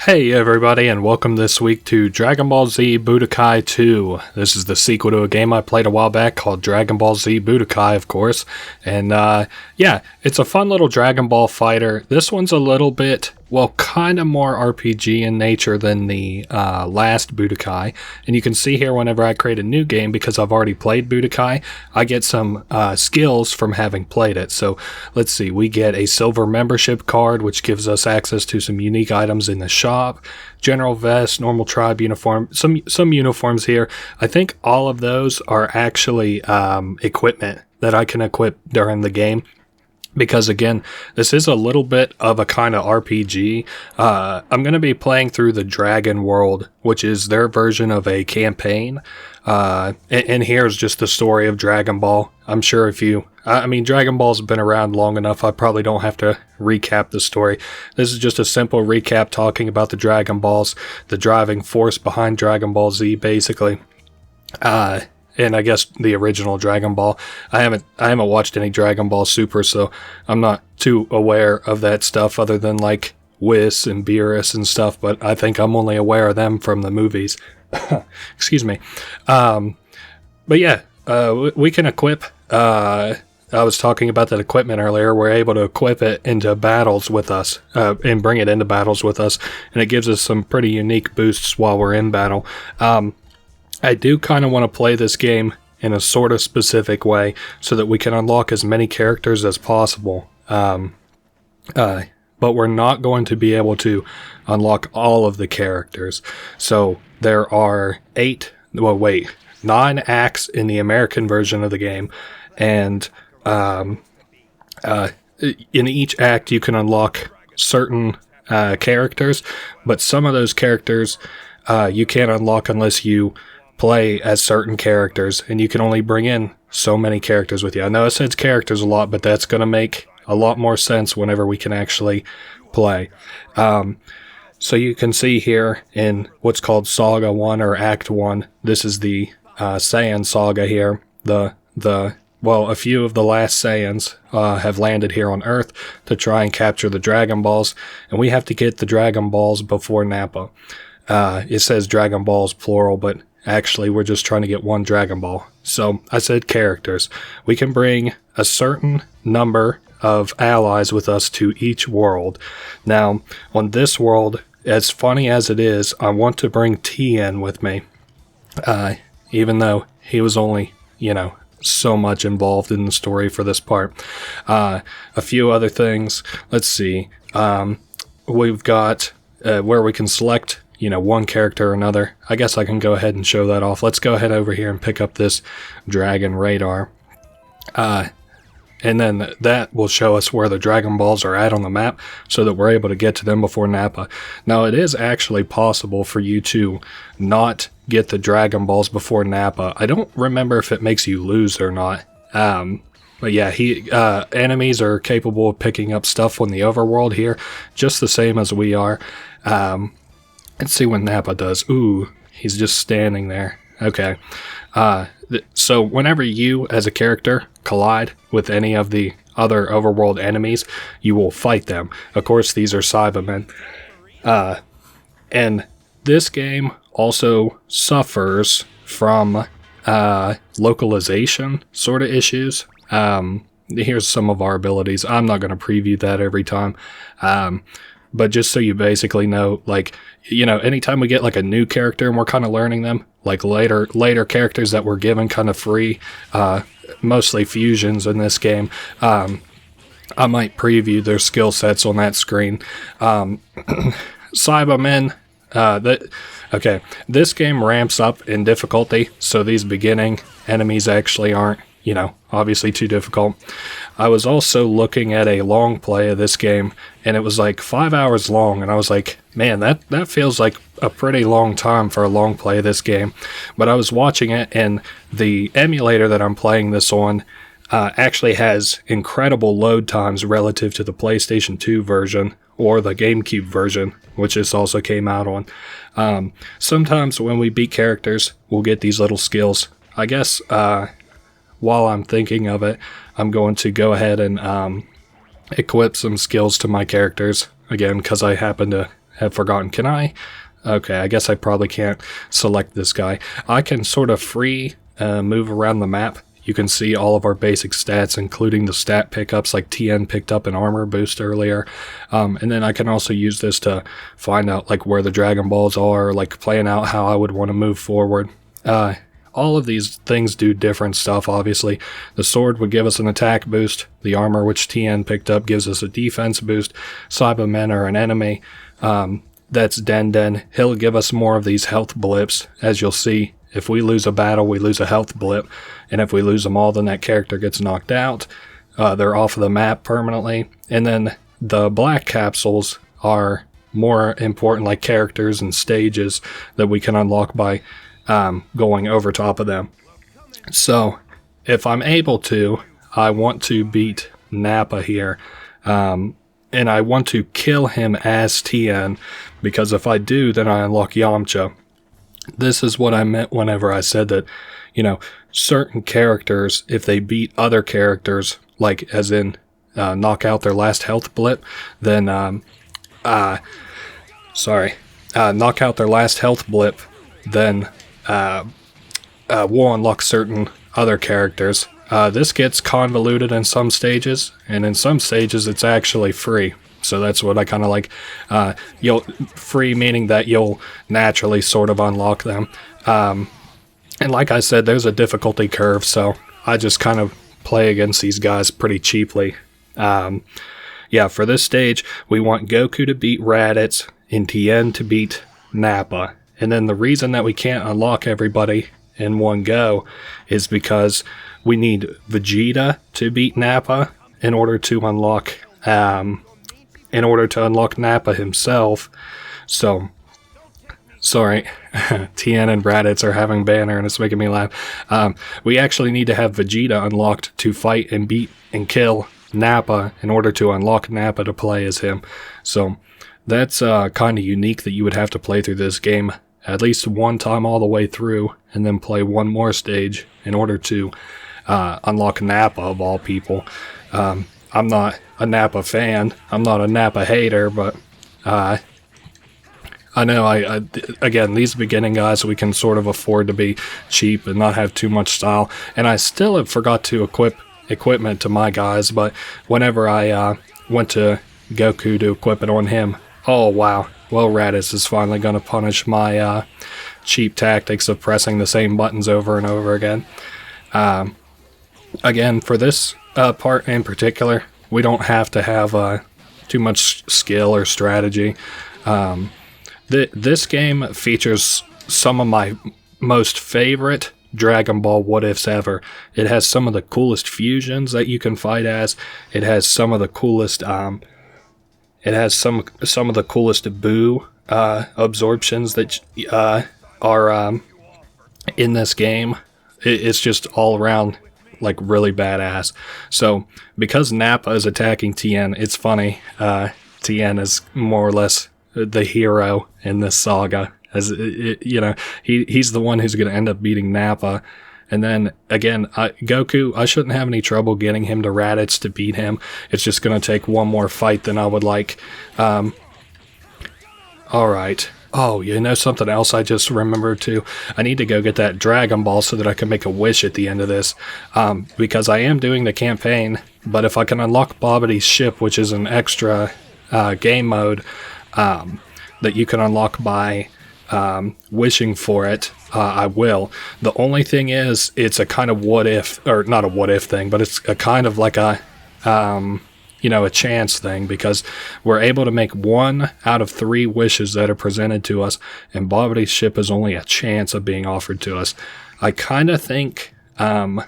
Hey everybody, and welcome this week to Dragon Ball Z Budokai 2. This is the sequel to a game I played a while back called Dragon Ball Z Budokai, of course. And yeah, it's a fun little Dragon Ball fighter. This one's a little bit, well, kind of more RPG in nature than the last Budokai. And you can see here whenever I create a new game, because I've already played Budokai, I get some skills from having played it. So let's see, we get a silver membership card, which gives us access to some unique items in the shop. General vest, normal tribe uniform, some uniforms here. I think all of those are actually equipment that I can equip during the game. Because again, this is a little bit of a kind of RPG. I'm going to be playing through the Dragon World, which is their version of a campaign. And here's just the story of Dragon Ball. I'm sure Dragon Ball's been around long enough, I probably don't have to recap the story. This is just a simple recap talking about the Dragon Balls, the driving force behind Dragon Ball Z, basically. And I guess the original Dragon Ball. I haven't watched any Dragon Ball Super, so I'm not too aware of that stuff other than like Whis and Beerus and stuff, but I think I'm only aware of them from the movies. Excuse me. But yeah, we can equip, I was talking about that equipment earlier. We're able to equip it into battles with us, and bring it into battles with us, and it gives us some pretty unique boosts while we're in battle. I do kind of want to play this game in a sort of specific way so that we can unlock as many characters as possible. But we're not going to be able to unlock all of the characters. So there are 9 acts in the American version of the game, and in each act you can unlock certain characters, but some of those characters you can't unlock unless you play as certain characters, and you can only bring in so many characters with you. I know it says characters a lot, but that's going to make a lot more sense whenever we can actually play. So you can see here in what's called Saga 1 or Act 1, this is the Saiyan saga here. A few of the last Saiyans have landed here on Earth to try and capture the Dragon Balls, and we have to get the Dragon Balls before Nappa. It says Dragon Balls plural, but actually, we're just trying to get one Dragon Ball. So, I said characters. We can bring a certain number of allies with us to each world. Now, on this world, as funny as it is, I want to bring Tien with me. Even though he was only, so much involved in the story for this part. A few other things. Let's see. We've got where we can select one character or another. I guess I can go ahead and show that off. Let's go ahead over here and pick up this Dragon Radar. And then that will show us where the Dragon Balls are at on the map so that we're able to get to them before Nappa. Now, it is actually possible for you to not get the Dragon Balls before Nappa. I don't remember if it makes you lose or not. But yeah, enemies are capable of picking up stuff on the overworld here, just the same as we are. Let's see what Nappa does. Ooh, he's just standing there. Okay. So whenever you, as a character, collide with any of the other overworld enemies, you will fight them. Of course, these are Cybermen. And this game also suffers from localization sort of issues. Here's some of our abilities. I'm not going to preview that every time. But just so you basically know, anytime we get a new character and we're kind of learning them, later characters that we're given kind of free, mostly fusions in this game, I might preview their skill sets on that screen. Cybermen, okay, this game ramps up in difficulty, so these beginning enemies actually aren't, obviously too difficult. I was also looking at a long play of this game, and it was 5 hours long, and I was like, man, that feels like a pretty long time for a long play of this game. But I was watching it, and the emulator that I'm playing this on actually has incredible load times relative to the PlayStation 2 version, or the GameCube version, which this also came out on. Sometimes when we beat characters, we'll get these little skills. I guess, while I'm thinking of it, I'm going to go ahead and equip some skills to my characters, again, because I happen to have forgotten. Can I? Okay, I guess I probably can't select this guy. I can sort of free move around the map. You can see all of our basic stats, including the stat pickups, like TN picked up an armor boost earlier. And then I can also use this to find out like where the Dragon Balls are, like plan out how I would want to move forward. All of these things do different stuff, obviously. The sword would give us an attack boost. The armor, which TN picked up, gives us a defense boost. Cybermen are an enemy. That's Den Den. He'll give us more of these health blips, as you'll see. If we lose a battle, we lose a health blip, and if we lose them all, then that character gets knocked out. They're off of the map permanently. And then the black capsules are more important, like characters and stages that we can unlock by going over top of them. So, if I'm able to, I want to beat Nappa here. And I want to kill him as TN, because if I do, then I unlock Yamcha. This is what I meant whenever I said that, you know, certain characters, if they beat other characters, like as in knock out their last health blip, then, knock out their last health blip, then we'll unlock certain other characters. This gets convoluted in some stages, and in some stages it's actually free. So that's what I kind of like. Free meaning that you'll naturally sort of unlock them. And like I said, there's a difficulty curve, so I just kind of play against these guys pretty cheaply. Yeah, for this stage, we want Goku to beat Raditz and Tien to beat Nappa. And then the reason that we can't unlock everybody in one go is because we need Vegeta to beat Nappa in order to unlock Nappa himself. So, sorry, Tien and Raditz are having banner and it's making me laugh. We actually need to have Vegeta unlocked to fight and beat and kill Nappa in order to unlock Nappa to play as him. So, that's kind of unique that you would have to play through this game at least one time all the way through and then play one more stage in order to unlock Nappa of all people. I'm not a Nappa fan. I'm not a Nappa hater, but I know again, these beginning guys, we can sort of afford to be cheap and not have too much style. And I still have forgot to equip equipment to my guys, but whenever I went to Goku to equip it on him, oh wow, well, Raditz is finally going to punish my cheap tactics of pressing the same buttons over and over again. Again, for this part in particular, we don't have to have too much skill or strategy. This game features some of my most favorite Dragon Ball what-ifs ever. It has some of the coolest fusions that you can fight as. It has some of the coolest some of the coolest Buu absorptions that are in this game. It's just all around like really badass. So because Nappa is attacking Tien, it's funny. Tien is more or less the hero in this saga, as he's the one who's going to end up beating Nappa. And then again, Goku, I shouldn't have any trouble getting him to Raditz to beat him. It's just going to take one more fight than I would like. All right. Oh, you know something else I just remembered too? I need to go get that Dragon Ball so that I can make a wish at the end of this. Because I am doing the campaign, but if I can unlock Babidi's ship, which is an extra game mode that you can unlock by wishing for it, I will. The only thing is, it's a kind of what if, or not a what if thing, but it's a kind of like a chance thing, because we're able to make 1 out of 3 wishes that are presented to us, and Babidi's ship is only a chance of being offered to us. I kind of think, I've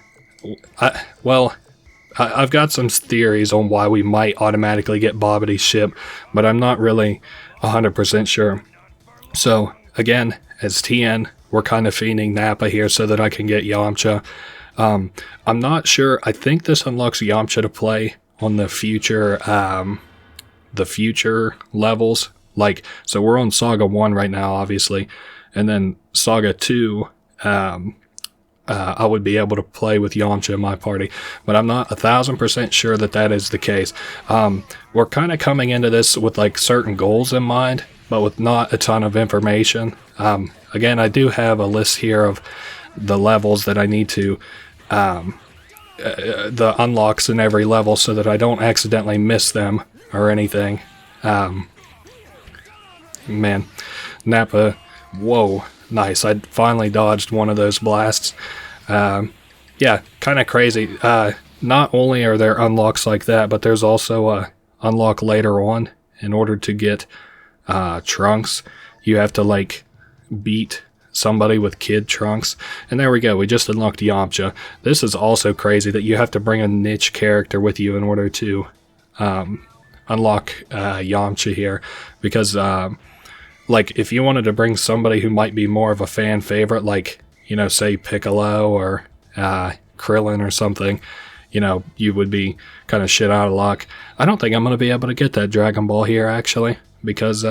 got some theories on why we might automatically get Babidi's ship, but I'm not really 100% sure. So, again, as Tien, we're kind of fiending Nappa here so that I can get Yamcha. I'm not sure. I think this unlocks Yamcha to play on the future levels. Like, so we're on Saga 1 right now, obviously. And then Saga 2, I would be able to play with Yamcha in my party. But I'm not 1,000% sure that is the case. We're kind of coming into this with like certain goals in mind. but with not a ton of information. Again, I do have a list here of the levels that I need to, the unlocks in every level so that I don't accidentally miss them or anything. Man, Nappa, whoa, nice. I finally dodged one of those blasts. Yeah, kind of crazy. Not only are there unlocks like that, but there's also a unlock later on. In order to get Trunks, you have to like beat somebody with Kid Trunks. And there we go, we just unlocked Yamcha. This is also crazy that you have to bring a niche character with you in order to unlock Yamcha here. Because like if you wanted to bring somebody who might be more of a fan favorite, like, you know, say Piccolo or Krillin or something, you know, you would be kind of shit out of luck. I don't think I'm going to be able to get that Dragon Ball here, actually, because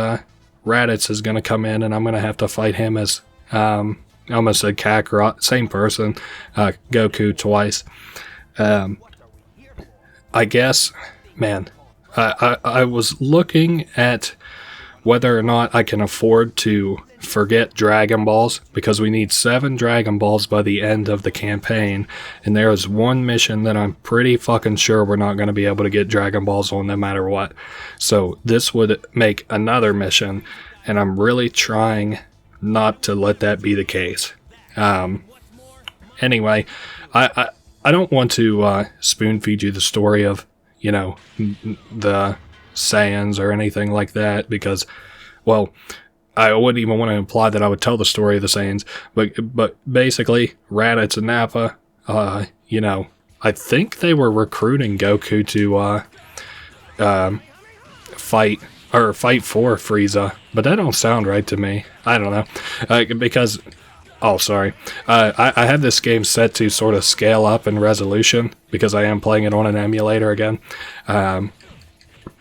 Raditz is going to come in and I'm going to have to fight him as, I almost said Kakarot, same person, Goku twice. I guess, man, I was looking at whether or not I can afford to forget Dragon Balls, because we need 7 Dragon Balls by the end of the campaign, and there is one mission that I'm pretty fucking sure we're not going to be able to get Dragon Balls on no matter what. So this would make another mission, and I'm really trying not to let that be the case. Anyway, I don't want to spoon feed you the story of, you know, the Saiyans or anything like that, because, well, I wouldn't even want to imply that I would tell the story of the Saiyans, but basically, Raditz and Nappa, you know, I think they were recruiting Goku to fight for Frieza, but that don't sound right to me. I don't know, because, oh, sorry, I have this game set to sort of scale up in resolution, because I am playing it on an emulator again,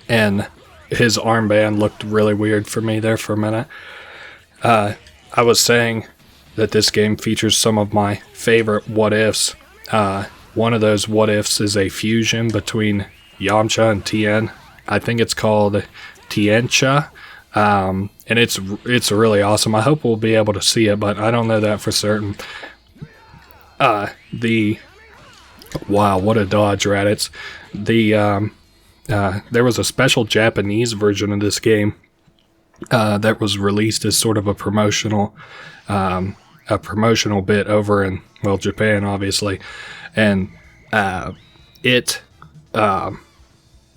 and his armband looked really weird for me there for a minute. I was saying that this game features some of my favorite what-ifs. One of those what-ifs is a fusion between Yamcha and Tien. I think it's called Tiencha, and it's really awesome. I hope we'll be able to see it, but I don't know that for certain. Wow, what a dodge, Raditz. There was a special Japanese version of this game that was released as sort of a promotional bit over in, well, Japan, obviously, and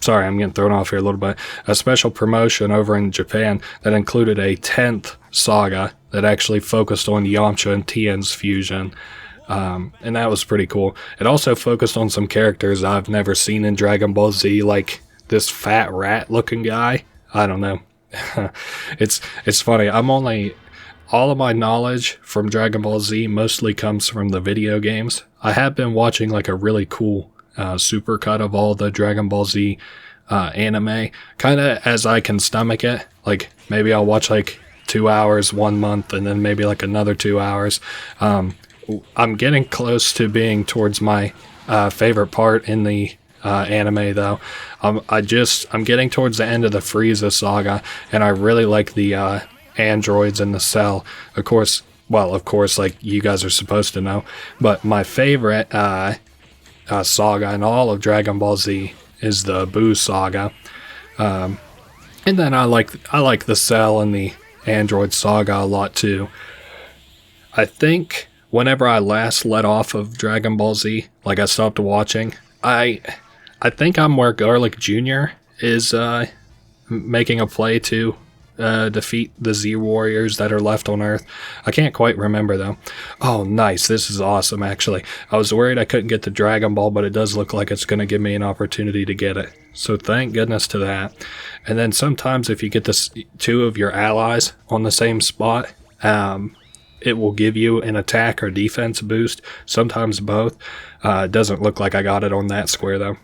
sorry, I'm getting thrown off here a little bit. A special promotion over in Japan that included a 10th saga that actually focused on Yamcha and Tien's fusion. And that was pretty cool. It also focused on some characters I've never seen in Dragon Ball Z, like this fat rat looking guy. I don't know. It's funny. All of my knowledge from Dragon Ball Z mostly comes from the video games. I have been watching like a really cool supercut of all the Dragon Ball Z anime, kind of as I can stomach it. Like maybe I'll watch like 2 hours 1 month and then maybe like another 2 hours. I'm getting close to being towards my favorite part in the anime, though. I'm getting towards the end of the Frieza saga, and I really like the androids in the cell. Of course, like you guys are supposed to know, but my favorite saga in all of Dragon Ball Z is the Buu Saga. And then I like the Cell and the Android Saga a lot too. I think whenever I last let off of Dragon Ball Z, like I stopped watching, I think I'm where Garlic Jr. is making a play to defeat the Z Warriors that are left on Earth. I can't quite remember though. Oh, nice. This is awesome, actually. I was worried I couldn't get the Dragon Ball, but it does look like it's going to give me an opportunity to get it. So thank goodness to that. And then sometimes if you get two of your allies on the same spot, it will give you an attack or defense boost. Sometimes both. It doesn't look like I got it on that square though.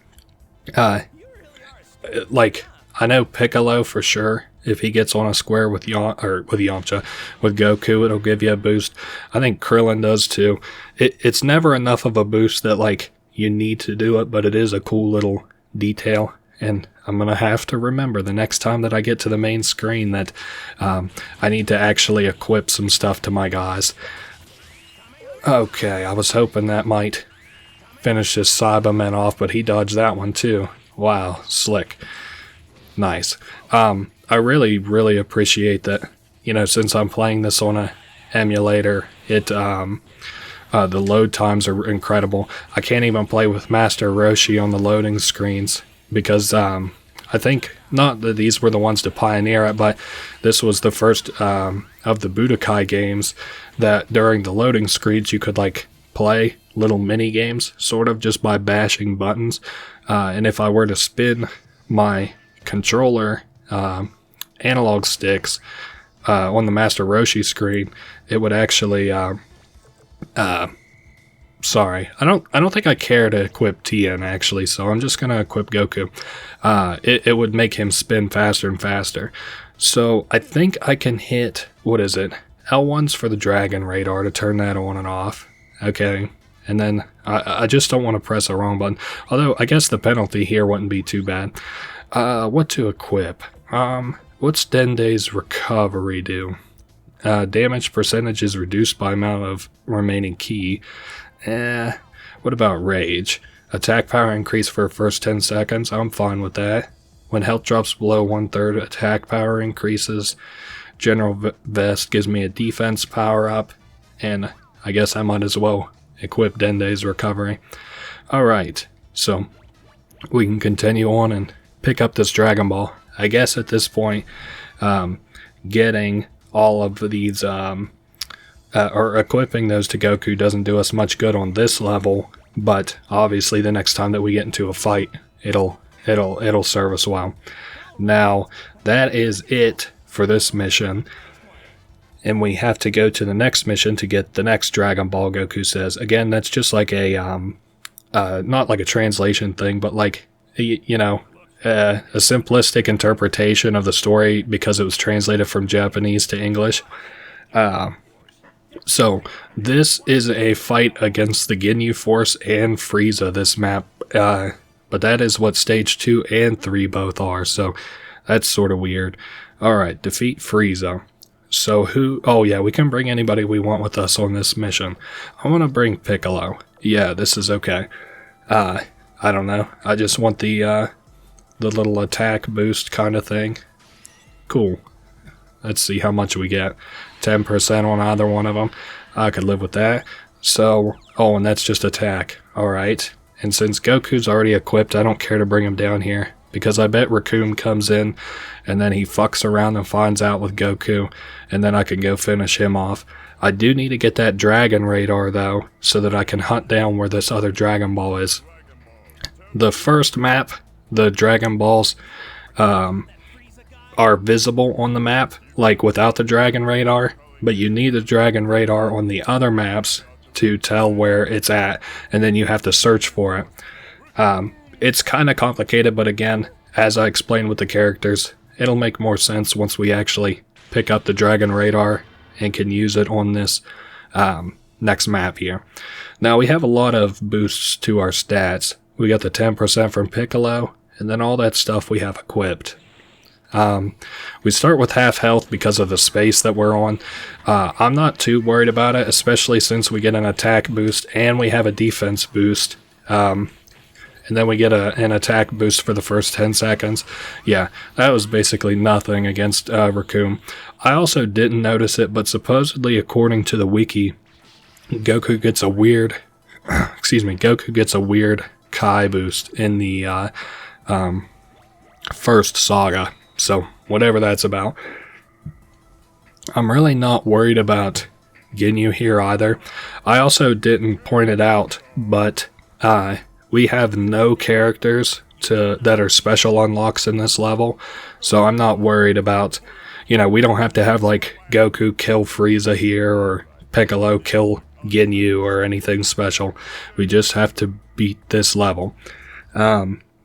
Like, I know Piccolo for sure. If he gets on a square with Yamcha, with Goku, it'll give you a boost. I think Krillin does too. It's never enough of a boost that like you need to do it, but it is a cool little detail. and I'm going to have to remember the next time that I get to the main screen that I need to actually equip some stuff to my guys. Okay, I was hoping that might finish this Cyberman off, but he dodged that one too. Wow, slick. Nice. I really, really appreciate that, you know, since I'm playing this on a emulator, the load times are incredible. I can't even play with Master Roshi on the loading screens because I think not that these were the ones to pioneer it, but this was the first of the Budokai games that during the loading screens you could like play little mini games, sort of just by bashing buttons. And if I were to spin my controller analog sticks on the Master Roshi screen, it would actually sorry, I don't think I care to equip Tien actually, so I'm just gonna equip Goku. It would make him spin faster and faster. So I think I can hit, what is it, L1's for the Dragon Radar to turn that on and off. Okay, and then I just don't want to press the wrong button, although I guess the penalty here wouldn't be too bad. What to equip? What's Dende's recovery do? Damage percentage is reduced by amount of remaining ki. What about rage? Attack power increase for first 10 seconds. I'm fine with that. When health drops below 1/3, attack power increases. General vest gives me a defense power up, and I guess I might as well equip Dende's recovery. Alright, so we can continue on and pick up this Dragon Ball. I guess at this point, getting all of these, or equipping those to Goku doesn't do us much good on this level, but obviously the next time that we get into a fight, it'll serve us well. Now, that is it for this mission, and we have to go to the next mission to get the next Dragon Ball, Goku says. Again, that's just like a, not like a translation thing, but like, you know, a simplistic interpretation of the story because it was translated from Japanese to English. So, this is a fight against the Ginyu Force and Frieza, this map, but that is what stage 2 and 3 both are, so that's sort of weird. Alright, defeat Frieza. So who... Oh yeah, we can bring anybody we want with us on this mission. I want to bring Piccolo. Yeah, this is okay. I don't know. I just want the little attack boost kind of thing. Cool. Let's see how much we get. 10% on either one of them. I could live with that. So... Oh, and that's just attack. Alright. And since Goku's already equipped, I don't care to bring him down here. Because I bet Raccoon comes in, and then he fucks around and finds out with Goku, and then I can go finish him off. I do need to get that Dragon Radar, though, so that I can hunt down where this other Dragon Ball is. The first map, the Dragon Balls, are visible on the map, like without the Dragon Radar, but you need the Dragon Radar on the other maps to tell where it's at, and then you have to search for it. It's kind of complicated, but again, as I explained with the characters, it'll make more sense once we actually pick up the Dragon Radar and can use it on this next map here. Now, we have a lot of boosts to our stats. We got the 10% from Piccolo, and then all that stuff we have equipped. We start with half health because of the space that we're on. I'm not too worried about it, especially since we get an attack boost and we have a defense boost. And then we get an attack boost for the first 10 seconds. Yeah, that was basically nothing against Raccoon. I also didn't notice it, but supposedly, according to the wiki, Goku gets a weird... Goku gets a weird Kai boost in the first saga. So, whatever that's about. I'm really not worried about Ginyu here either. I also didn't point it out, but... we have no characters that are special unlocks in this level, so I'm not worried about, you know, we don't have to have like Goku kill Frieza here or Piccolo kill Ginyu or anything special. We just have to beat this level,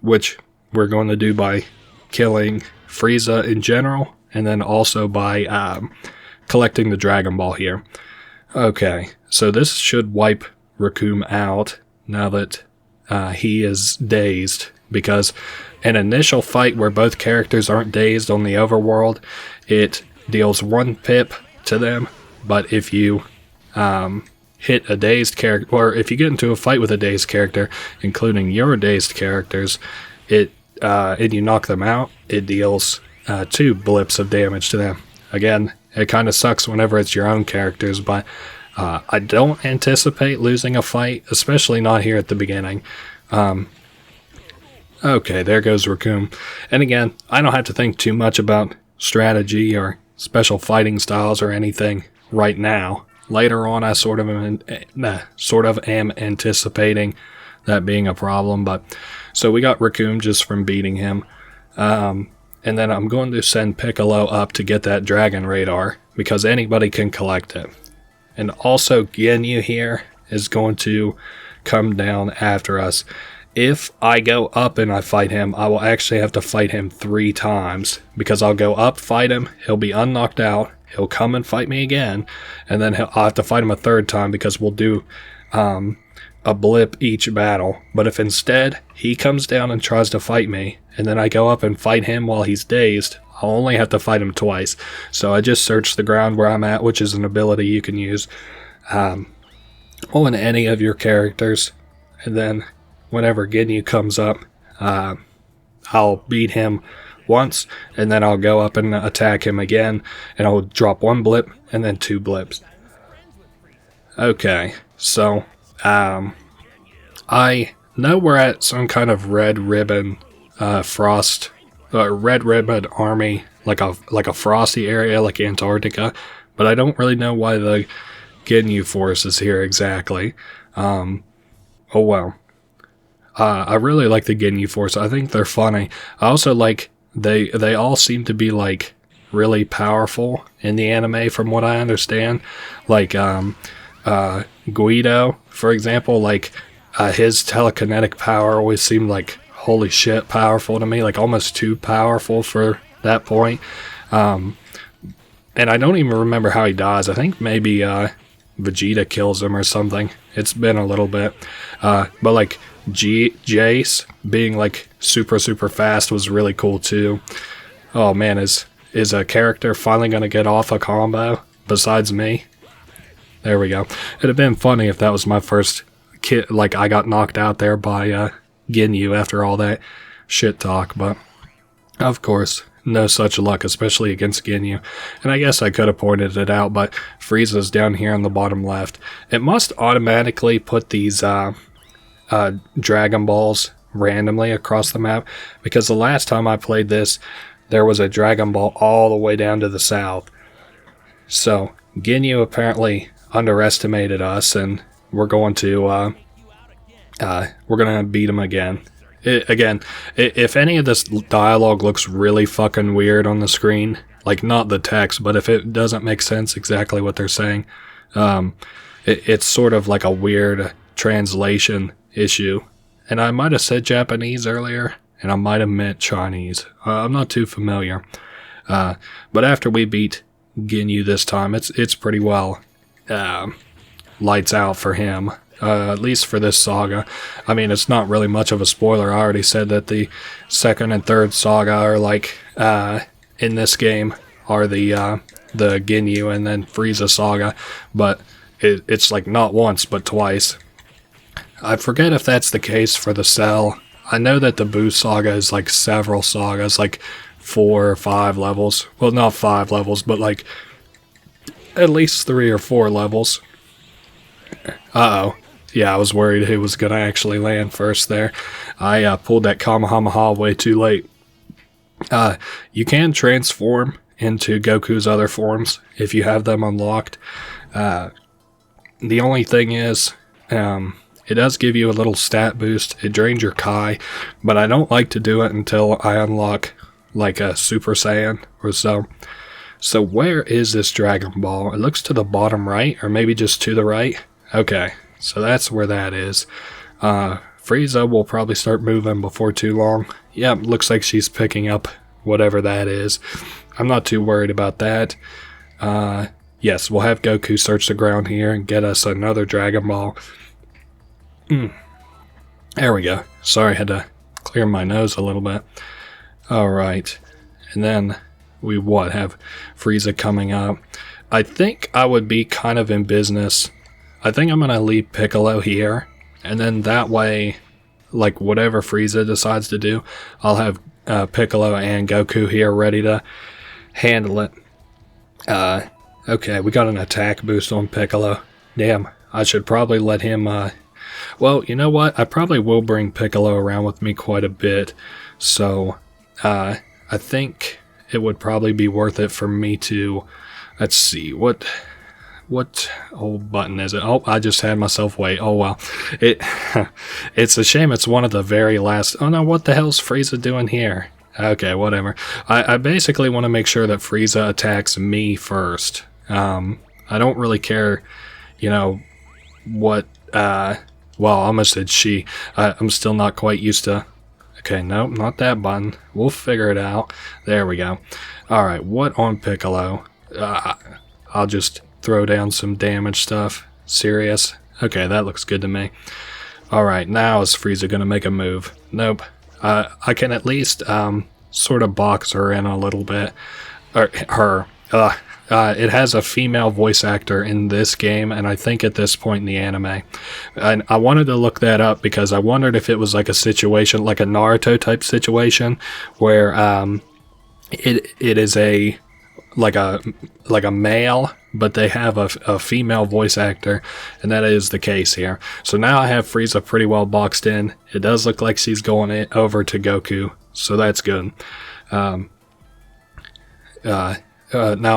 which we're going to do by killing Frieza in general, and then also by collecting the Dragon Ball here. Okay, so this should wipe Raccoon out now that he is dazed, because an initial fight where both characters aren't dazed on the overworld, it deals 1 pip to them. But if you hit a dazed character, or if you get into a fight with a dazed character, including your dazed characters, and you knock them out, it deals 2 blips of damage to them. Again, it kind of sucks whenever it's your own characters, but I don't anticipate losing a fight, especially not here at the beginning. Okay, there goes Raccoon. And again, I don't have to think too much about strategy or special fighting styles or anything right now. Later on, I sort of am anticipating that being a problem. But so we got Raccoon just from beating him. And then I'm going to send Piccolo up to get that Dragon Radar, because anybody can collect it. And also Ginyu here is going to come down after us. If I go up and I fight him, I will actually have to fight him 3 times, because I'll go up, fight him, he'll be unknocked out, he'll come and fight me again, and then I'll have to fight him a 3rd time, because we'll do a blip each battle. But if instead he comes down and tries to fight me, and then I go up and fight him while he's dazed, I'll only have to fight him twice. So I just search the ground where I'm at, which is an ability you can use on any of your characters, and then whenever Ginyu comes up, I'll beat him once, and then I'll go up and attack him again, and I'll drop 1 blip, and then 2 blips. Okay, so, I know we're at some kind of red ribbon, red ribbon army, like a frosty area, like Antarctica, but I don't really know why the Ginyu force is here exactly. Oh well. I really like the Ginyu force. I think they're funny. I also like they all seem to be like really powerful in the anime, from what I understand. Like Guido, for example, like his telekinetic power always seemed like holy shit powerful to me, like almost too powerful for that point. And I don't even remember how he dies. I think maybe Vegeta kills him or something. It's been a little bit. But like Jace being like super fast was really cool too. Oh man, is a character finally gonna get off a combo besides me? There we go. It'd have been funny if that was my first kit, like I got knocked out there by Ginyu after all that shit talk, but of course, no such luck, especially against Ginyu. And I guess I could have pointed it out, but Frieza's down here on the bottom left. It must automatically put these Dragon Balls randomly across the map, because the last time I played this, there was a Dragon Ball all the way down to the south. So Ginyu apparently underestimated us, and we're going to beat him again. If any of this dialogue looks really fucking weird on the screen, like not the text, but if it doesn't make sense exactly what they're saying, it's sort of like a weird translation issue. And I might have said Japanese earlier, and I might have meant Chinese. I'm not too familiar. But after we beat Ginyu this time, it's pretty well lights out for him. At least for this saga. I mean, it's not really much of a spoiler. I already said that the 2nd and 3rd saga are like, in this game, are the Ginyu and then Frieza saga, but it's like not once, but twice. I forget if that's the case for the Cell. I know that the Buu Saga is like several sagas, like 4 or 5 levels. Well, not 5 levels, but like at least 3 or 4 levels. Uh-oh. Yeah, I was worried who was going to actually land first there. I pulled that Kamehameha way too late. You can transform into Goku's other forms if you have them unlocked. The only thing is, it does give you a little stat boost. It drains your Kai, but I don't like to do it until I unlock like a Super Saiyan or so. So where is this Dragon Ball? It looks to the bottom right, or maybe just to the right. Okay, so that's where that is. Frieza will probably start moving before too long. Yep, looks like she's picking up whatever that is. I'm not too worried about that. Yes, we'll have Goku search the ground here and get us another Dragon Ball. There we go. Sorry, I had to clear my nose a little bit. Alright. And then we have Frieza coming up. I think I would be kind of in business. I think I'm going to leave Piccolo here. And then that way, like whatever Frieza decides to do, I'll have Piccolo and Goku here ready to handle it. Okay, we got an attack boost on Piccolo. Damn, I should probably let him, well, you know what? I probably will bring Piccolo around with me quite a bit. So, I think it would probably be worth it for me to, let's see, what old button is it? Oh, I just had myself wait. Oh, well. It's a shame it's one of the very last, oh no, what the hell's Frieza doing here? Okay, whatever. I basically want to make sure that Frieza attacks me first. I don't really care, you know, what, well, I almost said she. I'm still not quite used to, okay, nope, not that button. We'll figure it out. There we go. Alright, what on Piccolo? I'll just throw down some damage stuff. Serious? Okay, that looks good to me. Alright, now is Frieza gonna make a move? Nope. I can at least, sort of box her in a little bit. Or, her. It has a female voice actor in this game, and I think at this point in the anime. And I wanted to look that up because I wondered if it was like a situation, like a Naruto type situation, where it is like a male, but they have a female voice actor, and that is the case here. So now I have Frieza pretty well boxed in. It does look like she's going over to Goku, so that's good. Now,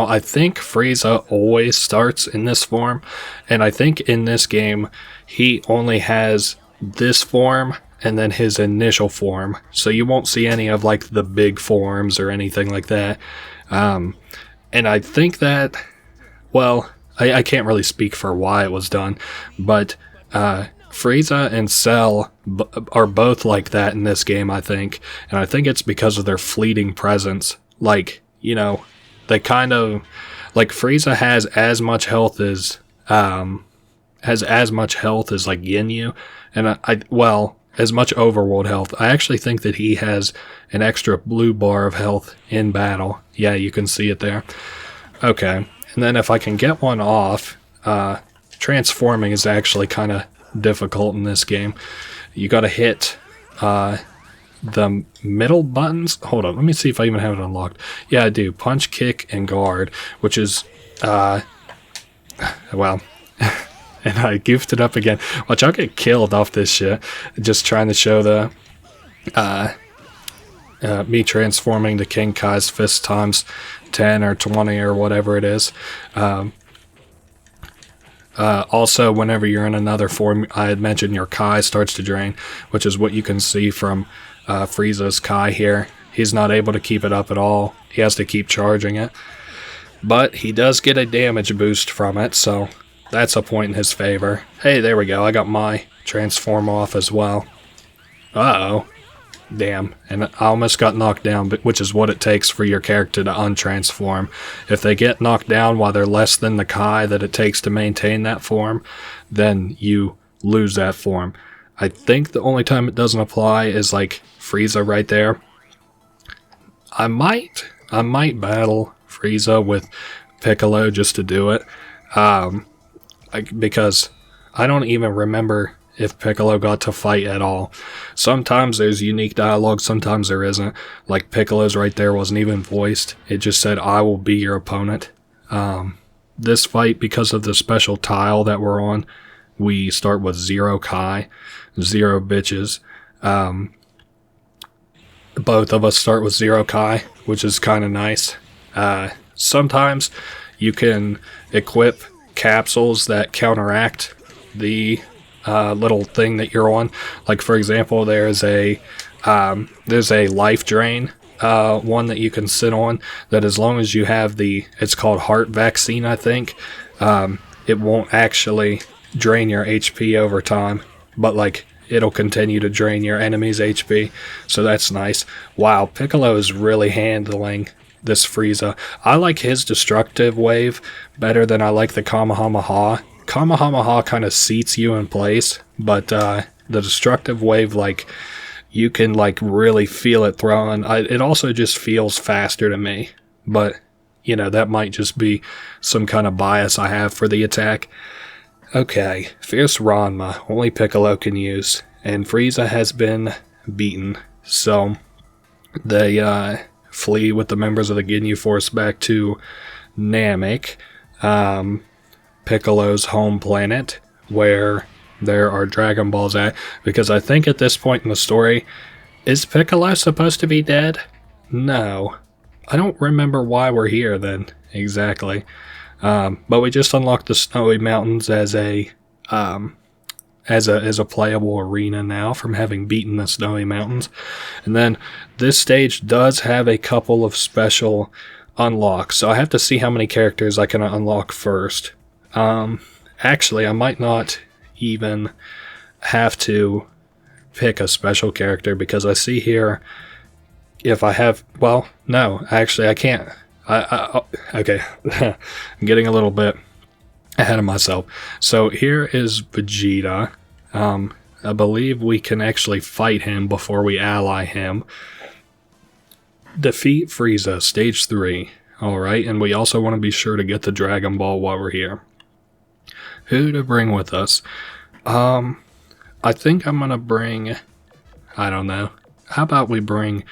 I think Frieza always starts in this form, and I think in this game, he only has this form and then his initial form, so you won't see any of, like, the big forms or anything like that. And I think that, well, I can't really speak for why it was done, but Frieza and Cell are both like that in this game, I think, and I think it's because of their fleeting presence. Like, you know, they kind of, like, Frieza has as much health as like Ginyu, and well, as much overworld health. I actually think that he has an extra blue bar of health in battle. Yeah, you can see it there. Okay, and then if I can get one off, transforming is actually kind of difficult in this game. You gotta hit the middle buttons. Hold on, let me see if I even have it unlocked. Yeah, I do. Punch, kick, and guard, which is, well, and I goofed it up again. Watch, I'll get killed off this shit. Just trying to show the, me transforming the King Kai's fist times 10 or 20 or whatever it is. Also, whenever you're in another form, I had mentioned your Kai starts to drain, which is what you can see from Frieza's Kai here. He's not able to keep it up at all. He has to keep charging it. But he does get a damage boost from it, so that's a point in his favor. Hey, there we go. I got my transform off as well. Uh-oh. Damn. And I almost got knocked down, which is what it takes for your character to untransform. If they get knocked down while they're less than the Kai that it takes to maintain that form, then you lose that form. I think the only time it doesn't apply is like Frieza right there. I might battle Frieza with Piccolo just to do it. Because I don't even remember if Piccolo got to fight at all. Sometimes there's unique dialogue, sometimes there isn't. Like Piccolo's right there wasn't even voiced. It just said, "I will be your opponent." This fight, because of the special tile that we're on, we start with 0 Kai, 0 bitches. Both of us start with 0 Kai, which is kind of nice. Sometimes you can equip capsules that counteract the little thing that you're on. Like, for example, there's a life drain one that you can sit on, that as long as you have it's called heart vaccine, I think, it won't actually drain your HP over time, but like it'll continue to drain your enemy's HP, so that's nice. Wow, Piccolo is really handling this Frieza. I like his destructive wave better than I like the Kamehameha. Kamehameha kind of seats you in place, but the destructive wave, like, you can like really feel it throwing. It also just feels faster to me, but you know, that might just be some kind of bias I have for the attack. Okay, Fierce Ranma, only Piccolo can use, and Frieza has been beaten, so they flee with the members of the Ginyu Force back to Namek, Piccolo's home planet, where there are Dragon Balls at, because I think at this point in the story, is Piccolo supposed to be dead? No. I don't remember why we're here then, exactly. But we just unlocked the Snowy Mountains as a playable arena now from having beaten the Snowy Mountains. And then this stage does have a couple of special unlocks, so I have to see how many characters I can unlock first. Actually, I might not even have to pick a special character, because I see here if I have, well, no, actually I can't. Okay, I'm getting a little bit ahead of myself. So here is Vegeta. I believe we can actually fight him before we ally him. Defeat Frieza, stage 3. Alright, and we also want to be sure to get the Dragon Ball while we're here. Who to bring with us? I think I'm gonna bring, I don't know. How about we bring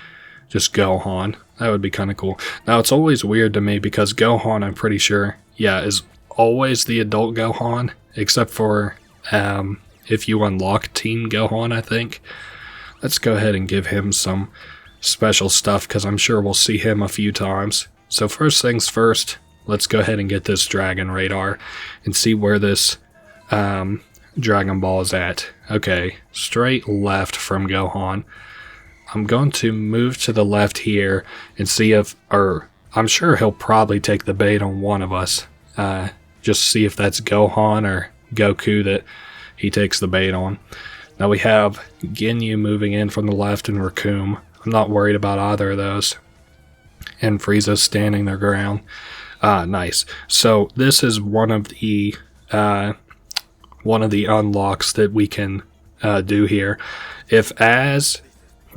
just Gohan? That would be kind of cool. Now, it's always weird to me because Gohan, I'm pretty sure, yeah, is always the adult Gohan, except for if you unlock Teen Gohan, I think. Let's go ahead and give him some special stuff, because I'm sure we'll see him a few times. So first things first, let's go ahead and get this Dragon Radar and see where this Dragon Ball is at. Okay, straight left from Gohan. I'm going to move to the left here and see if, or I'm sure he'll probably take the bait on one of us. Just see if that's Gohan or Goku that he takes the bait on. Now we have Ginyu moving in from the left and Raccoon. I'm not worried about either of those. And Frieza's standing their ground. Nice. So this is one of the unlocks that we can do here. If as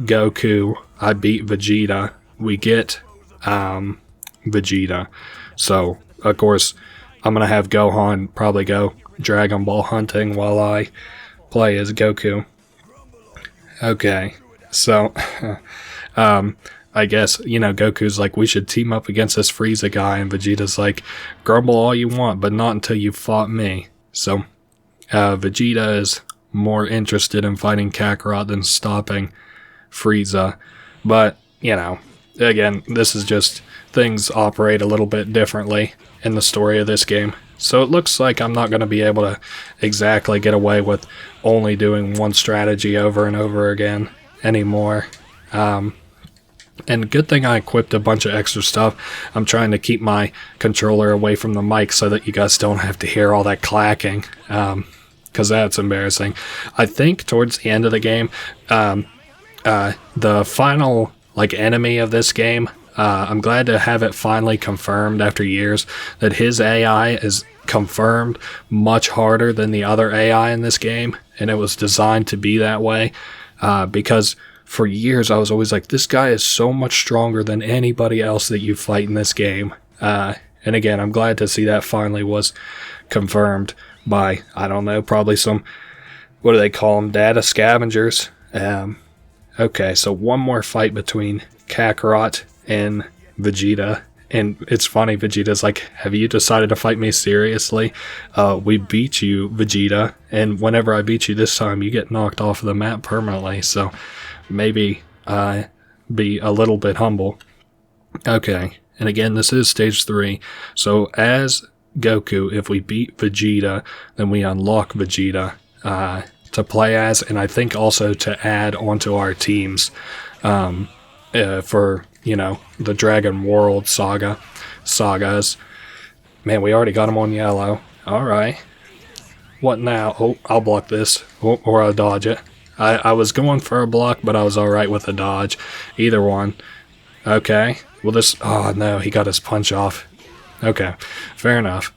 Goku I beat Vegeta, we get Vegeta. So of course I'm gonna have Gohan probably go Dragon Ball hunting while I play as Goku. Okay, so I guess, you know, Goku's like, we should team up against this Frieza guy, and Vegeta's like, grumble all you want, but not until you fought me. So Vegeta is more interested in fighting Kakarot than stopping Frieza. But, you know, again, this is just, things operate a little bit differently in the story of this game. So it looks like I'm not going to be able to exactly get away with only doing one strategy over and over again anymore. And good thing I equipped a bunch of extra stuff. I'm trying to keep my controller away from the mic so that you guys don't have to hear all that clacking, because that's embarrassing. I think towards the end of the game, the final enemy of this game, I'm glad to have it finally confirmed after years that his AI is confirmed much harder than the other AI in this game, and it was designed to be that way, because for years I was always like, this guy is so much stronger than anybody else that you fight in this game. And again, I'm glad to see that finally was confirmed by, I don't know, probably some, what do they call them, data scavengers. Okay, so one more fight between Kakarot and Vegeta. And it's funny, Vegeta's like, have you decided to fight me seriously? We beat you, Vegeta, and whenever I beat you this time, you get knocked off of the map permanently, so maybe be a little bit humble. Okay, and again, this is stage 3, so as Goku, if we beat Vegeta, then we unlock Vegeta to play as, and I think also to add onto our teams for, you know, the Dragon World sagas. Man, we already got him on yellow. Alright. What now? Oh, I'll block this. Oh, or I'll dodge it. I was going for a block, but I was alright with a dodge. Either one. Okay. Well, this... Oh, no. He got his punch off. Okay. Fair enough.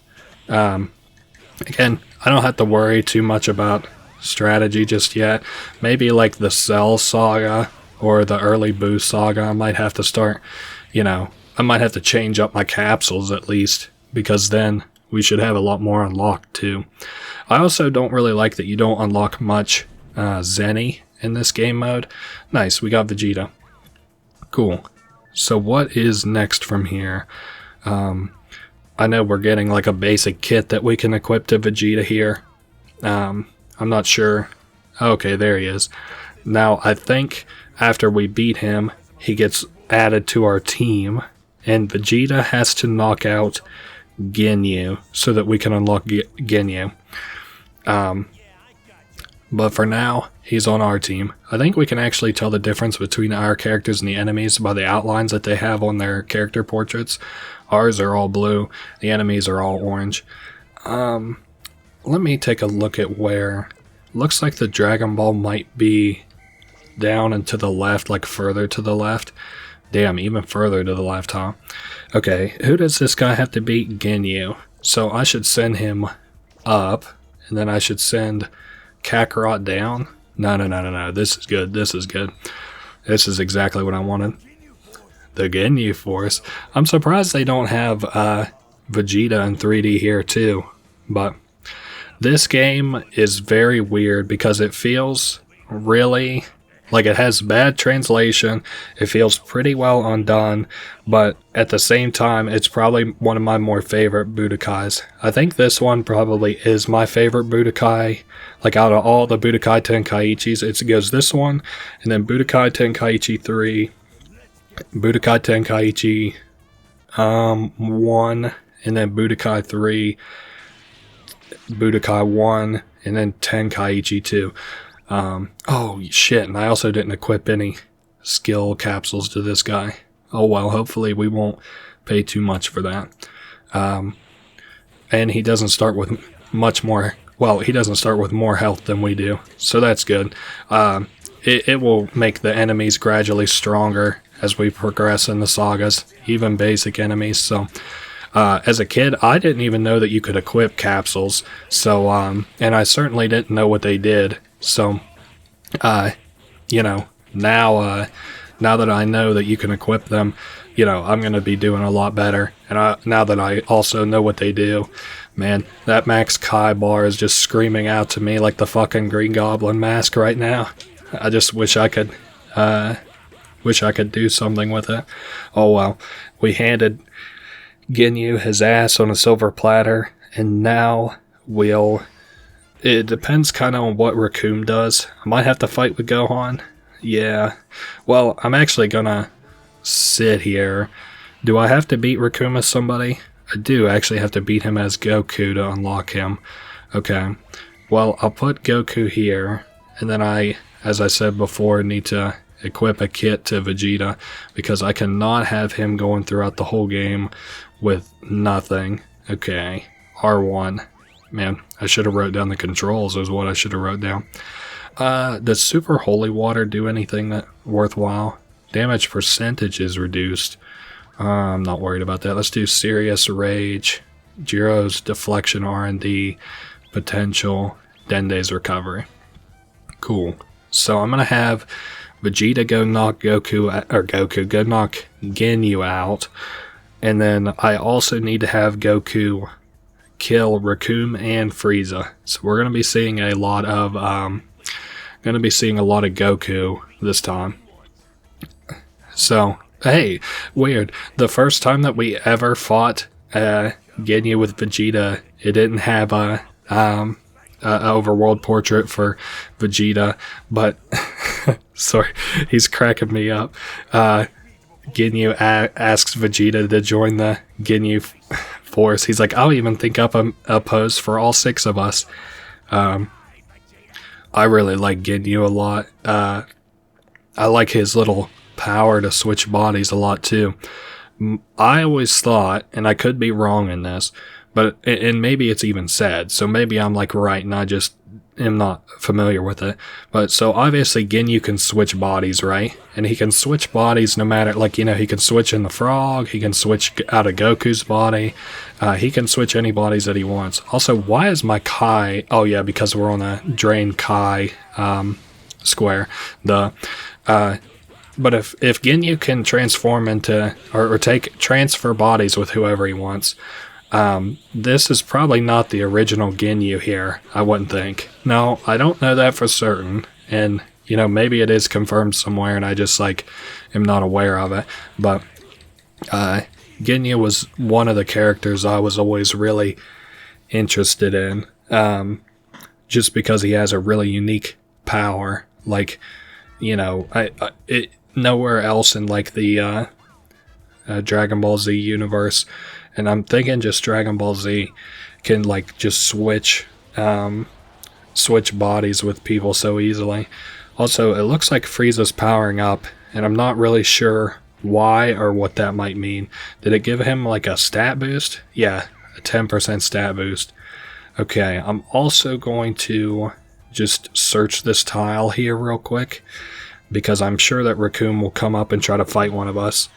Again, I don't have to worry too much about strategy just yet. Maybe like the Cell Saga or the early Buu Saga. I might have to start, I might have to change up my capsules at least, because then we should have a lot more unlocked too. I also don't really like that you don't unlock much Zenny in this game mode. Nice, we got Vegeta. Cool. So what is next from here? I know we're getting like a basic kit that we can equip to Vegeta here. I'm not sure. Okay, there he is. Now, I think after we beat him, he gets added to our team, and Vegeta has to knock out Ginyu so that we can unlock Ginyu. But for now, he's on our team. I think we can actually tell the difference between our characters and the enemies by the outlines that they have on their character portraits. Ours are all blue, the enemies are all orange. Let me take a look at where... Looks like the Dragon Ball might be down and to the left, like further to the left. Damn, even further to the left, huh? Okay, who does this guy have to beat? Ginyu. So I should send him up, and then I should send Kakarot down. No. This is good. This is exactly what I wanted. The Ginyu Force. I'm surprised they don't have Vegeta in 3D here too. But this game is very weird because it feels really like it has bad translation. It feels pretty well undone, but at the same time, it's probably one of my more favorite Budokais. I think this one probably is my favorite Budokai. Like out of all the Budokai Tenkaichis, it goes this one, and then Budokai Tenkaichi 3, Budokai Tenkaichi 1, and then Budokai 3, Budokai 1, and then Tenkaichi 2. Oh shit, and I also didn't equip any skill capsules to this guy. Oh well, hopefully we won't pay too much for that. And he doesn't start with much more, well, he doesn't start with more health than we do, so that's good. It will make the enemies gradually stronger as we progress in the sagas, even basic enemies, so... as a kid, I didn't even know that you could equip capsules, so, and I certainly didn't know what they did, so, now that I know that you can equip them, I'm going to be doing a lot better, and now that I also know what they do, man, that Max Kai bar is just screaming out to me like the fucking Green Goblin mask right now. I just wish I could do something with it. Oh well, we handed Ginyu his ass on a silver platter, and now it depends kind of on what Raccoon does. I might have to fight with Gohan. Yeah. Well, I'm actually gonna sit here. Do I have to beat Raccoon as somebody? I do actually have to beat him as Goku to unlock him. Okay. Well, I'll put Goku here, and then as I said before, need to equip a kit to Vegeta, because I cannot have him going throughout the whole game with nothing. Okay, R1. Man, I should have wrote down the controls is what I should have wrote down. Does Super Holy Water do anything that worthwhile? Damage percentage is reduced. I'm not worried about that. Let's do Serious Rage, Jiro's Deflection R&D, Potential, Dende's Recovery. Cool. So I'm going to have Vegeta go knock go knock Ginyu out. And then I also need to have Goku kill Raccoon and Frieza. So we're going to be seeing a lot of Goku this time. So, hey, weird. The first time that we ever fought Ginyu with Vegeta, it didn't have a overworld portrait for Vegeta, but sorry, he's cracking me up. Ginyu asks Vegeta to join the Ginyu force. He's like, I'll even think up a pose for all 6 of us. I really like Ginyu a lot. I like his little power to switch bodies a lot too. I always thought, and I could be wrong in this, and maybe it's even said, so maybe I'm like right and I just am not familiar with it. But so obviously Ginyu can switch bodies, right? And he can switch bodies no matter, like, you know, he can switch in the frog, he can switch out of Goku's body, he can switch any bodies that he wants. Also, why is my Kai, oh yeah, because we're on a Drain Kai square. But if Ginyu can transform into, or transfer bodies with whoever he wants, this is probably not the original Ginyu here, I wouldn't think. No, I don't know that for certain, and, you know, maybe it is confirmed somewhere and I just, like, am not aware of it, but, Ginyu was one of the characters I was always really interested in, just because he has a really unique power, like, you know, nowhere else in, like, the Dragon Ball Z universe, and I'm thinking just Dragon Ball Z can, like, just switch bodies with people so easily. Also, it looks like Frieza's powering up, and I'm not really sure why or what that might mean. Did it give him, like, a stat boost? Yeah, a 10% stat boost. Okay, I'm also going to just search this tile here real quick, because I'm sure that Raccoon will come up and try to fight one of us.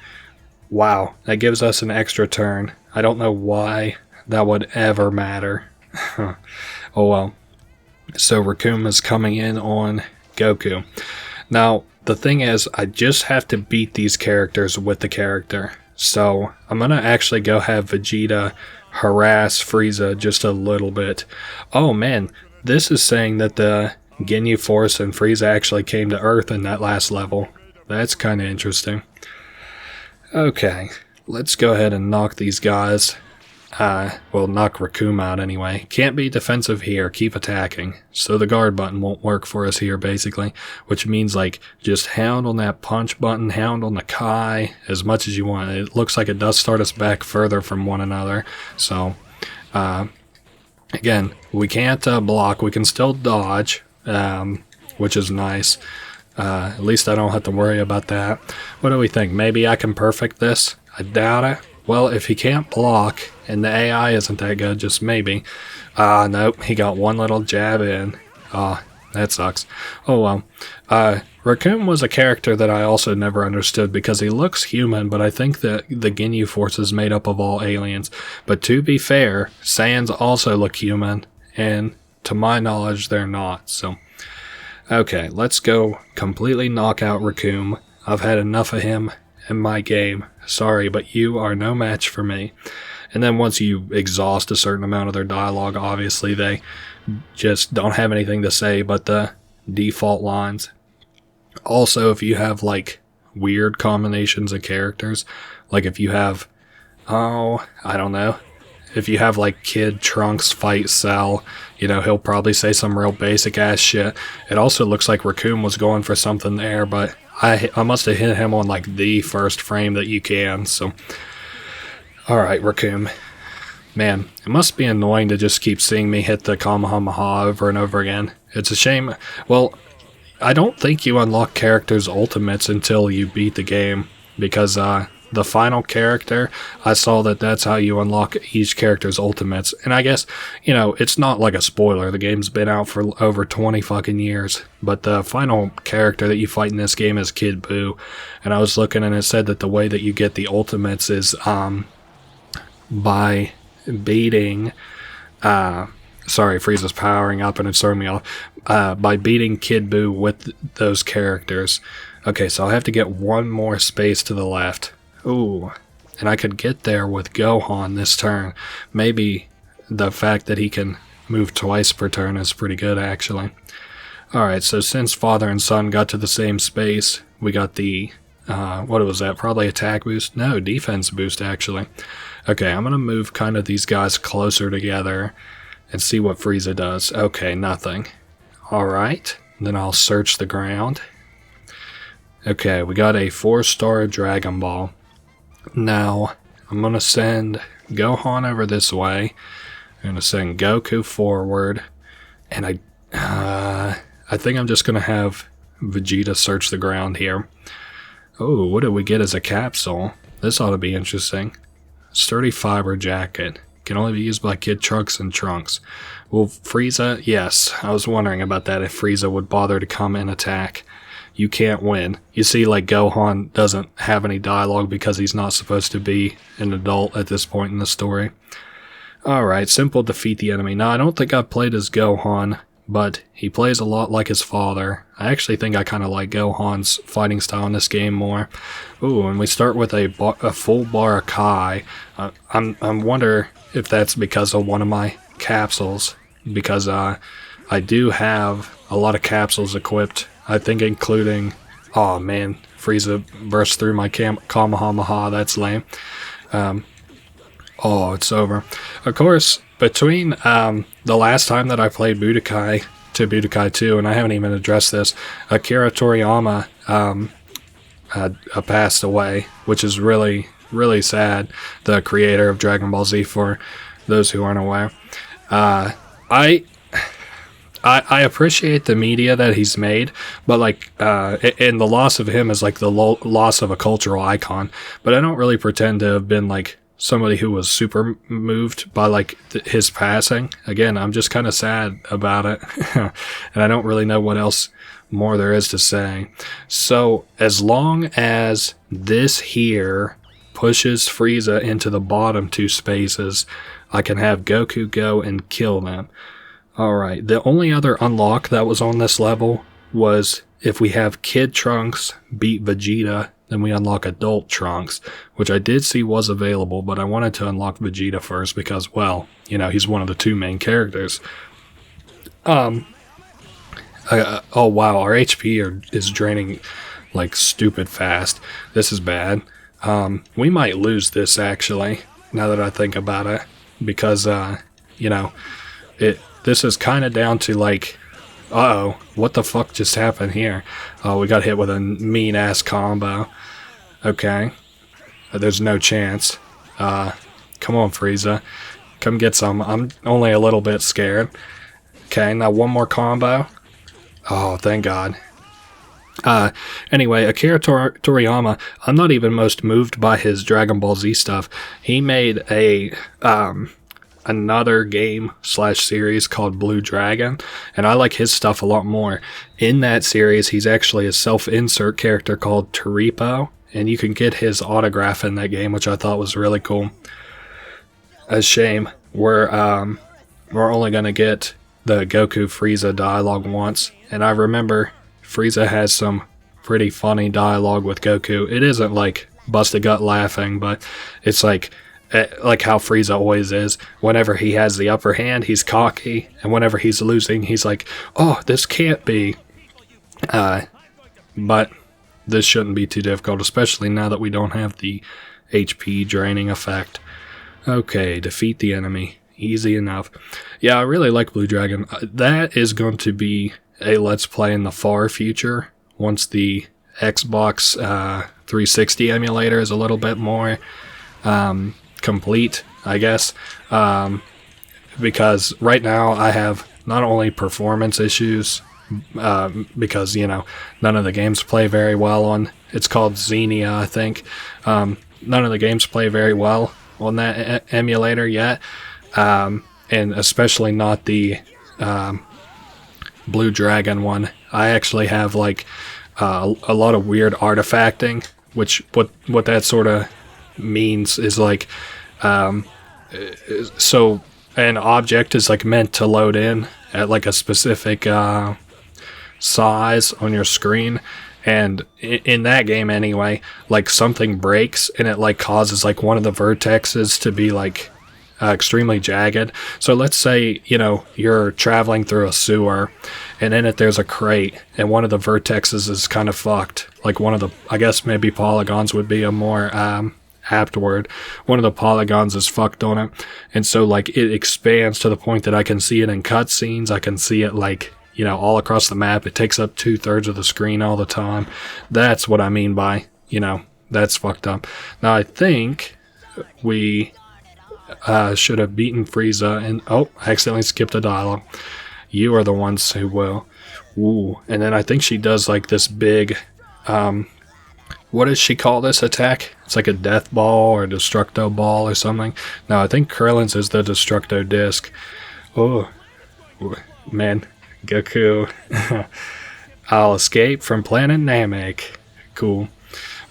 Wow, that gives us an extra turn. I don't know why that would ever matter. Oh well. So Raccoon is coming in on Goku. Now, the thing is, I just have to beat these characters with the character. So I'm going to actually go have Vegeta harass Frieza just a little bit. Oh man, this is saying that the Ginyu Force and Frieza actually came to Earth in that last level. That's kind of interesting. Okay, let's go ahead and knock these guys. Well, knock Raccoon out anyway. Can't be defensive here, keep attacking. So the guard button won't work for us here, basically. Which means, like, just hound on that punch button, hound on the Kai, as much as you want. It looks like it does start us back further from one another. So, again, we can't block, we can still dodge. Which is nice. At least I don't have to worry about that. What do we think? Maybe I can perfect this? I doubt it. Well, if he can't block, and the AI isn't that good, just maybe. Nope, he got one little jab in. That sucks. Oh well. Raccoon was a character that I also never understood because he looks human, but I think that the Ginyu Force is made up of all aliens. But to be fair, Saiyans also look human, and to my knowledge, they're not, so. Okay, let's go completely knock out Raccoon. I've had enough of him in my game. Sorry, but you are no match for me. And then once you exhaust a certain amount of their dialogue, obviously they just don't have anything to say but the default lines. Also, if you have, like, weird combinations of characters, like if you have, I don't know, if you have, like, Kid Trunks fight Cell, you know, he'll probably say some real basic ass shit. It also looks like Raccoon was going for something there, but I must have hit him on, like, the first frame that you can, so. Alright, Raccoon. Man, it must be annoying to just keep seeing me hit the Kamehameha over and over again. It's a shame. Well, I don't think you unlock characters' ultimates until you beat the game, because, the final character, I saw that that's how you unlock each character's ultimates. And I guess, you know, it's not like a spoiler. The game's been out for over 20 fucking years. But the final character that you fight in this game is Kid Buu. And I was looking and it said that the way that you get the ultimates is by beating... sorry, Frieza's powering up and it's throwing me off. By beating Kid Buu with those characters. Okay, so I have to get one more space to the left. Ooh, and I could get there with Gohan this turn. Maybe the fact that he can move twice per turn is pretty good, actually. Alright, so since father and son got to the same space, we got the, what was that, probably attack boost? No, defense boost, actually. Okay, I'm going to move kind of these guys closer together and see what Frieza does. Okay, nothing. Alright, then I'll search the ground. Okay, we got a 4-star Dragon Ball. Now, I'm going to send Gohan over this way. I'm going to send Goku forward. And I think I'm just going to have Vegeta search the ground here. Oh, what did we get as a capsule? This ought to be interesting. Sturdy fiber jacket. Can only be used by Kid Trunks and Trunks. Well, Frieza, yes. I was wondering about that, if Frieza would bother to come and attack. You can't win. You see, like, Gohan doesn't have any dialogue because he's not supposed to be an adult at this point in the story. Alright, simple, defeat the enemy. Now, I don't think I've played as Gohan, but he plays a lot like his father. I actually think I kind of like Gohan's fighting style in this game more. Ooh, and we start with a full bar of Kai. I wonder if that's because of one of my capsules, because I do have a lot of capsules equipped. I think including, oh man, Frieza burst through my Kamehameha, that's lame. Oh, it's over. Of course, between the last time that I played Budokai to Budokai 2, and I haven't even addressed this, Akira Toriyama passed away, which is really, really sad. The creator of Dragon Ball Z, for those who aren't aware. I appreciate the media that he's made, but like, and the loss of him is like the loss of a cultural icon. But I don't really pretend to have been like somebody who was super moved by like his passing. Again, I'm just kind of sad about it, and I don't really know what else more there is to say. So as long as this here pushes Frieza into the bottom two spaces, I can have Goku go and kill them. Alright, the only other unlock that was on this level was if we have Kid Trunks beat Vegeta, then we unlock Adult Trunks, which I did see was available, but I wanted to unlock Vegeta first because, well, you know, he's one of the two main characters. Oh wow, our HP is draining like stupid fast. This is bad. We might lose this actually, now that I think about it, because, you know, this is kind of down to like, uh-oh, what the fuck just happened here? Oh, we got hit with a mean-ass combo. Okay. There's no chance. Come on, Frieza. Come get some. I'm only a little bit scared. Okay, now one more combo. Oh, thank God. Anyway, Akira Toriyama, I'm not even most moved by his Dragon Ball Z stuff. He made another game / series called Blue Dragon, and I like his stuff a lot more. In that series, he's actually a self-insert character called Taripo, and you can get his autograph in that game, which I thought was really cool. A shame we're only gonna get the Goku Frieza dialogue once, and I remember Frieza has some pretty funny dialogue with Goku. It isn't like bust a gut laughing, but it's like how Frieza always is. Whenever he has the upper hand, he's cocky, and whenever he's losing, he's like, oh, this can't be. But this shouldn't be too difficult, especially now that we don't have the HP draining effect. Okay, defeat the enemy. Easy enough. Yeah, I really like Blue Dragon. That is going to be a Let's Play in the far future, once the Xbox 360 emulator is a little bit more complete, I guess, because right now I have not only performance issues, because, you know, none of the games play very well on, it's called Xenia, I think. None of the games play very well on that emulator yet, and especially not the Blue Dragon one. I actually have like a lot of weird artifacting, which what that sort of means is like, so an object is like meant to load in at like a specific size on your screen, and in that game anyway, like something breaks and it like causes like one of the vertexes to be like extremely jagged. So let's say, you know, you're traveling through a sewer, and in it there's a crate, and one of the vertexes is kind of fucked. Like one of the, I guess maybe polygons would be a more apt word. One of the polygons is fucked on it, and so like it expands to the point that I can see it in cutscenes. I can see it like, you know, all across the map. It takes up 2/3 of the screen all the time. That's what I mean by, you know, that's fucked up. Now I think we should have beaten Frieza, and oh, I accidentally skipped a dialogue. You are the ones who will. Ooh, and then I think she does like this big, what does she call this attack? It's like a death ball or a destructo ball or something. No, I think Krillin's is the destructo disc. Oh, man. Goku. I'll escape from planet Namek. Cool.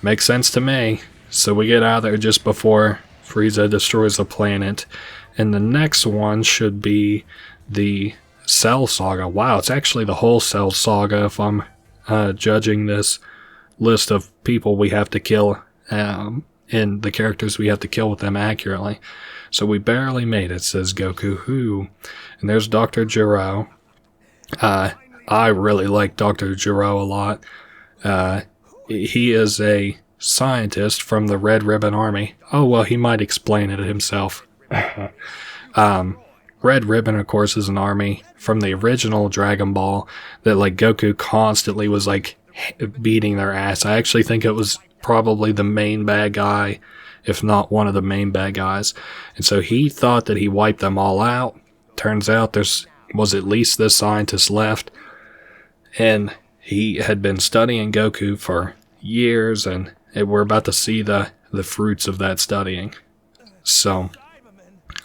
Makes sense to me. So we get out of there just before Frieza destroys the planet. And the next one should be the Cell Saga. Wow, it's actually the whole Cell Saga if I'm judging this list of people we have to kill and the characters we have to kill with them accurately. So we barely made it, says Goku. Who? And there's Dr. Gero. I really like Dr. Gero a lot. He is a scientist from the Red Ribbon Army. Oh, well, he might explain it himself. Red Ribbon, of course, is an army from the original Dragon Ball that, like, Goku constantly was, like, beating their ass. I actually think it was probably the main bad guy, if not one of the main bad guys. And so he thought that he wiped them all out. Turns out there's was at least this scientist left. And he had been studying Goku for years, and we're about to see the fruits of that studying. So,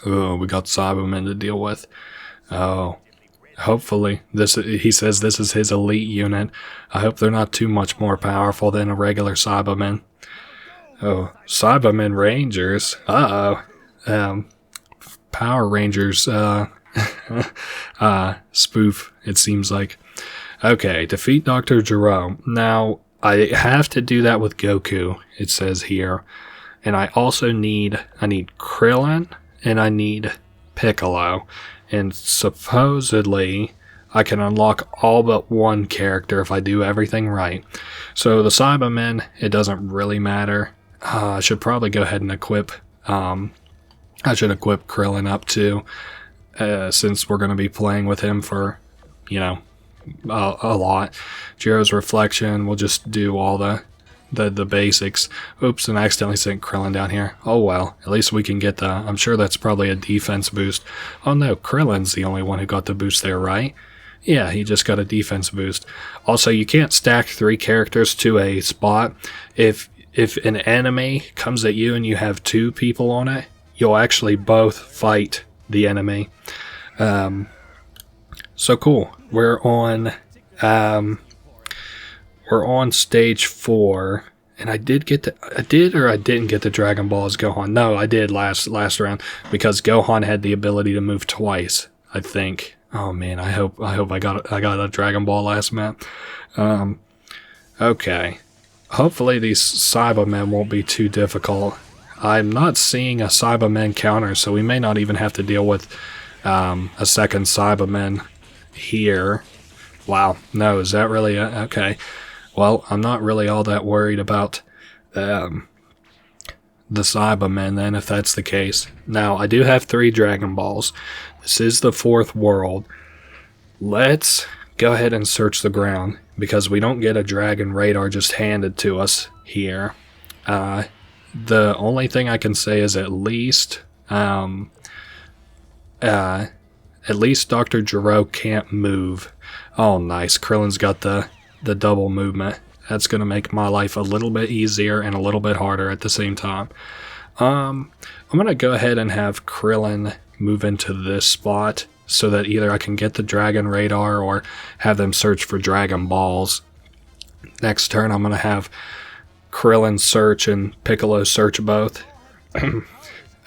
oh, we got Cybermen to deal with. Oh, hopefully, he says this is his elite unit. I hope they're not too much more powerful than a regular Cyberman. Oh, Cybermen Rangers. Uh-oh. Power Rangers, spoof, it seems like. Okay, defeat Dr. Gero. Now, I have to do that with Goku, it says here. And I also need Krillin, and I need Piccolo. And supposedly, I can unlock all but one character if I do everything right. So the Cybermen, it doesn't really matter. I should probably go ahead and equip, I should equip Krillin up too, since we're going to be playing with him for, you know, a lot. Jiro's Reflection, we'll just do all the basics. Oops, and I accidentally sent Krillin down here. Oh well, at least we can get the, I'm sure that's probably a defense boost. Oh no, Krillin's the only one who got the boost there, right? Yeah, he just got a defense boost. Also, you can't stack 3 characters to a spot. If an enemy comes at you and you have 2 people on it, you'll actually both fight the enemy. So cool. We're on stage 4, and I did or I didn't get the Dragon Ball's Gohan. No, I did last round because Gohan had the ability to move twice, I think. Oh man, I hope I got a Dragon Ball last map. Okay. Hopefully these Cybermen won't be too difficult. I'm not seeing a Cybermen counter, so we may not even have to deal with a second Cyberman here. Wow, no, is that really okay? Well, I'm not really all that worried about the Cybermen then, if that's the case. Now, I do have 3 Dragon Balls. This is the 4th world. Let's go ahead and search the ground, because we don't get a Dragon Radar just handed to us here. The only thing I can say is at least Dr. Gero can't move. Oh, nice. Krillin's got the double movement. That's going to make my life a little bit easier and a little bit harder at the same time. I'm going to go ahead and have Krillin move into this spot so that either I can get the Dragon Radar or have them search for Dragon Balls. Next turn, I'm going to have Krillin search and Piccolo search both.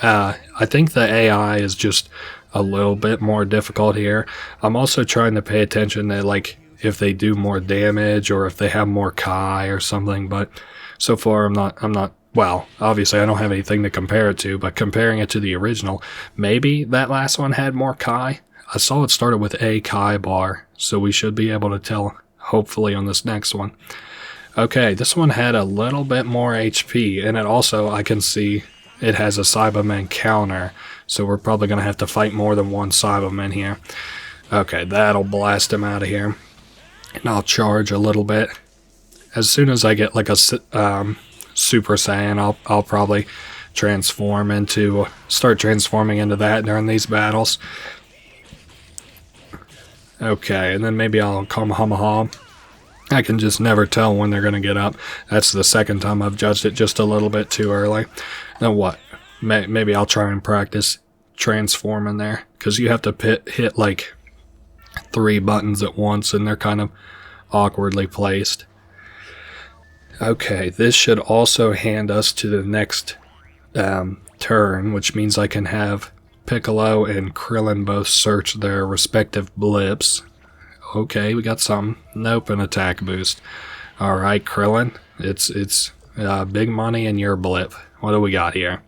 I think the AI is just a little bit more difficult here. I'm also trying to pay attention to, like, if they do more damage or if they have more Kai or something, but so far I'm not, well, obviously I don't have anything to compare it to, but comparing it to the original, maybe that last one had more Kai. I saw it started with a Kai bar, so we should be able to tell, hopefully, on this next one. Okay, this one had a little bit more HP, and it also, I can see, it has a Cyberman counter, so we're probably going to have to fight more than one Cyberman here. Okay, that'll blast him out of here. And I'll charge a little bit. As soon as I get like a Super Saiyan, I'll probably start transforming into that during these battles. Okay, and then maybe I'll Kamehameha. I can just never tell when they're going to get up. That's the second time I've judged it just a little bit too early. Now what? Maybe I'll try and practice transforming there, because you have to hit like 3 buttons at once, and they're kind of awkwardly placed. Okay, this should also hand us to the next turn, which means I can have Piccolo and Krillin both search their respective blips. Okay, we got some. Nope, an attack boost. Alright, Krillin, it's big money in your blip. What do we got here?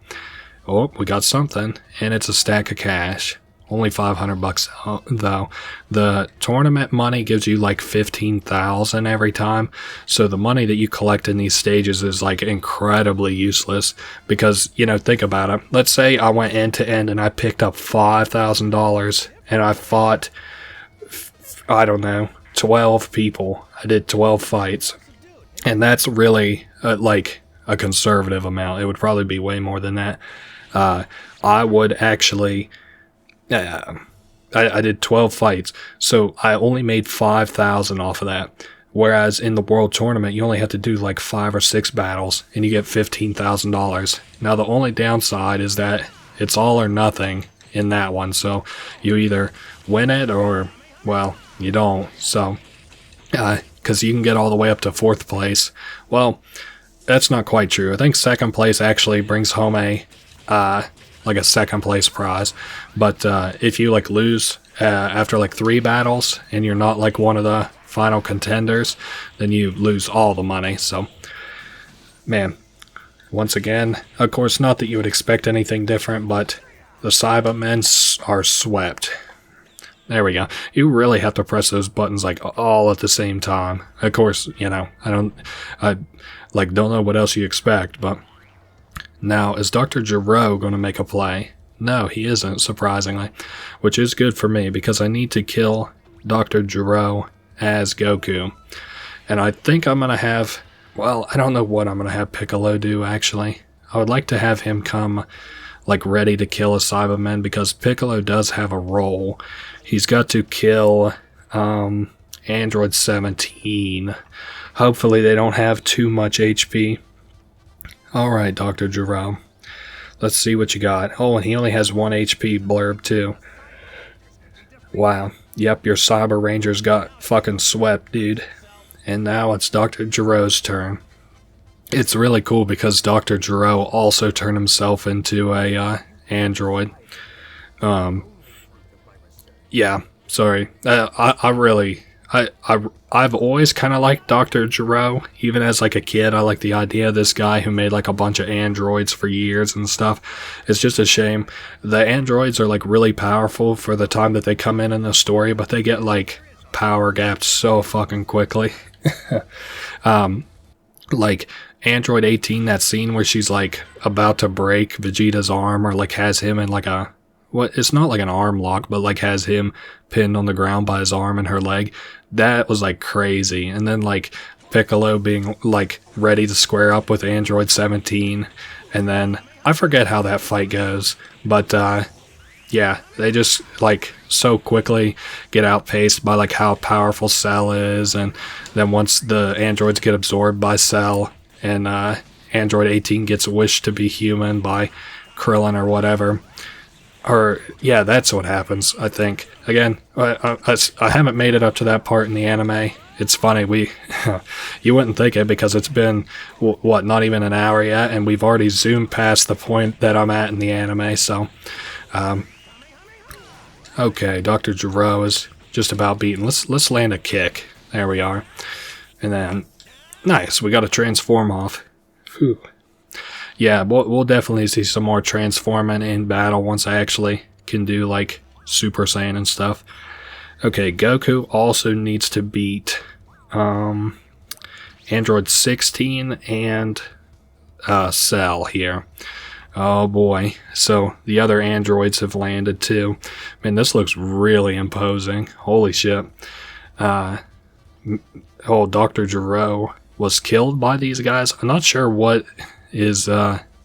Oh, we got something, and it's a stack of cash. Only $500 though. The tournament money gives you like 15,000 every time. So the money that you collect in these stages is like incredibly useless, because, you know, think about it. Let's say I went end to end and I picked up $5,000 and I fought, I don't know, 12 people. I did 12 fights. And that's really like a conservative amount. It would probably be way more than that. I would actually... I did 12 fights, so I only made 5,000 off of that. Whereas in the World Tournament, you only have to do like 5 or 6 battles, and you get $15,000. Now, the only downside is that it's all or nothing in that one, so you either win it or, well, you don't. So, because you can get all the way up to 4th place. Well, that's not quite true. I think 2nd place actually brings home a like a 2nd place prize, but if you like lose after like 3 battles and you're not like one of the final contenders, then you lose all the money. So, man, once again, of course, not that you would expect anything different, but the Cybermen are swept. There we go. You really have to press those buttons like all at the same time. Of course, you know, I like don't know what else you expect, but now, is Dr. Gero going to make a play? No, he isn't, surprisingly. Which is good for me, because I need to kill Dr. Gero as Goku. And I think I'm going to have... Well, I don't know what I'm going to have Piccolo do, actually. I would like to have him come, like, ready to kill a Cyberman, because Piccolo does have a role. He's got to kill Android 17. Hopefully they don't have too much HP. Alright, Dr. Gero. Let's see what you got. Oh, and he only has 1 HP blurb, too. Wow. Yep, your Cyber Rangers got fucking swept, dude. And now it's Dr. Gero's turn. It's really cool because Dr. Gero also turned himself into a android. Yeah, sorry. I've always kind of liked Dr. Gero. Even as like a kid, I like the idea of this guy who made like a bunch of androids for years and stuff. It's just a shame. The androids are like really powerful for the time that they come in the story, but they get like power gapped so fucking quickly. Like Android 18, that scene where she's like about to break Vegeta's arm, or like has him in like a... What, it's not like an arm lock, but like has him pinned on the ground by his arm and her leg. That was like crazy. And then like Piccolo being like ready to square up with Android 17. And then I forget how that fight goes, but yeah, they just like so quickly get outpaced by like how powerful Cell is. And then once the androids get absorbed by Cell and Android 18 gets wished to be human by Krillin or whatever. Or, yeah, that's what happens, I think. Again, I haven't made it up to that part in the anime. It's funny, you wouldn't think it because it's been, what, not even an hour yet, and we've already zoomed past the point that I'm at in the anime, so... okay, Dr. Gero is just about beaten. Let's land a kick. There we are. And then, nice, we got a transform off. Whew. Yeah, we'll definitely see some more transforming in battle once I actually can do, like, Super Saiyan and stuff. Okay, Goku also needs to beat Android 16 and Cell here. Oh boy. So, the other androids have landed too. Man, this looks really imposing. Holy shit. Dr. Gero was killed by these guys. I'm not sure what is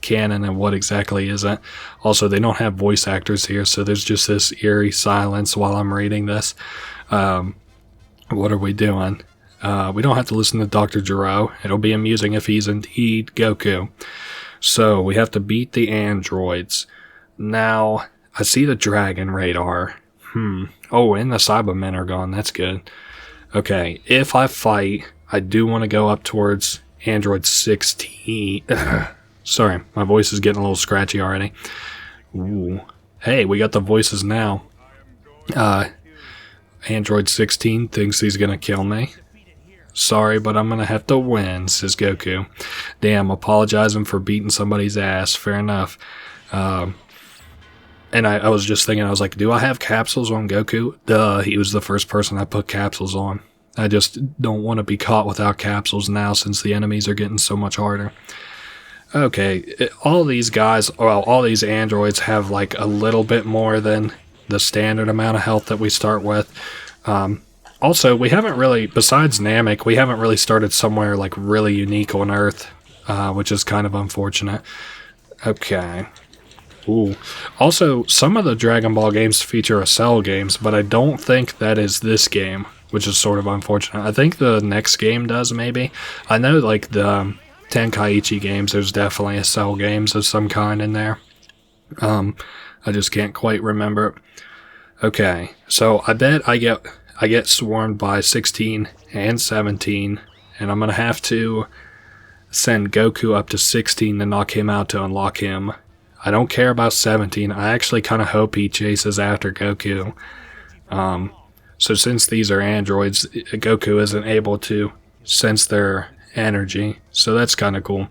canon and what exactly isn't. Also, they don't have voice actors here, so there's just this eerie silence while I'm reading this. What are we doing? We don't have to listen to Dr. Gero. It'll be amusing if he's indeed Goku. So we have to beat the androids. Now, I see the dragon radar. Oh, and the Cybermen are gone. That's good. Okay, if I fight, I do want to go up towards Android 16. Sorry, my voice is getting a little scratchy already. Ooh. Hey, we got the voices now. Android 16 thinks he's gonna kill me. Sorry, but I'm gonna have to win, says Goku. Damn, apologizing for beating somebody's ass. Fair enough. And I was just thinking, I was like, do I have capsules on Goku? Duh, he was the first person I put capsules on. I just don't want to be caught without capsules now since the enemies are getting so much harder. Okay, all these guys, well, all these androids have like a little bit more than the standard amount of health that we start with. Also, we haven't really, besides Namek, we haven't really started somewhere like really unique on Earth, which is kind of unfortunate. Okay. Ooh. Also, some of the Dragon Ball games feature Cell games, but I don't think that is this game, which is sort of unfortunate. I think the next game does, maybe. I know, like, the Tenkaichi games, there's definitely Cell games of some kind in there. I just can't quite remember. Okay, so I bet I get swarmed by 16 and 17, and I'm going to have to send Goku up to 16 to knock him out to unlock him. I don't care about 17. I actually kind of hope he chases after Goku. So since these are androids, Goku isn't able to sense their energy. So that's kind of cool.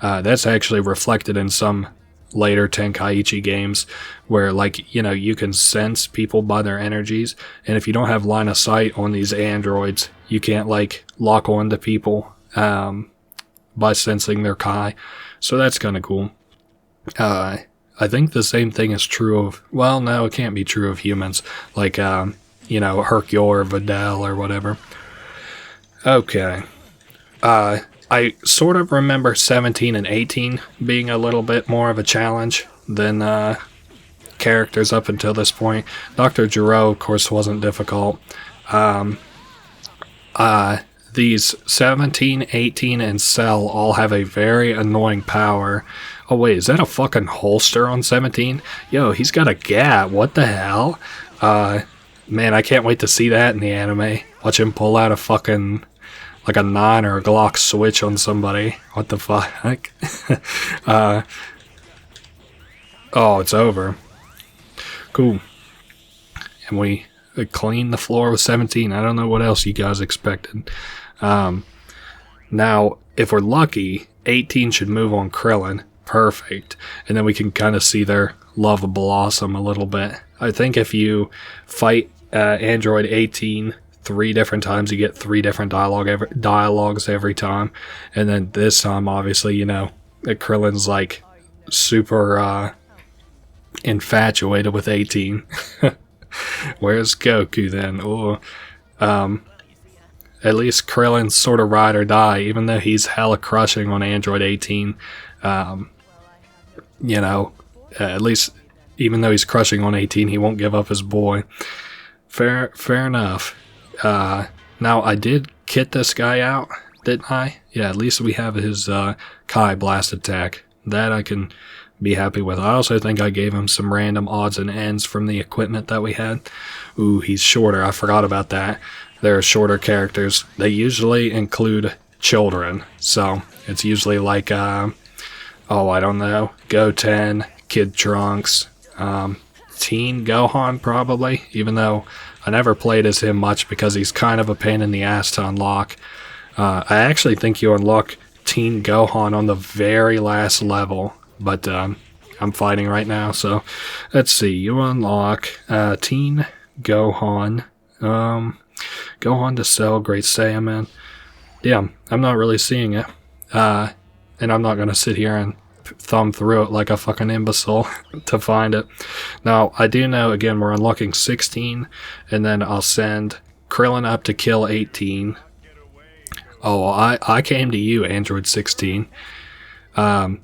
That's actually reflected in some later Tenkaichi games where, like, you know, you can sense people by their energies. And if you don't have line of sight on these androids, you can't, like, lock on to people by sensing their Kai. So that's kind of cool. I think the same thing is true of, well, no, it can't be true of humans, like, you know, Hercule or Videl or whatever. Okay. I sort of remember 17 and 18 being a little bit more of a challenge than characters up until this point. Dr. Gero, of course, wasn't difficult. These 17, 18, and Cell all have a very annoying power. Oh wait, is that a fucking holster on 17? Yo, he's got a gat, what the hell? Man, I can't wait to see that in the anime. Watch him pull out a fucking, like a 9 or a Glock switch on somebody. What the fuck? Oh, it's over. Cool. And we cleaned the floor with 17. I don't know what else you guys expected. Now, if we're lucky, 18 should move on Krillin. Perfect. And then we can kind of see their love blossom a little bit. I think if you fight Android 18 3 different times, you get 3 different dialogues every time. And then this time, obviously, you know, Krillin's like super infatuated with 18. Where's Goku then? Oh, at least Krillin's sort of ride or die, even though he's hella crushing on Android 18. You know, at least even though he's crushing on 18, he won't give up his boy. Fair enough. Now, I did kit this guy out, didn't I? Yeah, at least we have his Kai blast attack. That I can be happy with. I also think I gave him some random odds and ends from the equipment that we had. Ooh, he's shorter. I forgot about that. There are shorter characters. They usually include children. So it's usually like, I don't know, Goten, Kid Trunks, Teen Gohan probably, even though I never played as him much because he's kind of a pain in the ass to unlock. I actually think you unlock Teen Gohan on the very last level, but I'm fighting right now, so let's see. You unlock Teen Gohan, Gohan to Cell, Great Saiyaman. Yeah, I'm not really seeing it, and I'm not going to sit here and thumb through it like a fucking imbecile to find it. Now, I do know, again, we're unlocking 16, and then I'll send Krillin up to kill 18. Oh, I came to you, Android 16. I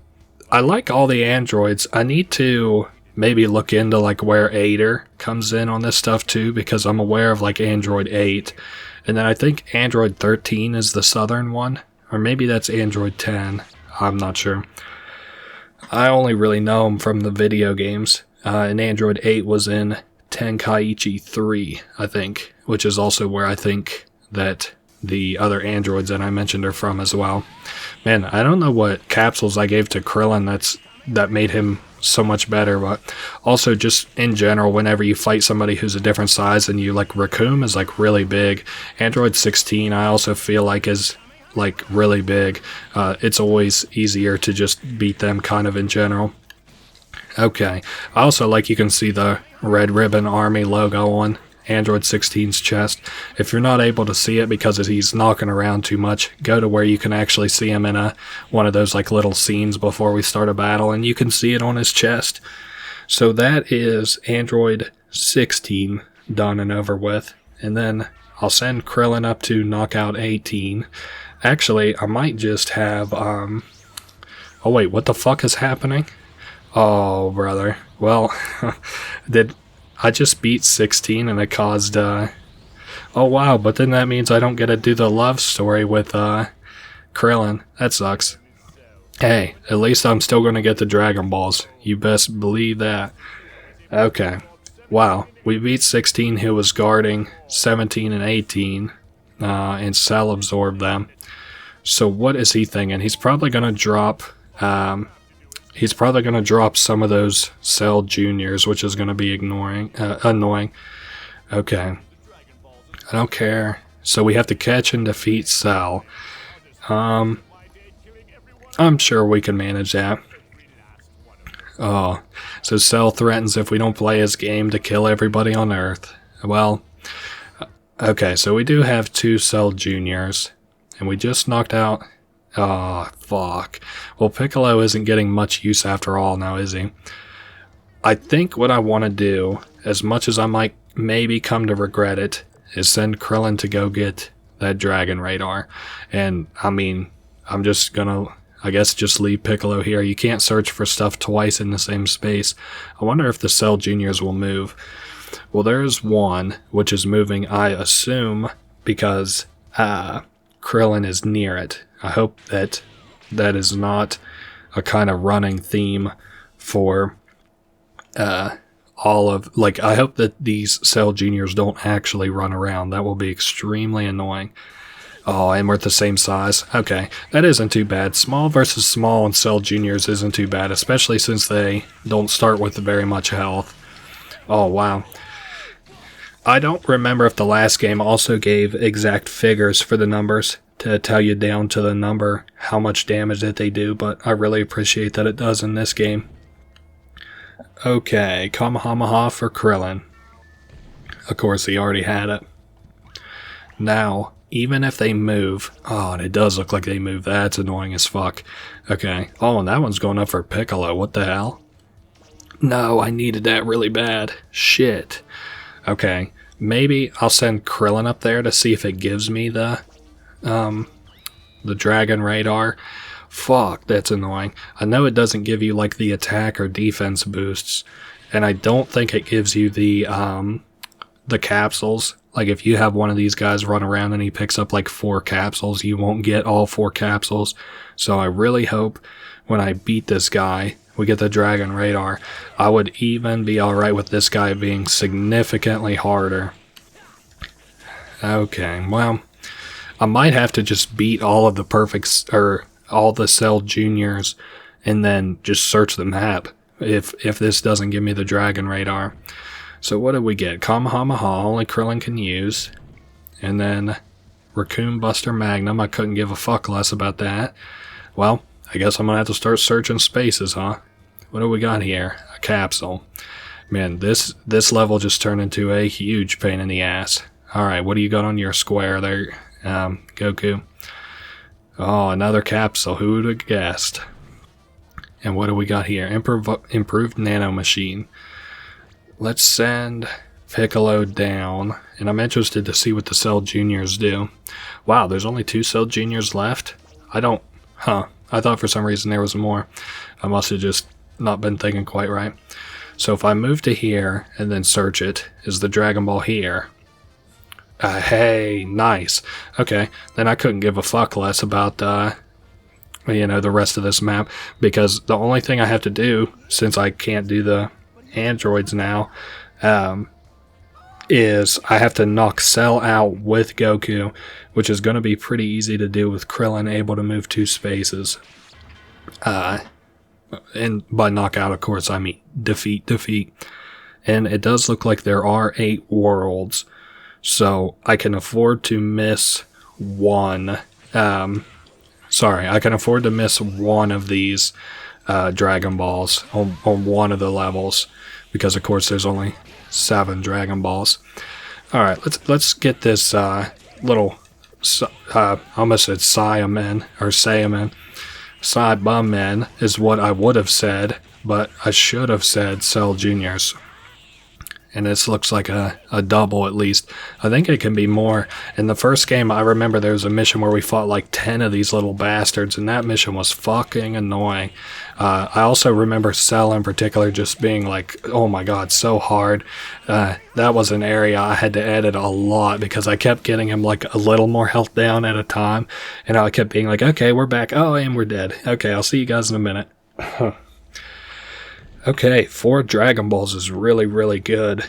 like all the androids. I need to maybe look into like where Aider comes in on this stuff too, because I'm aware of like Android 8, and then I think Android 13 is the southern one, or maybe that's Android 10. I'm not sure. I only really know them from the video games, and Android 8 was in Tenkaichi 3, I think, which is also where I think that the other androids that I mentioned are from as well. Man, I don't know what capsules I gave to Krillin that made him so much better, but also just in general, whenever you fight somebody who's a different size than you, like Raccoon is like really big. Android 16 I also feel like is like really big. It's always easier to just beat them kind of in general. Okay, also, like, you can see the Red Ribbon Army logo on Android 16's chest. If you're not able to see it because he's knocking around too much, go to where you can actually see him in one of those like little scenes before we start a battle, and you can see it on his chest. So that is Android 16 done and over with. And then I'll send Krillin up to knockout 18. Actually, I might just have oh wait, what the fuck is happening? Oh, brother. Well, I just beat 16 and it caused, oh wow, but then that means I don't get to do the love story with, Krillin. That sucks. Hey, at least I'm still going to get the Dragon Balls. You best believe that. Okay. Wow. We beat 16 who was guarding 17 and 18, and Cell absorbed them. So what is he thinking? He's probably going to drop, some of those Cell Juniors, which is going to be annoying. Okay. I don't care. So we have to catch and defeat Cell. I'm sure we can manage that. Oh, so Cell threatens if we don't play his game to kill everybody on Earth. Well, okay, so we do have 2 Cell Juniors, and we just knocked out... Oh, fuck. Well, Piccolo isn't getting much use after all now, is he? I think what I want to do, as much as I might maybe come to regret it, is send Krillin to go get that Dragon Radar. And, I mean, I'm just gonna, I guess, just leave Piccolo here. You can't search for stuff twice in the same space. I wonder if the Cell Juniors will move. Well, there's one, which is moving, I assume, because Krillin is near it. I hope that is not a kind of running theme for all of... Like, I hope that these Cell Juniors don't actually run around. That will be extremely annoying. Oh, and we're the same size. Okay, that isn't too bad. Small versus small and Cell Juniors isn't too bad, especially since they don't start with very much health. Oh, wow. I don't remember if the last game also gave exact figures for the numbers to tell you down to the number how much damage that they do, but I really appreciate that it does in this game. Okay, Kamehameha for Krillin. Of course, he already had it. Now, even if they move... Oh, and it does look like they move. That's annoying as fuck. Okay. Oh, and that one's going up for Piccolo. What the hell? No, I needed that really bad. Shit. Okay. Maybe I'll send Krillin up there to see if it gives me the Dragon Radar. Fuck, that's annoying. I know it doesn't give you like the attack or defense boosts, and I don't think it gives you the capsules. Like if you have one of these guys run around and he picks up like 4 capsules, you won't get all 4 capsules. So I really hope when I beat this guy, we get the Dragon Radar. I would even be alright with this guy being significantly harder. Okay, well, I might have to just beat all of the perfects, or all the Cell Juniors, and then just search the map if this doesn't give me the Dragon Radar. So what did we get? Kamehameha, only Krillin can use. And then Raccoon Buster Magnum, I couldn't give a fuck less about that. Well, I guess I'm gonna have to start searching spaces, huh? What do we got here? A capsule. Man, this level just turned into a huge pain in the ass. Alright, what do you got on your square there, Goku? Oh, another capsule. Who would have guessed? And what do we got here? Improved Nano Machine. Let's send Piccolo down. And I'm interested to see what the Cell Juniors do. Wow, there's only 2 Cell Juniors left? I thought for some reason there was more. I must have just not been thinking quite right. So if I move to here and then search it, is the Dragon Ball here? Hey, nice. Okay, then I couldn't give a fuck less about, you know, the rest of this map, because the only thing I have to do, since I can't do the androids now, is I have to knock Cell out with Goku, which is going to be pretty easy to do with Krillin able to move 2 spaces. And by knockout, of course, I mean defeat. And it does look like there are 8 worlds, so I can afford to miss one. I can afford to miss one of these Dragon Balls on one of the levels, because of course there's only 7 Dragon Balls. Alright, let's get this little, I almost said Saiyaman, or Saiyaman. Saiyaman is what I would have said, but I should have said Cell Juniors. And this looks like a double at least. I think it can be more. In the first game, I remember there was a mission where we fought like 10 of these little bastards, and that mission was fucking annoying. I also remember Cell in particular just being like, oh my god, so hard. That was an area I had to edit a lot, because I kept getting him like a little more health down at a time, and I kept being like, okay, we're back. Oh, and we're dead. Okay, I'll see you guys in a minute. Okay, 4 Dragon Balls is really, really good,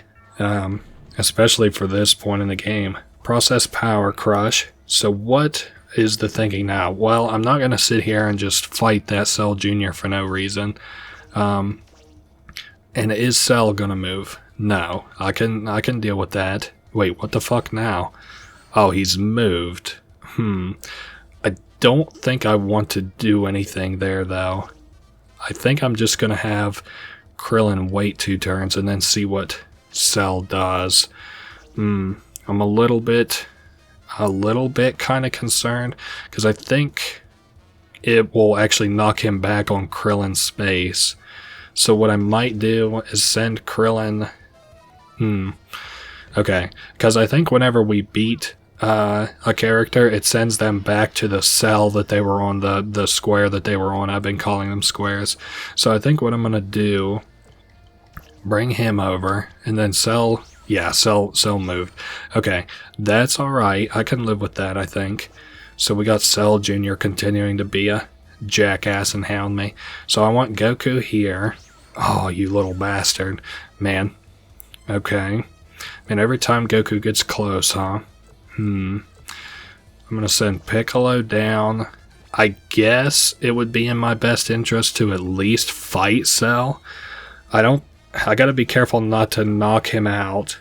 especially for this point in the game. Process Power Crush. So what is the thinking now? Well, I'm not going to sit here and just fight that Cell Jr. for no reason. And is Cell going to move? No, I can deal with that. Wait, what the fuck now? Oh, he's moved. I don't think I want to do anything there, though. I think I'm just going to have Krillin wait 2 turns and then see what Cell does. I'm a little bit kind of concerned, because I think it will actually knock him back on Krillin's space. So what I might do is send Krillin... Okay, because I think whenever we beat a character, it sends them back to the cell that they were on, the square that they were on. I've been calling them squares. So I think what I'm going to do, bring him over, and then Cell moved. Okay, that's alright. I can live with that, I think. So we got Cell Jr. continuing to be a jackass and hound me. So I want Goku here. Oh, you little bastard. Man. Okay. And every time Goku gets close, huh? I'm gonna send Piccolo down. I guess it would be in my best interest to at least fight Cell. I gotta be careful not to knock him out.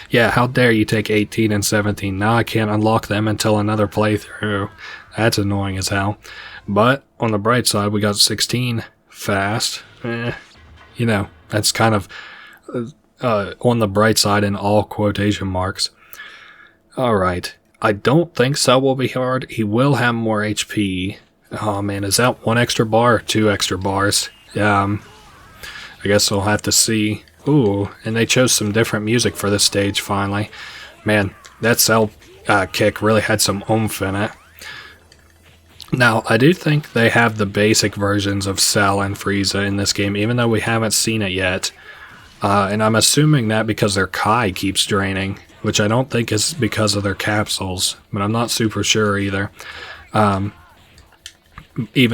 Yeah, how dare you take 18 and 17. Now I can't unlock them until another playthrough. That's annoying as hell. But on the bright side, we got 16 fast. You know, that's kind of on the bright side in all quotation marks. Alright, I don't think Cell will be hard. He will have more HP. Oh man, is that 1 extra bar or 2 extra bars? I guess we'll have to see. Ooh, and they chose some different music for this stage finally. Man, that Cell kick really had some oomph in it. Now, I do think they have the basic versions of Cell and Frieza in this game, even though we haven't seen it yet. And I'm assuming that because their Kai keeps draining, which I don't think is because of their capsules, but I'm not super sure either. Even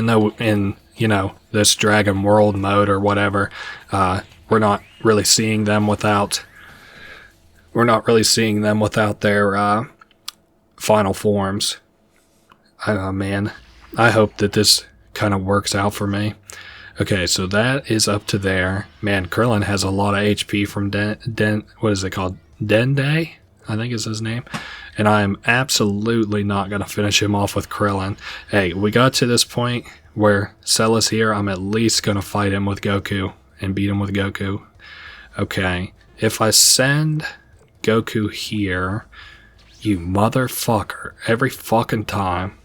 though in, you know, this Dragon World mode or whatever, we're not really seeing them without their final forms. Man, I hope that this kind of works out for me. Okay, so that is up to there. Man, Krillin has a lot of HP from what is it called? Dende, I think is his name. And I am absolutely not going to finish him off with Krillin. Hey, we got to this point where Cell is here. I'm at least going to fight him with Goku and beat him with Goku. Okay, if I send Goku here, you motherfucker, every fucking time.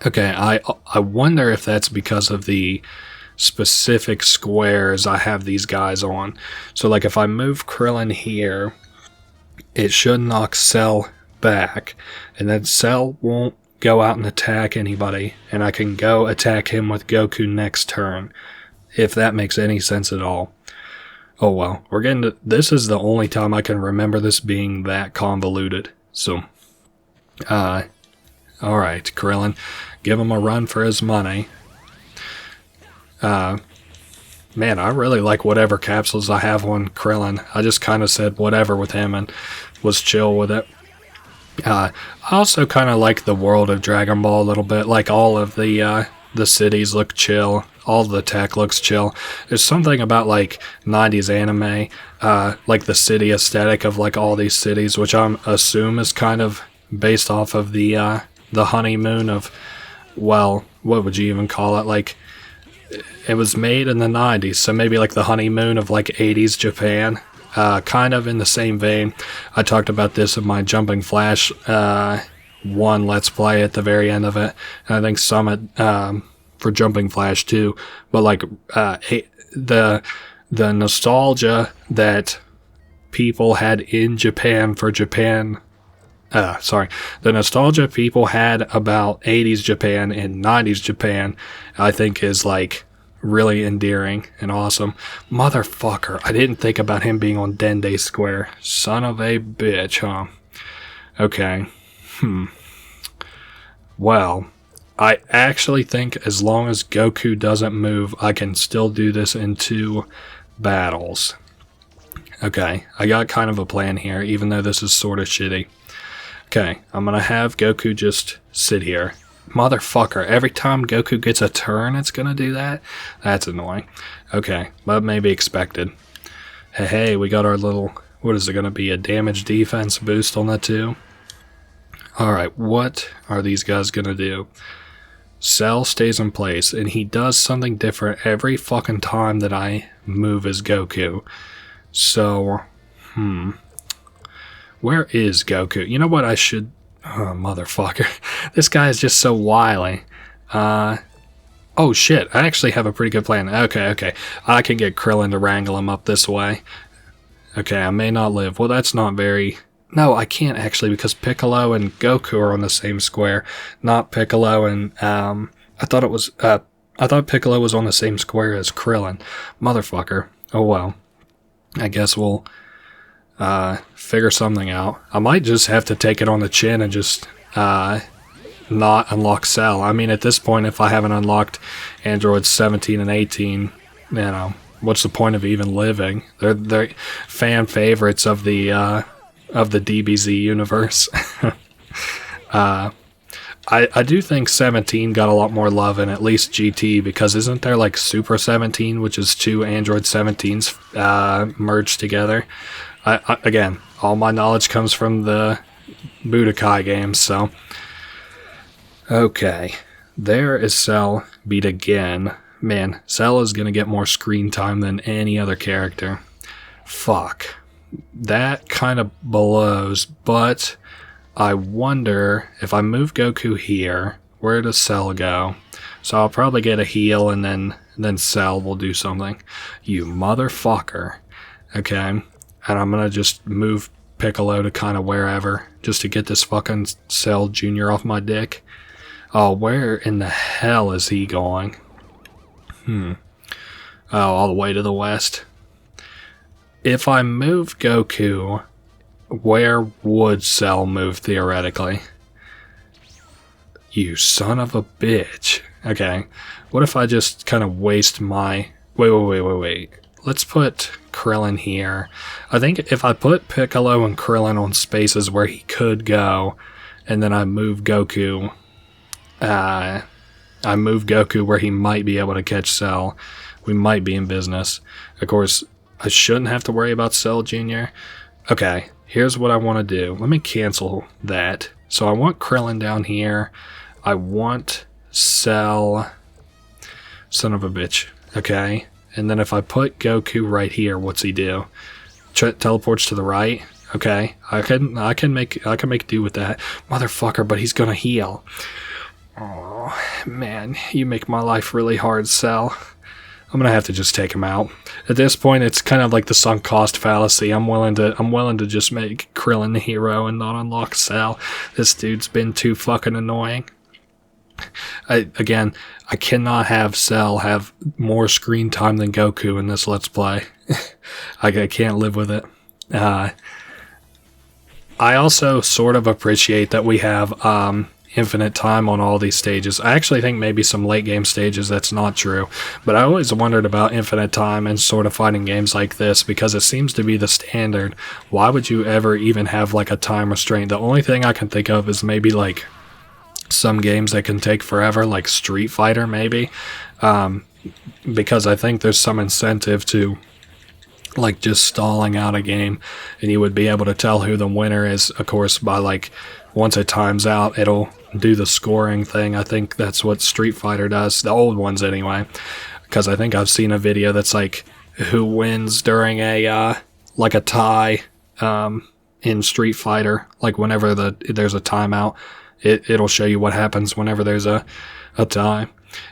Okay, I wonder if that's because of the specific squares I have these guys on. So like if I move Krillin here, it should knock Cell back, and then Cell won't go out and attack anybody, and I can go attack him with Goku next turn. if that makes any sense at all. Oh well, we're getting to, this is the only time I can remember this being that convoluted. So, alright, Krillin, give him a run for his money. Man, I really like whatever capsules I have on Krillin. I just kind of said whatever with him and was chill with it. I also kind of like the world of Dragon Ball a little bit. Like all of the cities look chill. All the tech looks chill. There's something about like 90s anime, like the city aesthetic of like all these cities, which I assume is kind of based off of the honeymoon of, well, what would you even call it? Like, it was made in the 90s, so maybe like the honeymoon of like 80s Japan. Kind of in the same vein. I talked about this in my Jumping Flash 1 Let's Play at the very end of it. And I think Summit for Jumping Flash 2. But like the nostalgia that people had in Japan for Japan. The nostalgia people had about 80s Japan and 90s Japan, I think is like really endearing and awesome. Motherfucker, I didn't think about him being on Dende Square. Son of a bitch, huh? Okay. Well, I actually think as long as Goku doesn't move, I can still do this in 2 battles. Okay, I got kind of a plan here, even though this is sort of shitty. Okay, I'm gonna have Goku just sit here. Motherfucker, every time Goku gets a turn, it's gonna do that? That's annoying. Okay, but maybe expected. Hey, we got our little, what is it gonna be, a damage defense boost on that too? Alright, what are these guys gonna do? Cell stays in place, and he does something different every fucking time that I move as Goku. So, where is Goku? You know what I should... Oh, motherfucker. This guy is just so wily. Oh, shit. I actually have a pretty good plan. Okay. I can get Krillin to wrangle him up this way. Okay, I may not live. Well, that's not very... No, I can't actually, because Piccolo and Goku are on the same square. Not Piccolo and... I thought Piccolo was on the same square as Krillin. Motherfucker. Oh, well. I guess we'll... figure something out. I might just have to take it on the chin and just not unlock Cell. I mean, at this point, if I haven't unlocked Androids 17 and 18, you know, what's the point of even living? They're fan favorites of the DBZ universe. I do think 17 got a lot more love in at least GT, because isn't there like Super 17, which is 2 Android 17s merged together? Again, all my knowledge comes from the Budokai games, so... Okay, there is Cell beat again. Man, Cell is gonna get more screen time than any other character. Fuck. That kind of blows, but I wonder if I move Goku here, where does Cell go? So I'll probably get a heal, and then Cell will do something. You motherfucker. Okay. And I'm gonna just move Piccolo to kind of wherever, just to get this fucking Cell Jr. off my dick. Oh, where in the hell is he going? Oh, all the way to the west. If I move Goku, where would Cell move theoretically? You son of a bitch. Okay, what if I just kind of waste my... Wait. Let's put Krillin here. I think if I put Piccolo and Krillin on spaces where he could go, and then I move Goku... I move Goku where he might be able to catch Cell, we might be in business. Of course, I shouldn't have to worry about Cell Jr. Okay, here's what I want to do. Let me cancel that. So I want Krillin down here. I want Cell... Son of a bitch. Okay. And then if I put Goku right here, what's he do? Teleports to the right. Okay. I can make do with that. Motherfucker, but he's gonna heal. Oh, man, you make my life really hard, Cell. I'm gonna have to just take him out. At this point, it's kind of like the sunk cost fallacy. I'm willing to just make Krillin the hero and not unlock Cell. This dude's been too fucking annoying. I cannot have Cell have more screen time than Goku in this Let's Play. I can't live with it. I also sort of appreciate that we have infinite time on all these stages. I actually think maybe some late game stages that's not true, but I always wondered about infinite time in sort of fighting games like this because it seems to be the standard. Why would you ever even have like a time restraint? The only thing I can think of is maybe like some games that can take forever, like Street Fighter maybe, because I think there's some incentive to like just stalling out a game, and you would be able to tell who the winner is, of course, by like once it times out, it'll do the scoring thing. I think that's what Street Fighter does, the old ones anyway, because I think I've seen a video that's like who wins during a like a tie in Street Fighter, like whenever there's a timeout, it'll show you what happens whenever there's a tie.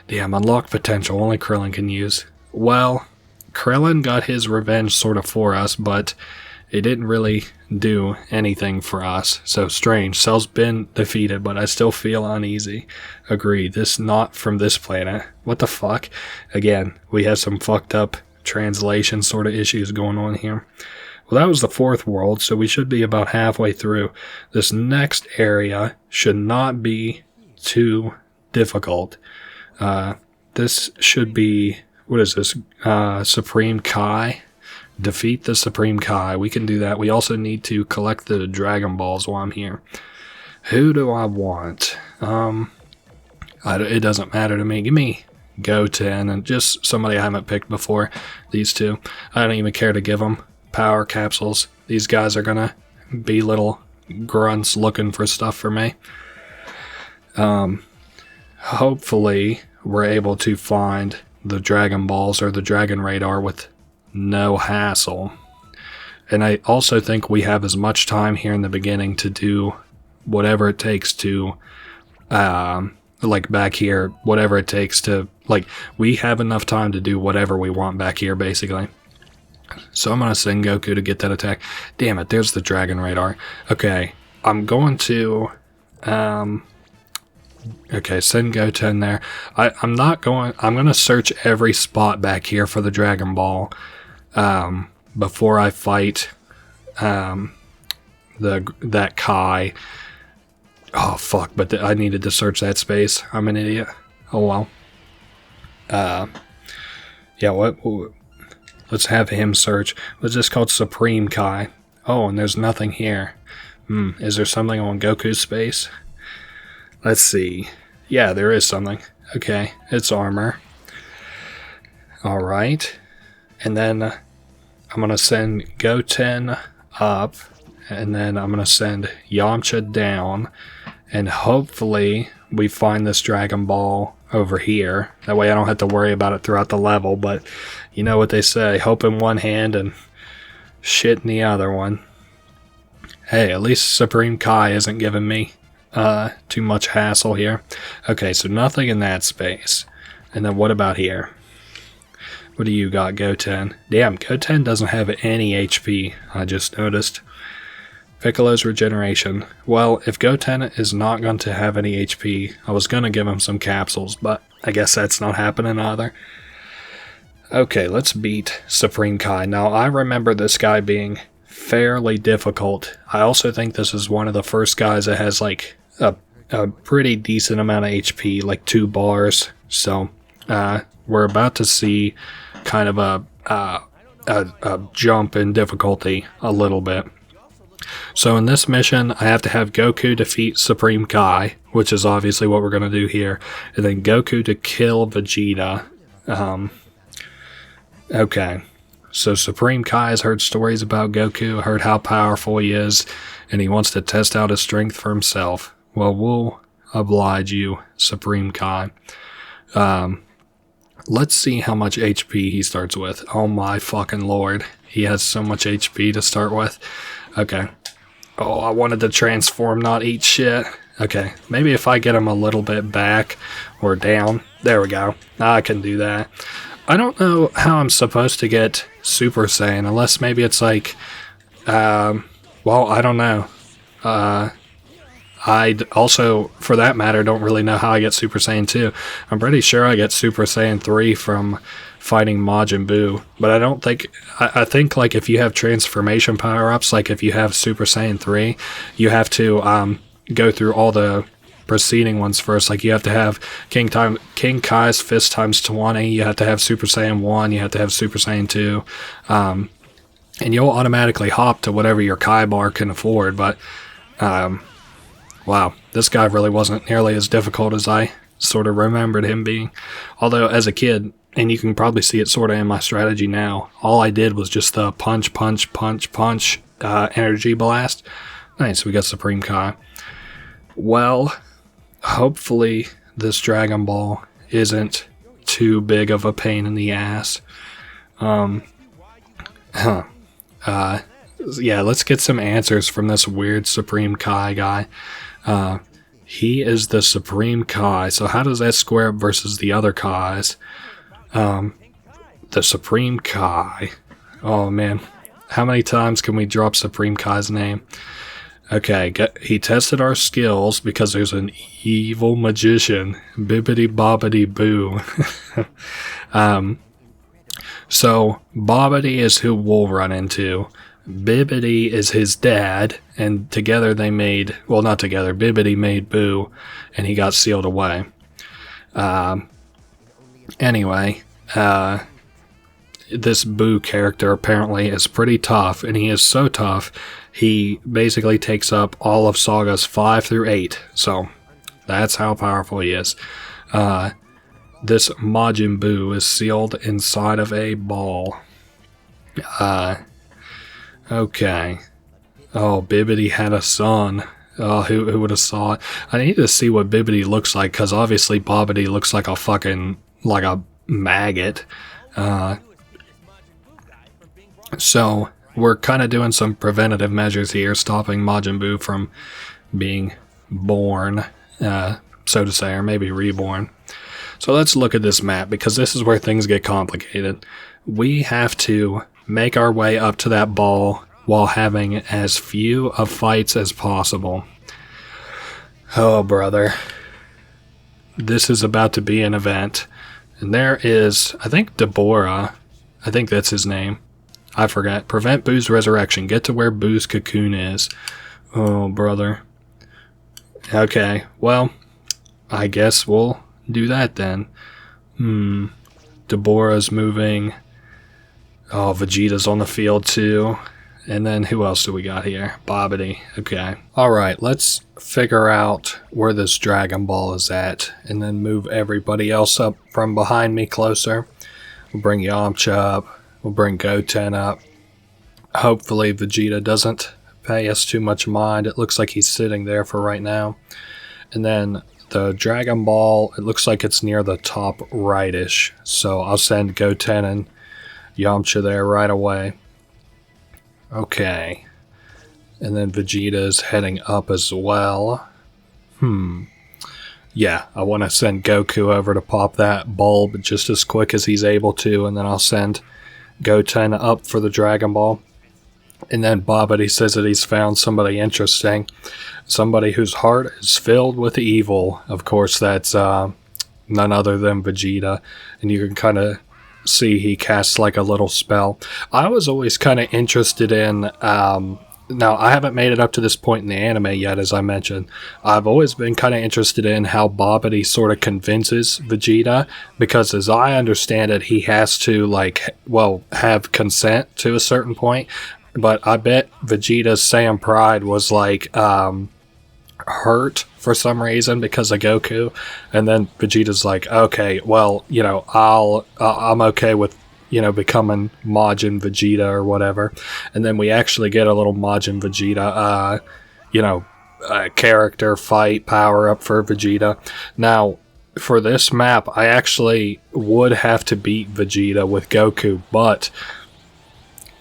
Damn, unlocked potential only Krillin can use. Well, Krillin got his revenge sort of for us, but it didn't really do anything for us. So strange. Cell's been defeated, but I still feel uneasy. Agreed. This not from this planet. What the fuck? Again, we have some fucked up translation sort of issues going on here. Well, that was the fourth world, so we should be about halfway through. This next area should not be too difficult. This should be... What is this? Supreme Kai? Defeat the Supreme Kai. We can do that. We also need to collect the Dragon Balls while I'm here. Who do I want? It doesn't matter to me. Give me Goten and just somebody I haven't picked before. These two. I don't even care to give them power capsules. These guys are gonna be little grunts looking for stuff for me. Hopefully we're able to find the Dragon Balls or the Dragon Radar with no hassle. And I also think we have as much time here in the beginning to do whatever it takes to, like back here, whatever it takes to, like, we have enough time to do whatever we want back here, basically. So I'm going to send Goku to get that attack. Damn it, there's the Dragon Radar. Okay, I'm going to, okay, send Goten there. I'm going to search every spot back here for the Dragon Ball before I fight that Kai. Oh, fuck, but I needed to search that space. I'm an idiot. Oh, well. Yeah, let's have him search. What's this called? Supreme Kai. Oh, and there's nothing here. Is there something on Goku's space? Let's see. Yeah, there is something. Okay, it's armor. Alright. And then I'm going to send Goten up. And then I'm going to send Yamcha down. And hopefully we find this Dragon Ball over here. That way I don't have to worry about it throughout the level. But you know what they say. Hope in one hand and shit in the other one. Hey, at least Supreme Kai isn't giving me too much hassle here. Okay, so nothing in that space. And then what about here? What do you got, Goten? Damn, Goten doesn't have any HP, I just noticed. Piccolo's regeneration. Well, if Goten is not going to have any HP, I was going to give him some capsules, but I guess that's not happening either. Okay, let's beat Supreme Kai. Now, I remember this guy being fairly difficult. I also think this is one of the first guys that has like a pretty decent amount of HP, like 2 bars. So we're about to see kind of a jump in difficulty a little bit. So in this mission, I have to have Goku defeat Supreme Kai, which is obviously what we're going to do here, and then Goku to kill Vegeta. Okay. So Supreme Kai has heard stories about Goku, heard how powerful he is, and he wants to test out his strength for himself. Well, we'll oblige you, Supreme Kai. Let's see how much HP he starts with. Oh my fucking lord. He has so much HP to start with. Okay. Oh, I wanted to transform, not eat shit. Okay. Maybe if I get him a little bit back or down. There we go. I can do that. I don't know how I'm supposed to get Super Saiyan, unless maybe it's like, well, I don't know. also, for that matter, don't really know how I get Super Saiyan 2. I'm pretty sure I get Super Saiyan 3 from fighting Majin Buu, but I don't think, I think like if you have transformation power-ups, like if you have Super Saiyan 3, you have to go through all the preceding ones first. Like you have to have King Kai's fist times 20, you have to have Super Saiyan 1, you have to have Super Saiyan 2, and you'll automatically hop to whatever your Kai bar can afford, but wow, this guy really wasn't nearly as difficult as I sort of remembered him being. Although as a kid, and you can probably see it sort of in my strategy now, all I did was just the punch, energy blast. Nice, we got Supreme Kai. Well, hopefully this Dragon Ball isn't too big of a pain in the ass. Yeah, let's get some answers from this weird Supreme Kai guy. He is the Supreme Kai, so how does that square up versus the other Kais? The Supreme Kai. Oh man, how many times can we drop Supreme Kai's name? Okay, he tested our skills because there's an evil magician, Bibbidi Bobbidi Boo. So Babidi is who we'll run into. Bibbidi is his dad, and together they made, well, not together, Bibbidi made Boo, and he got sealed away. Anyway, this Boo character apparently is pretty tough, and he is so tough, he basically takes up all of Sagas 5 through 8, so that's how powerful he is. This Majin Buu is sealed inside of a ball. Okay. Oh, Bibbidi had a son. Oh, who would have saw it? I need to see what Bibbidi looks like, because obviously Babidi looks like a fucking, like a maggot. So, we're kind of doing some preventative measures here, stopping Majin Buu from being born, so to say, or maybe reborn. So let's look at this map, because this is where things get complicated. We have to make our way up to that ball while having as few of fights as possible. Oh, brother. This is about to be an event. And there is, I think, Deborah. I think that's his name. I forgot. Prevent Boo's resurrection. Get to where Boo's cocoon is. Oh, brother. Okay, well, I guess we'll do that then. Deborah's moving. Oh, Vegeta's on the field too. And then who else do we got here? Babidi. Okay. Alright, let's figure out where this Dragon Ball is at, and then move everybody else up from behind me closer. We'll bring Yamcha up. We'll bring Goten up. Hopefully Vegeta doesn't pay us too much mind. It looks like he's sitting there for right now. And then the Dragon Ball, it looks like it's near the top right-ish. So I'll send Goten and Yamcha there right away. Okay. And then Vegeta's heading up as well. Yeah, I want to send Goku over to pop that bulb just as quick as he's able to, and then I'll send Goten up for the Dragon Ball. And then Babidi says that he's found somebody interesting. Somebody whose heart is filled with evil. Of course, that's none other than Vegeta. And you can kind of see he casts like a little spell. I was always kind of interested in... now, I haven't made it up to this point in the anime yet, as I mentioned. I've always been kind of interested in how Babidi sort of convinces Vegeta, because as I understand it, he has to, like, well, have consent to a certain point. But I bet Vegeta's Saiyan Pride was, like, hurt for some reason because of Goku. And then Vegeta's like, okay, well, you know, I'm okay with, you know, becoming Majin Vegeta or whatever. And then we actually get a little Majin Vegeta, you know, character fight power up for Vegeta. Now, for this map, I actually would have to beat Vegeta with Goku, but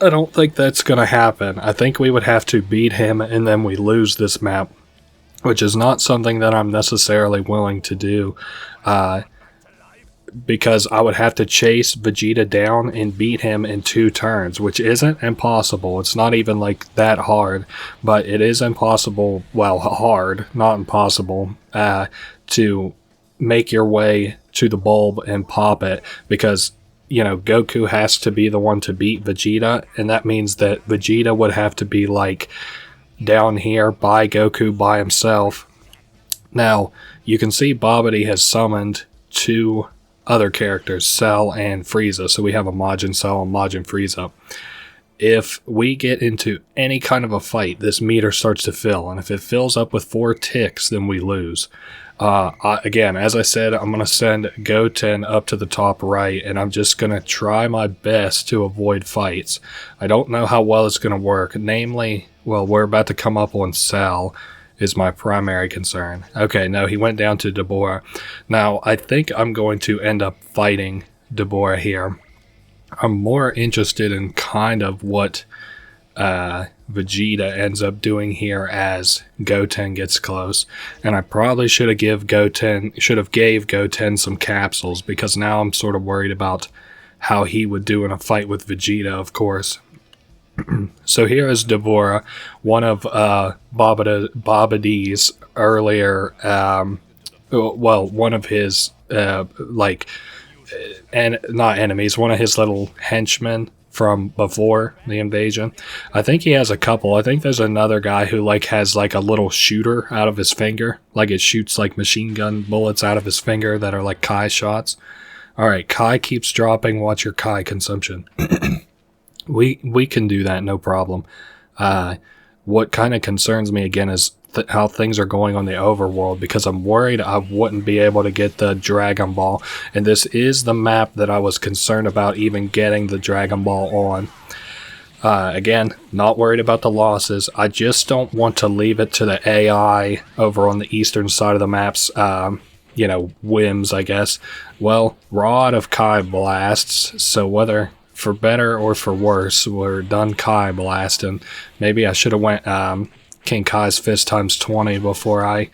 I don't think that's going to happen. I think we would have to beat him and then we lose this map, which is not something that I'm necessarily willing to do. because I would have to chase Vegeta down and beat him in 2 turns, which isn't impossible. It's not even like that hard, but it is impossible, well, hard, not impossible, to make your way to the bulb and pop it, because, you know, Goku has to be the one to beat Vegeta, and that means that Vegeta would have to be like down here by Goku by himself. Now, you can see Babidi has summoned 2 other characters, Cell and Frieza. So we have a Majin Cell and Majin Frieza. If we get into any kind of a fight, this meter starts to fill, and if it fills up with 4 ticks, then we lose. Again, as I said, I'm going to send Goten up to the top right, and I'm just going to try my best to avoid fights. I don't know how well it's going to work. Namely, well, we're about to come up on Cell is my primary concern. Okay, no, he went down to Deborah. Now, I think I'm going to end up fighting Deborah here. I'm more interested in kind of what Vegeta ends up doing here as Goten gets close, and I probably should have gave Goten some capsules, because now I'm sort of worried about how he would do in a fight with Vegeta, of course. So here is Deborah, one of Babidi's earlier, well, one of his not enemies, one of his little henchmen from before the invasion. I think he has a couple. I think there's another guy who like has like a little shooter out of his finger, like it shoots like machine gun bullets out of his finger that are like Kai shots. All right, Kai keeps dropping. Watch your Kai consumption. We can do that, no problem. What kind of concerns me again is how things are going on the overworld, because I'm worried I wouldn't be able to get the Dragon Ball, and this is the map that I was concerned about even getting the Dragon Ball on. Again, not worried about the losses. I just don't want to leave it to the AI over on the eastern side of the map's you know, whims, I guess. Well, Rod of Kai blasts, so whether for better or for worse, we're done Kai blasting. Maybe I should have went King Kai's Fist times 20 before I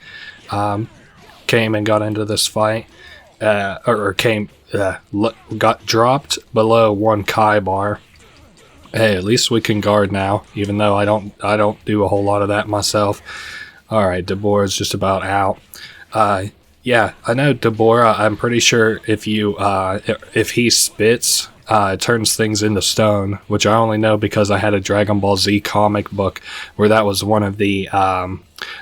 came and got into this fight. Got dropped below 1 Kai bar. Hey, at least we can guard now, even though I don't do a whole lot of that myself. Alright, Deborah's just about out. Yeah, I know Deborah, I'm pretty sure if he spits, it turns things into stone, which I only know because I had a Dragon Ball Z comic book where that was one of the,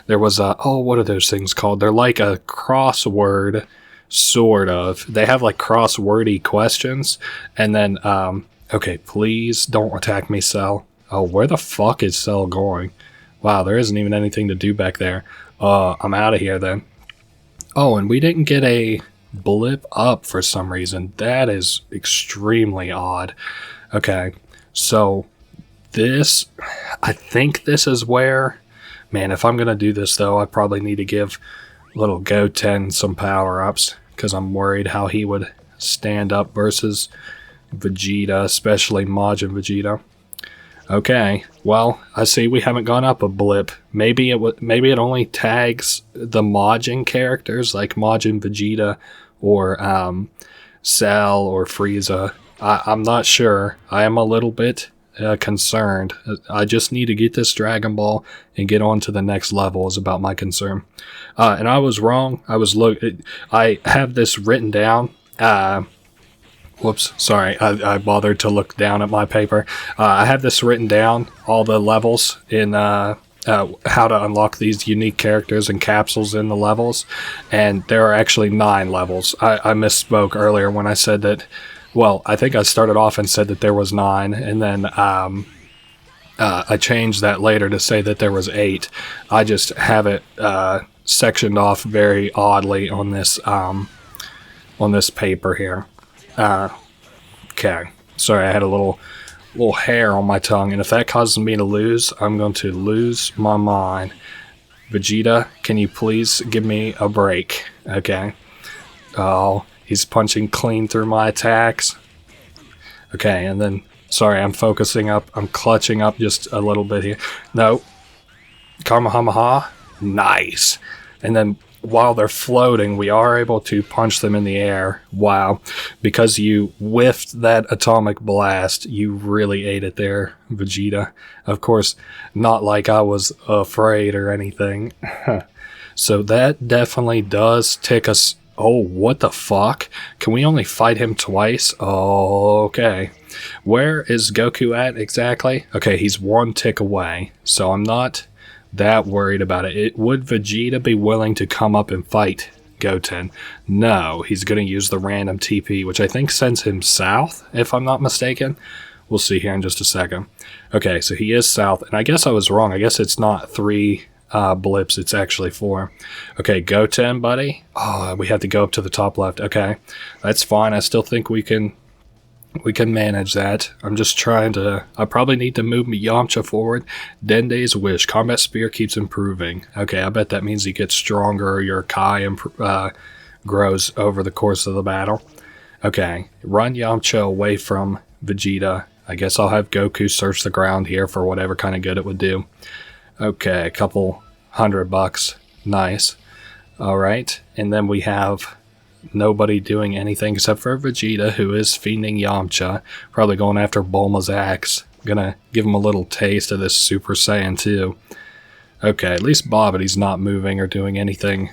there was a, oh, what are those things called? They're like a crossword, sort of. They have like crosswordy questions, and then, okay, please don't attack me, Cell. Oh, where the fuck is Cell going? Wow, there isn't even anything to do back there. I'm out of here then. Oh, and we didn't get a blip up for some reason. That is extremely odd. Okay, so this, I think this is where, man, if I'm gonna do this though, I probably need to give little Goten some power-ups, because I'm worried how he would stand up versus Vegeta, especially Majin Vegeta. Okay, well, I see we haven't gone up a blip. Maybe it only tags the Majin characters, like Majin Vegeta or Cell or Frieza. I'm not sure. I am a little bit concerned. I just need to get this Dragon Ball and get on to the next level is about my concern. And I was wrong. I have this written down. Whoops, sorry, I bothered to look down at my paper. I have this written down, all the levels in how to unlock these unique characters and capsules in the levels, and there are actually 9 levels. I misspoke earlier when I said that, well, I think I started off and said that there was 9, and then I changed that later to say that there was 8. I just have it sectioned off very oddly on this paper here. Okay. Sorry, I had a little hair on my tongue, and if that causes me to lose, I'm going to lose my mind. Vegeta, can you please give me a break? Okay. Oh, he's punching clean through my attacks. Okay, and then, sorry, I'm focusing up. I'm clutching up just a little bit here. No. Kamehameha. Nice. And then while they're floating, we are able to punch them in the air. Wow. Because you whiffed that atomic blast, you really ate it there, Vegeta. Of course, not like I was afraid or anything. So that definitely does tick us. Oh, what the fuck? Can we only fight him twice? Oh, okay. Where is Goku at exactly? Okay, he's one tick away, so I'm not that worried about it. Would Vegeta be willing to come up and fight Goten? No, he's going to use the random TP, which I think sends him south, if I'm not mistaken. We'll see here in just a second. Okay, so he is south, and I guess I was wrong. I guess it's not 3 blips, it's actually 4. Okay, Goten, buddy. Oh, we have to go up to the top left. Okay, that's fine. I still think we can manage that. I'm just trying to... I probably need to move Yamcha forward. Dende's Wish. Combat Spear keeps improving. Okay, I bet that means he gets stronger or your Kai grows over the course of the battle. Okay, run Yamcha away from Vegeta. I guess I'll have Goku search the ground here for whatever kind of good it would do. Okay, a couple $100. Nice. Alright, and then we have nobody doing anything except for Vegeta, who is fiending Yamcha. Probably going after Bulma's axe. Gonna give him a little taste of this Super Saiyan 2. Okay, at least Babidi's not moving or doing anything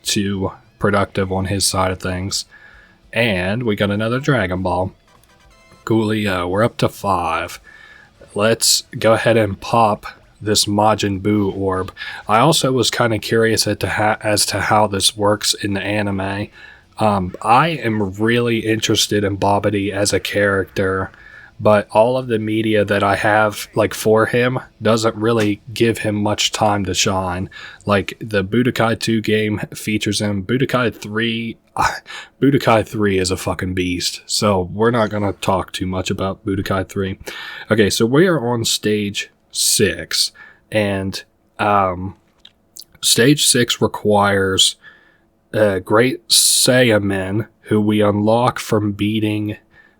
too productive on his side of things. And we got another Dragon Ball. Coolio, we're up to 5. Let's go ahead and pop this Majin Buu orb. I also was kind of curious as to how this works in the anime. I am really interested in Babidi as a character, but all of the media that I have for him doesn't really give him much time to shine. Like the Budokai 2 game features him. Budokai 3 is a fucking beast, so we're not going to talk too much about Budokai 3. Okay, so we are on stage 6, and stage 6 requires Great Saiyamen, who we unlock from beating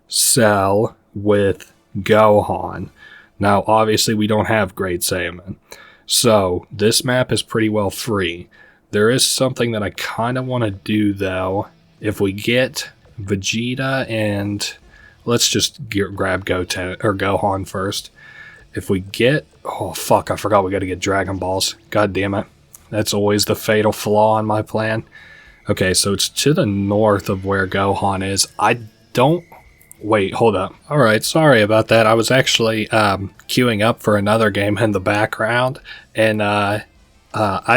Cell with Gohan. Now, obviously, we don't have Great Saiyamen, so this map is pretty well free. There is something that I kind of want to do, though. If we get Vegeta and... let's just grab Gohan first. If we get... oh, fuck, I forgot we got to get Dragon Balls. God damn it. That's always the fatal flaw in my plan. Okay, so it's to the north of where Gohan is. I don't... wait, hold up. Alright, sorry about that. I was actually queuing up for another game in the background, and I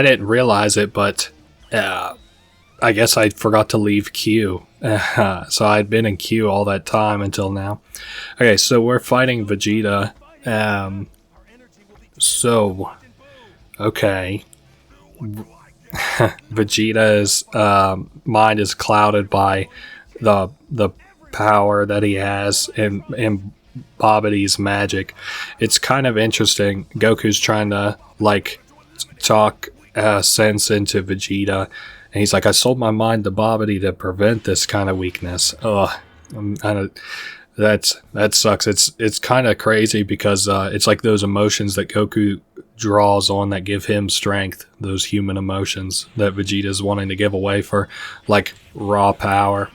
didn't realize it, but I guess I forgot to leave queue. So I'd been in queue all that time until now. Okay, so we're fighting Vegeta. Okay. Vegeta's mind is clouded by the power that he has and Babidi's magic. It's kind of interesting. Goku's trying to talk sense into Vegeta, and he's like, I sold my mind to Babidi to prevent this kind of weakness. Ugh. That sucks. It's kind of crazy because it's like those emotions that Goku draws on that give him strength, those human emotions that Vegeta's wanting to give away for raw power.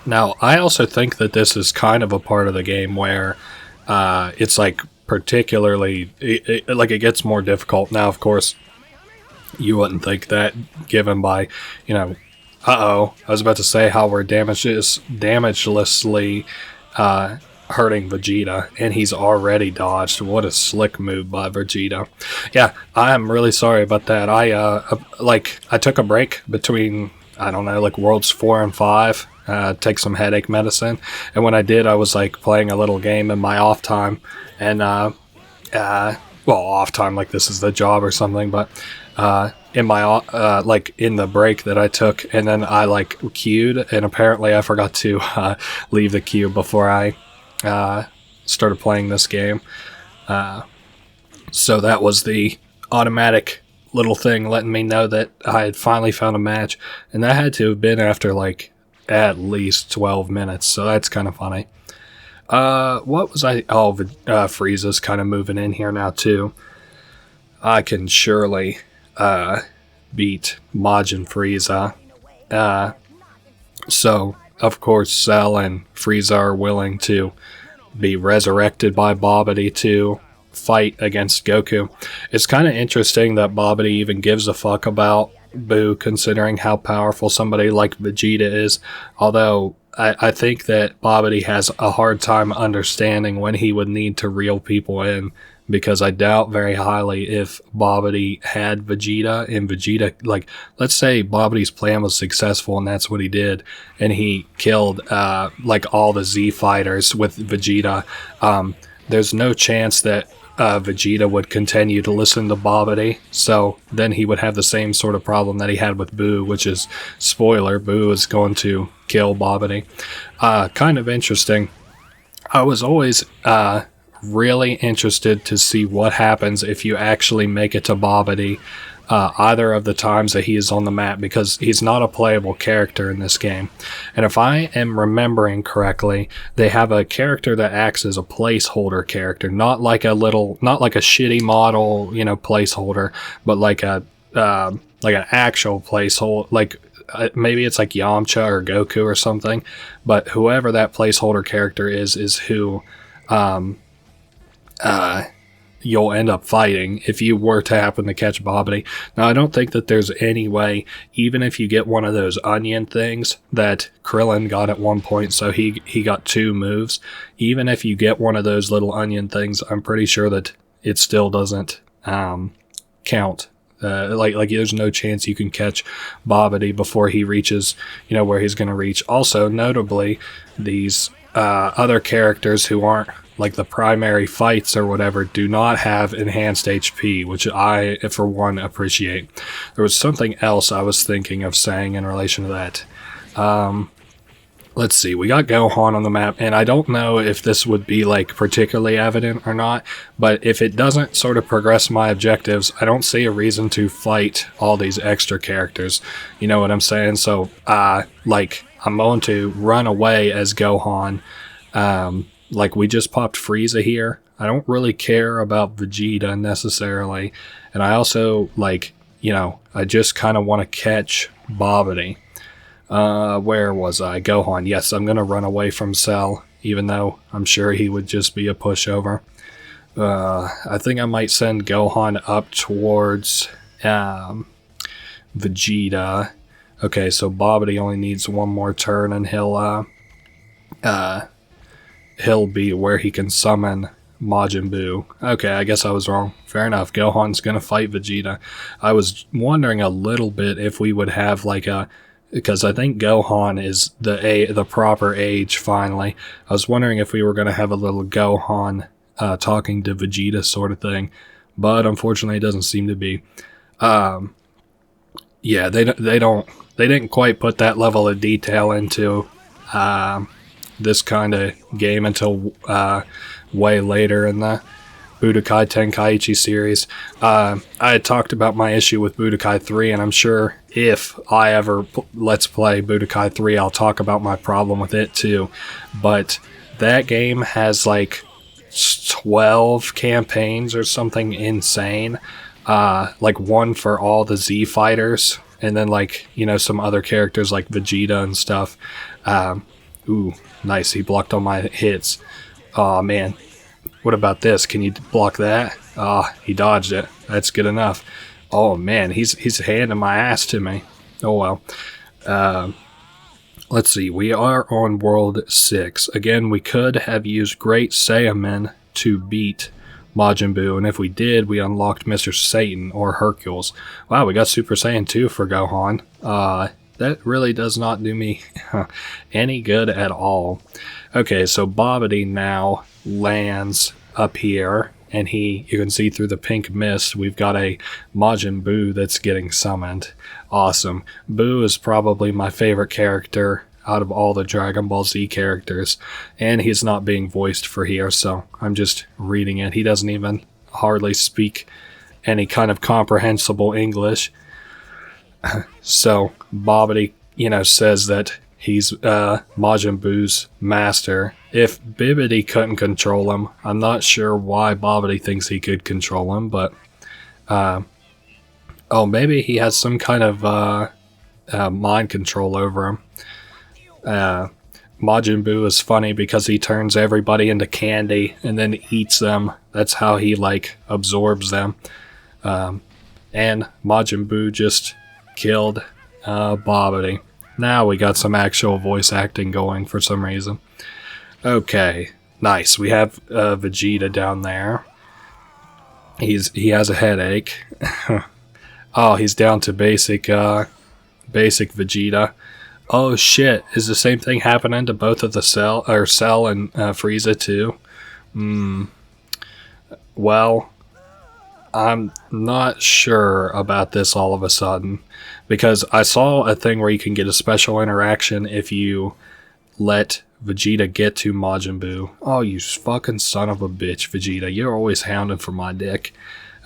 Now, I also think that this is kind of a part of the game where it's particularly it gets more difficult. Now, of course, you wouldn't think that given by, I was about to say how we're damagelessly hurting Vegeta, and he's already dodged. What a slick move by Vegeta. Yeah, I am really sorry about that. I took a break between, I don't know, Worlds 4 and 5, take some headache medicine, and when I did, I was playing a little game in my off time, and off time this is the job or something, but in my in the break that I took, and then I queued, and apparently I forgot to leave the queue before I started playing this game. So that was the automatic little thing letting me know that I had finally found a match, and that had to have been after at least 12 minutes, so that's kind of funny. What was I... oh, Frieza's kind of moving in here now too. I can surely beat Majin Frieza. So, of course, Cell and Frieza are willing to be resurrected by Babidi to fight against Goku. It's kind of interesting that Babidi even gives a fuck about Buu, considering how powerful somebody like Vegeta is. Although, I think that Babidi has a hard time understanding when he would need to reel people in, because I doubt very highly if Babidi had Vegeta, and Vegeta, like, let's say Babidi's plan was successful and that's what he did, and he killed, like, all the Z fighters with Vegeta. There's no chance that Vegeta would continue to listen to Babidi, so then he would have the same sort of problem that he had with Buu, which is, spoiler, Buu is going to kill Babidi. Kind of interesting. I was always really interested to see what happens if you actually make it to Babidi either of the times that he is on the map, because he's not a playable character in this game. And if I am remembering correctly, they have a character that acts as a placeholder character, not like a shitty model, placeholder, but like an actual placeholder, like maybe it's like Yamcha or Goku or something. But whoever that placeholder character is who you'll end up fighting if you were to happen to catch Babidi. Now, I don't think that there's any way, even if you get one of those onion things that Krillin got at one point, so he got 2 moves, even if you get one of those little onion things, I'm pretty sure that it still doesn't count. Like there's no chance you can catch Babidi before he reaches, where he's going to reach. Also, notably, these other characters who aren't like the primary fights or whatever do not have enhanced HP, which I, for one, appreciate. There was something else I was thinking of saying in relation to that. Let's see, we got Gohan on the map, and I don't know if this would be like particularly evident or not, but if it doesn't sort of progress my objectives, I don't see a reason to fight all these extra characters. You know what I'm saying? So, like, I'm going to run away as Gohan. Like, we just popped Frieza here. I don't really care about Vegeta necessarily. And I also, like, I just kind of want to catch Babidi. Where was I? Gohan. Yes, I'm going to run away from Cell, even though I'm sure he would just be a pushover. I think I might send Gohan up towards Vegeta. Okay, so Babidi only needs one more turn, and he'll be where he can summon Majin Buu. Okay, I guess I was wrong. Fair enough. Gohan's gonna fight Vegeta. I was wondering a little bit if we would have like because I think Gohan is the proper age finally. I was wondering if we were gonna have a little Gohan talking to Vegeta sort of thing, but unfortunately it doesn't seem to be. Yeah, they didn't quite put that level of detail into this kind of game until way later in the Budokai Tenkaichi series. I had talked about my issue with Budokai 3, and I'm sure if I ever let's play Budokai 3, I'll talk about my problem with it too. But that game has like 12 campaigns or something insane. Like one for all the Z fighters, and then like, some other characters like Vegeta and stuff. Ooh, nice. He blocked all my hits. Aw, man. What about this? Can you block that? Ah, he dodged it. That's good enough. Oh, man. He's handing my ass to me. Oh, well. Let's see. We are on World 6. Again, we could have used Great Saiyaman to beat Majin Buu, and if we did, we unlocked Mr. Satan or Hercules. Wow, we got Super Saiyan 2 for Gohan. That really does not do me any good at all. Okay, so Babidi now lands up here, and you can see through the pink mist, we've got a Majin Buu that's getting summoned. Awesome. Buu is probably my favorite character out of all the Dragon Ball Z characters, and he's not being voiced for here, so I'm just reading it. He doesn't even hardly speak any kind of comprehensible English. So Babidi, says that he's Majin Buu's master. If Babidi couldn't control him, I'm not sure why Babidi thinks he could control him, but oh Oh, maybe he has some kind of mind control over him. Majin Buu is funny because he turns everybody into candy and then eats them. That's how he, like, absorbs them. And Majin Buu just killed Babidi. Now we got some actual voice acting going for some reason. Okay, nice. We have Vegeta down there. He has a headache. Oh, he's down to basic Vegeta. Oh shit! Is the same thing happening to both of the Cell and Frieza too? Well, I'm not sure about this all of a sudden, because I saw a thing where you can get a special interaction if you let Vegeta get to Majin Buu. Oh, you fucking son of a bitch, Vegeta. You're always hounding for my dick.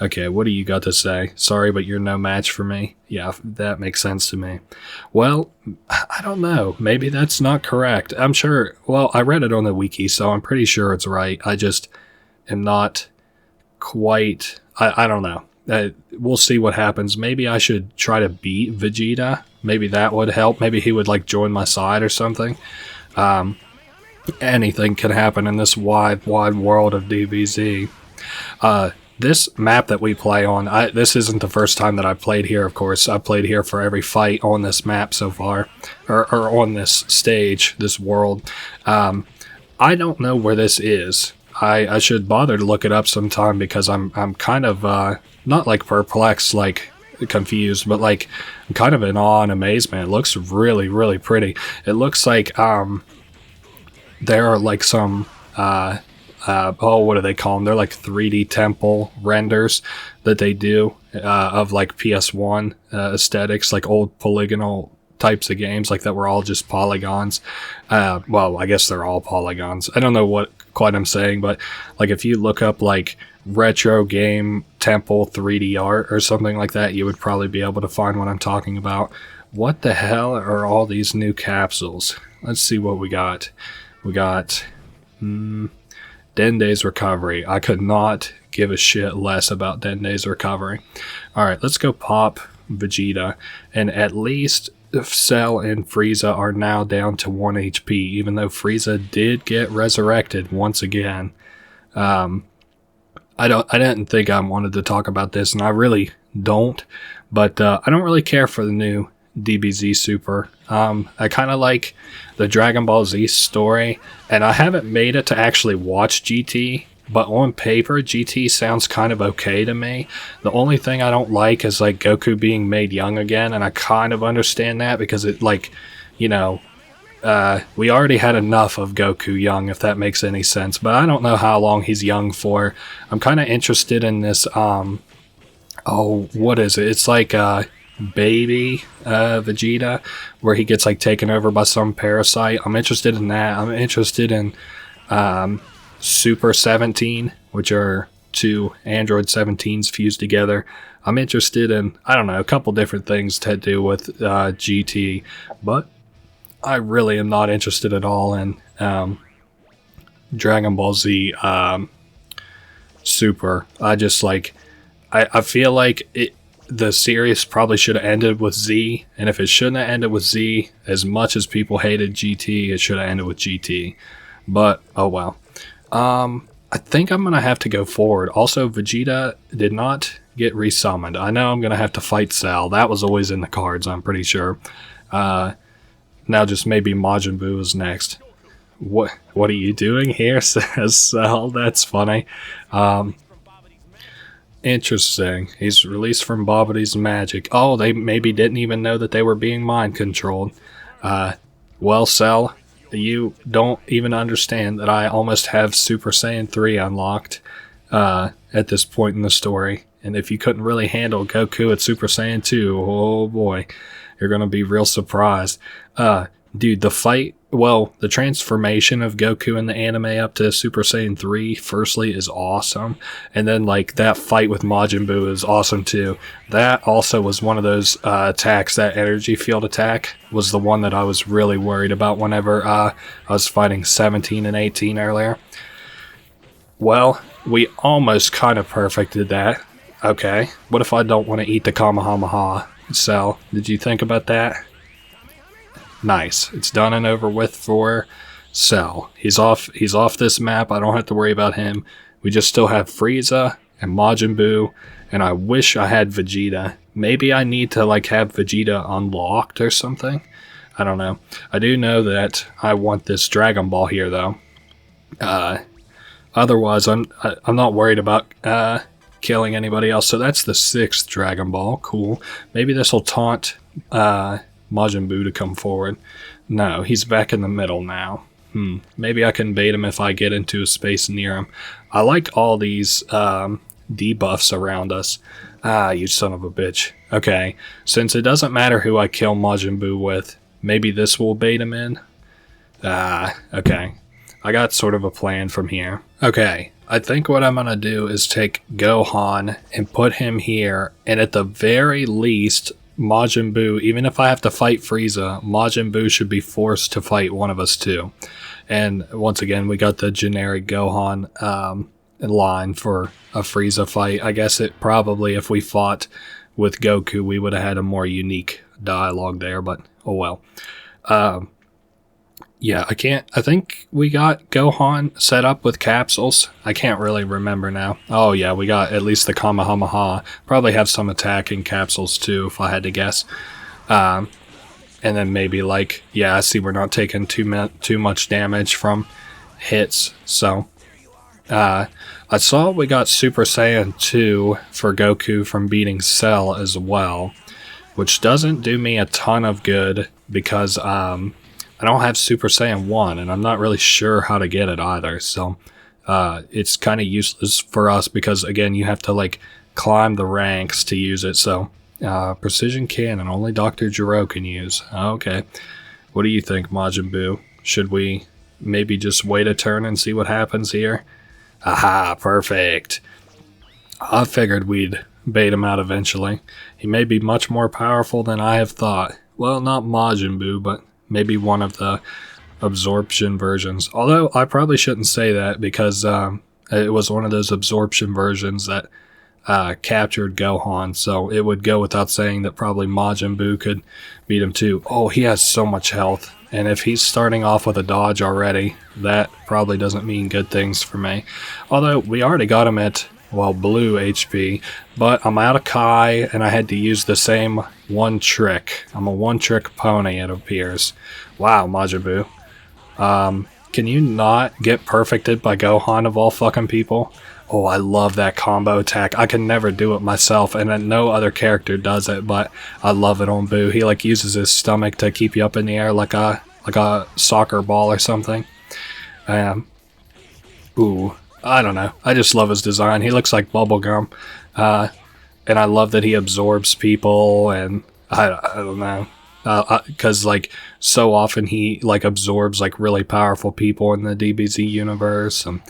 Okay, what do you got to say? Sorry, but you're no match for me. Yeah, that makes sense to me. Well, I don't know. Maybe that's not correct. I'm sure... Well, I read it on the wiki, so I'm pretty sure it's right. I just am not quite... I don't know. We'll see what happens. Maybe I should try to beat Vegeta. Maybe that would help. Maybe he would, like, join my side or something. Anything can happen in this wide world of DBZ. This map that we play on, this isn't the first time that I've played here, of course. I've played here for every fight on this map so far, or on this stage, this world. I don't know where this is. I should bother to look it up sometime, because I'm kind of, not like perplexed, like confused, but like I'm kind of in awe and amazement. It looks really, really pretty. It looks like, there are like some, what do they call them? They're like 3D temple renders that they do of like PS1 aesthetics, like old polygonal types of games like that were all just polygons. Well, I guess they're all polygons. I don't know what quite I'm saying, but like if you look up like retro game temple 3D art or something like that, you would probably be able to find what I'm talking about. What the hell are all these new capsules? Let's see what we got. We got... Dende's recovery. I could not give a shit less about Dende's recovery. Alright, let's go pop Vegeta. And at least Cell and Frieza are now down to 1 HP, even though Frieza did get resurrected once again. I didn't think I wanted to talk about this, and I really don't. But I don't really care for the new DBZ Super. I kind of like the Dragon Ball Z story, and I haven't made it to actually watch GT, but on paper GT sounds kind of okay to me. The only thing I don't like is like Goku being made young again, and I kind of understand that because it, like, you know, we already had enough of Goku young, if that makes any sense, but I don't know how long he's young for. I'm kind of interested in this, what is it? It's like, baby Vegeta, where he gets like taken over by some parasite. I'm interested in that. I'm interested in Super 17, which are two Android 17s fused together. I'm interested in, I don't know, a couple different things to do with GT, but I really am not interested at all in Dragon Ball Z Super. I just like, I feel like the series probably should have ended with Z, and if it shouldn't have ended with Z, as much as people hated GT, it should have ended with GT. But, oh well. I think I'm going to have to go forward. Also, Vegeta did not get resummoned. I know I'm going to have to fight Cell. That was always in the cards, I'm pretty sure. Now just maybe Majin Buu is next. What are you doing here, says Cell. That's funny. Interesting. He's released from Babidi's magic. Oh, they maybe didn't even know that they were being mind controlled. Well, Cell, you don't even understand that I almost have Super Saiyan 3 unlocked at this point in the story. And if you couldn't really handle Goku at Super Saiyan 2, oh boy, you're going to be real surprised. Dude, the fight, well, the transformation of Goku in the anime up to Super Saiyan 3, firstly, is awesome. And then, like, that fight with Majin Buu is awesome, too. That also was one of those attacks, that energy field attack, was the one that I was really worried about whenever I was fighting 17 and 18 earlier. Well, we almost kind of perfected that. Okay, what if I don't want to eat the Kamehameha? Cell, did you think about that? Nice. It's done and over with for Cell. He's off this map. I don't have to worry about him. We just still have Frieza and Majin Buu, and I wish I had Vegeta. Maybe I need to like have Vegeta unlocked or something. I don't know. I do know that I want this Dragon Ball here though. Otherwise, I'm not worried about killing anybody else. So that's the 6th Dragon Ball. Cool. Maybe this will taunt Majin Buu to come forward. No, he's back in the middle now. Maybe I can bait him if I get into a space near him. I like all these debuffs around us. Ah, you son of a bitch. Okay, since it doesn't matter who I kill Majin Buu with, maybe this will bait him in? Okay. I got sort of a plan from here. Okay, I think what I'm gonna do is take Gohan and put him here, and at the very least, Majin Buu, even if I have to fight Frieza, Majin Buu should be forced to fight one of us too. And once again, we got the generic Gohan in line for a Frieza fight. I guess it probably, if we fought with Goku, we would have had a more unique dialogue there, but oh well. Yeah, I think we got Gohan set up with capsules. I can't really remember now. Oh yeah, we got at least the Kamehameha. Probably have some attacking capsules too, if I had to guess. And then maybe like, yeah, I see we're not taking too much damage from hits. So, I saw we got Super Saiyan 2 for Goku from beating Cell as well, which doesn't do me a ton of good because, I don't have Super Saiyan 1, and I'm not really sure how to get it either, so it's kind of useless for us because, again, you have to, like, climb the ranks to use it, so Precision Cannon, only Dr. Gero can use. Okay. What do you think, Majin Buu? Should we maybe just wait a turn and see what happens here? Aha, perfect. I figured we'd bait him out eventually. He may be much more powerful than I have thought. Well, not Majin Buu, but maybe one of the absorption versions. Although I probably shouldn't say that because it was one of those absorption versions that captured Gohan. So it would go without saying that probably Majin Buu could beat him too. Oh, he has so much health. And if he's starting off with a dodge already, that probably doesn't mean good things for me. Although we already got him at, well, blue HP. But I'm out of Kai and I had to use the same one trick. I'm a one-trick pony, it appears. Wow, Majin Buu. Can you not get perfected by Gohan of all fucking people? Oh, I love that combo attack. I can never do it myself, and no other character does it, but I love it on Buu. He like uses his stomach to keep you up in the air like a soccer ball or something. Ooh, I don't know. I just love his design. He looks like bubblegum. And I love that he absorbs people, and I don't know. Because like so often he like absorbs like really powerful people in the DBZ universe. And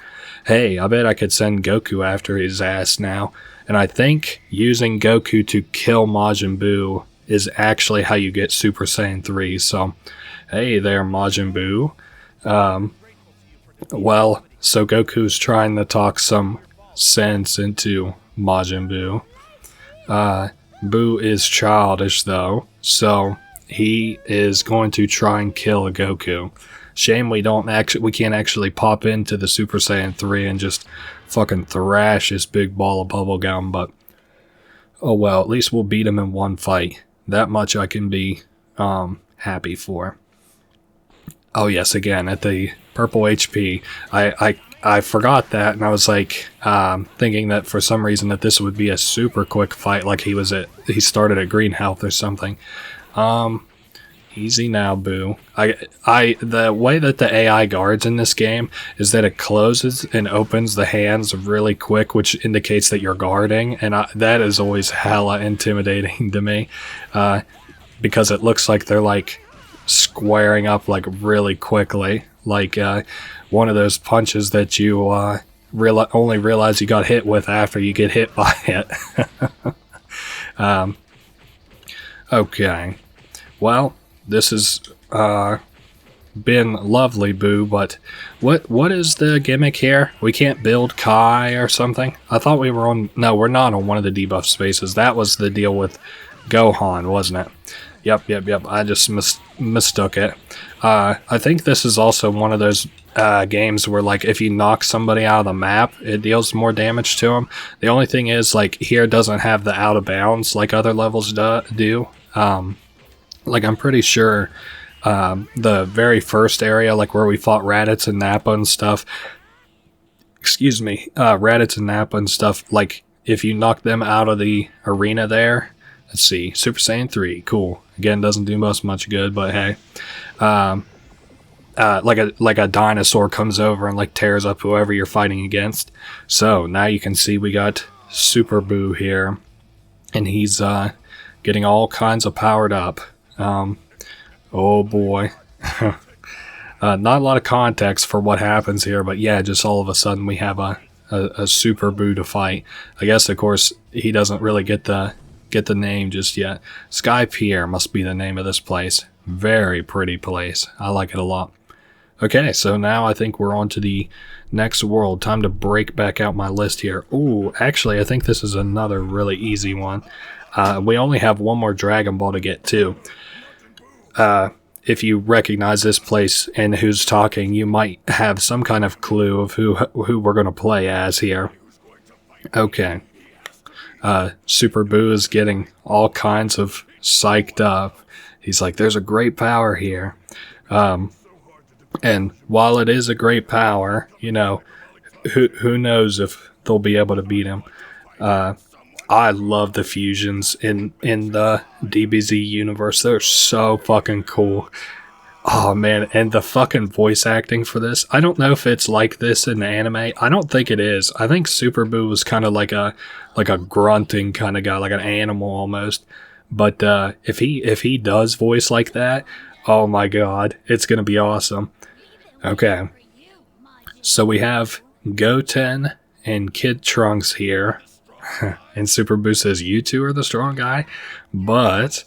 hey, I bet I could send Goku after his ass now. And I think using Goku to kill Majin Buu is actually how you get Super Saiyan 3. So, hey there, Majin Buu. Well, so Goku's trying to talk some sense into Majin Buu. Buu is childish though, so he is going to try and kill Goku. Shame we can't actually pop into the Super Saiyan 3 and just fucking thrash this big ball of bubblegum, but oh well, at least we'll beat him in one fight. That much I can be happy for. Oh yes, again, at the purple HP, I forgot that, and I was like thinking that for some reason that this would be a super quick fight, like he started at green health or something. Easy now, Boo. The way that the AI guards in this game is that it closes and opens the hands really quick, which indicates that you're guarding, and that is always hella intimidating to me, because it looks like they're like squaring up like really quickly, like one of those punches that you only realize you got hit with after you get hit by it. Okay, well, this is been lovely, Boo, but what is the gimmick here? We can't build Kai or something? I thought we were on... No, we're not on one of the debuff spaces. That was the deal with Gohan, wasn't it? Yep. I just mistook it. I think this is also one of those games where, like, if you knock somebody out of the map, it deals more damage to them. The only thing is, like, here it doesn't have the out of bounds like other levels do. Like, I'm pretty sure the very first area, like where we fought Raditz and Nappa and stuff, Raditz and Nappa and stuff, like, if you knock them out of the arena there, let's see, Super Saiyan 3, cool. Again, doesn't do much good, but hey. Like a dinosaur comes over and like tears up whoever you're fighting against. So now you can see we got Super Buu here, and he's getting all kinds of powered up. Oh boy. Not a lot of context for what happens here, but yeah, just all of a sudden we have a Super Buu to fight. I guess, of course, he doesn't really get the name just yet. Sky Pier must be the name of this place. Very pretty place. I like it a lot. Okay, so now I think we're on to the next world. Time to break back out my list here. Ooh, actually, I think this is another really easy one. We only have one more Dragon Ball to get to. If you recognize this place and who's talking, you might have some kind of clue of who we're going to play as here. Okay. Super Buu is getting all kinds of psyched up. He's like, there's a great power here. And while it is a great power, you know, who knows if they'll be able to beat him. I love the fusions in the DBZ universe. They're so fucking cool. Oh man, and the fucking voice acting for this. I don't know if it's like this in the anime. I don't think it is. I think Super Buu was kind of like a grunting kind of guy, like an animal almost. But if he does voice like that, oh my god, it's gonna be awesome. Okay, so we have Goten and Kid Trunks here. And Super Buu says, you two are the strong guy. But,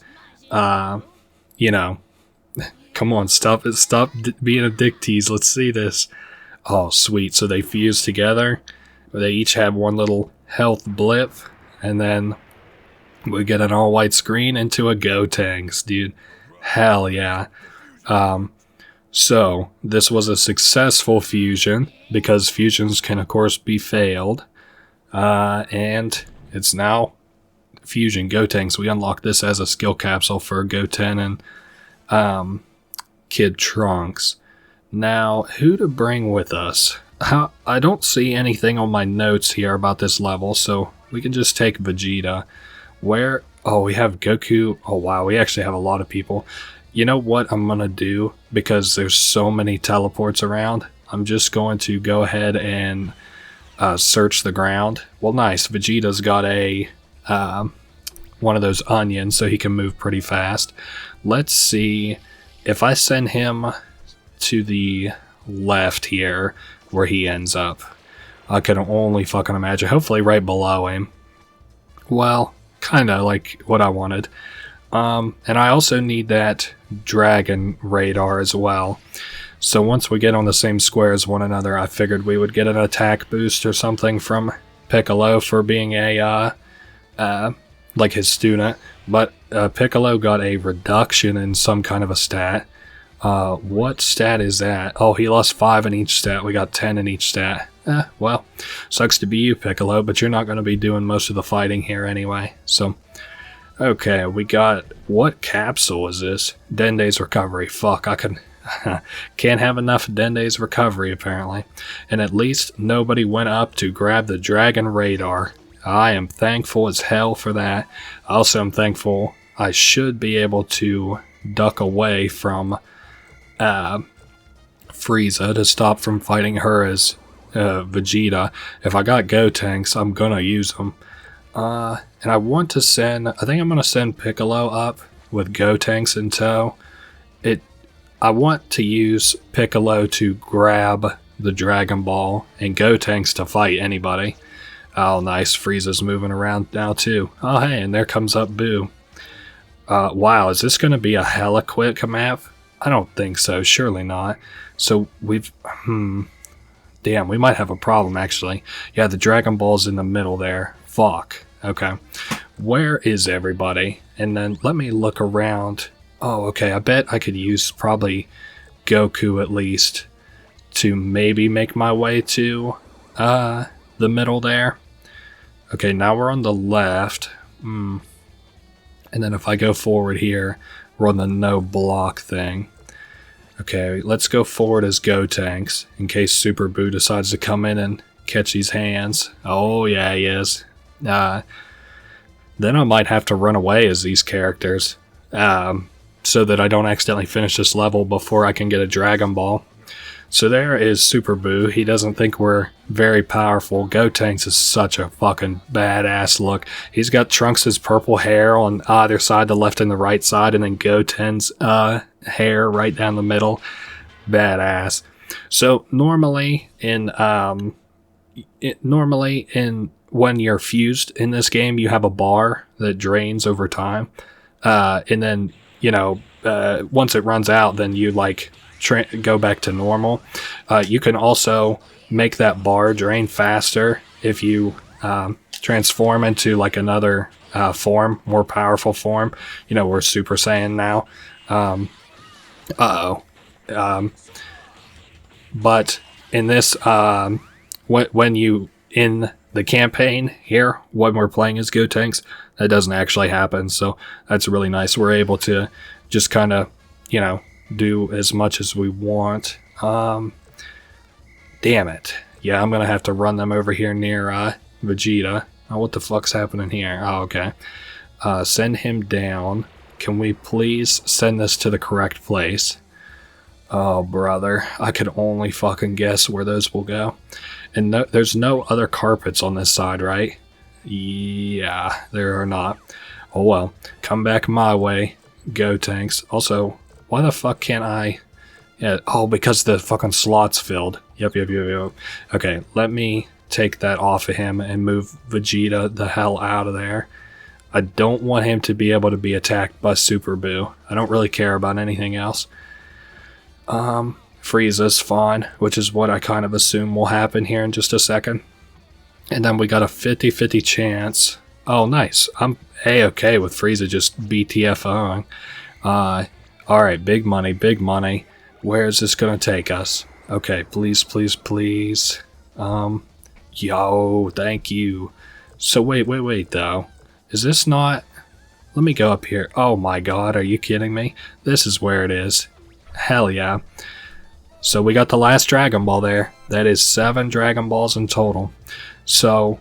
you know, come on, stop being a dick tease. Let's see this. Oh, sweet. So they fuse together. They each have one little health blip. And then we get an all-white screen into a Gotenks, dude. Hell yeah. So this was a successful fusion, because fusions can, of course, be failed. And it's now Fusion Gotenks. We unlock this as a skill capsule for Goten and Kid Trunks. Now, who to bring with us? I don't see anything on my notes here about this level, so we can just take Vegeta. Where? Oh, we have Goku. Oh, wow, we actually have a lot of people. You know what I'm going to do? Because there's so many teleports around, I'm just going to go ahead and search the ground. Well, nice. Vegeta's got a one of those onions, so he can move pretty fast. Let's see if I send him to the left here, where he ends up. I can only fucking imagine. Hopefully right below him. Well, kind of like what I wanted. And I also need that dragon radar as well. So once we get on the same square as one another, I figured we would get an attack boost or something from Piccolo for being a, like his student. But Piccolo got a reduction in some kind of a stat. What stat is that? Oh, he lost 5 in each stat. We got 10 in each stat. Well, sucks to be you, Piccolo, but you're not going to be doing most of the fighting here anyway. So, okay, we got... What capsule is this? Dende's recovery. Fuck, I can... Can't have enough Dende's recovery, apparently. And at least nobody went up to grab the dragon radar. I am thankful as hell for that. I also am thankful I should be able to duck away from Frieza to stop from fighting her as Vegeta. If I got Gotenks, I'm gonna use them. And I want to send... I think I'm gonna send Piccolo up with Gotenks in tow. I want to use Piccolo to grab the Dragon Ball and Gotenks to fight anybody. Oh, nice. Frieza's moving around now, too. Oh, hey, and there comes up Buu. Wow, is this going to be a hella quick map? I don't think so. Surely not. So we've... Damn, we might have a problem, actually. Yeah, the Dragon Ball's in the middle there. Fuck. Okay. Where is everybody? And then let me look around. Oh, okay. I bet I could use probably Goku at least to maybe make my way to the middle there. Okay, now we're on the left. And then if I go forward here, we're on the no block thing. Okay, let's go forward as Gotenks in case Super Buu decides to come in and catch these hands. Oh yeah, he is. Then I might have to run away as these characters so that I don't accidentally finish this level before I can get a Dragon Ball. So there is Super Buu. He doesn't think we're very powerful. Gotenks is such a fucking badass look. He's got Trunks' purple hair on either side, the left and the right side, and then Goten's hair right down the middle. Badass. So normally in when you're fused in this game, you have a bar that drains over time, and then once it runs out, then you like go back to normal. You can also make that bar drain faster if you transform into like another form, more powerful form. We're Super Saiyan now. But in this, when you in the campaign here, when we're playing as Gotenks, that doesn't actually happen. So that's really nice. We're able to just kind of, do as much as we want. Damn it. Yeah, I'm going to have to run them over here near Vegeta. Oh, what the fuck's happening here? Oh, okay. Send him down. Can we please send this to the correct place? Oh, brother. I could only fucking guess where those will go. And there's no other carpets on this side, right? Yeah, there are not. Oh, well. Come back my way, Gotenks. Also, why the fuck can't I... Yeah, oh, because the fucking slot's filled. Yep. Okay, let me take that off of him and move Vegeta the hell out of there. I don't want him to be able to be attacked by Super Buu. I don't really care about anything else. Frieza's fine, which is what I kind of assume will happen here in just a second. And then we got a 50-50 chance. Oh, nice. I'm A-okay with Frieza just BTFOing. Alright, big money, big money. Where is this going to take us? Okay, please. Yo, thank you. So wait, though. Is this not... Let me go up here. Oh my god, are you kidding me? This is where it is. Hell yeah. So we got the last Dragon Ball there. That is 7 Dragon Balls in total. So,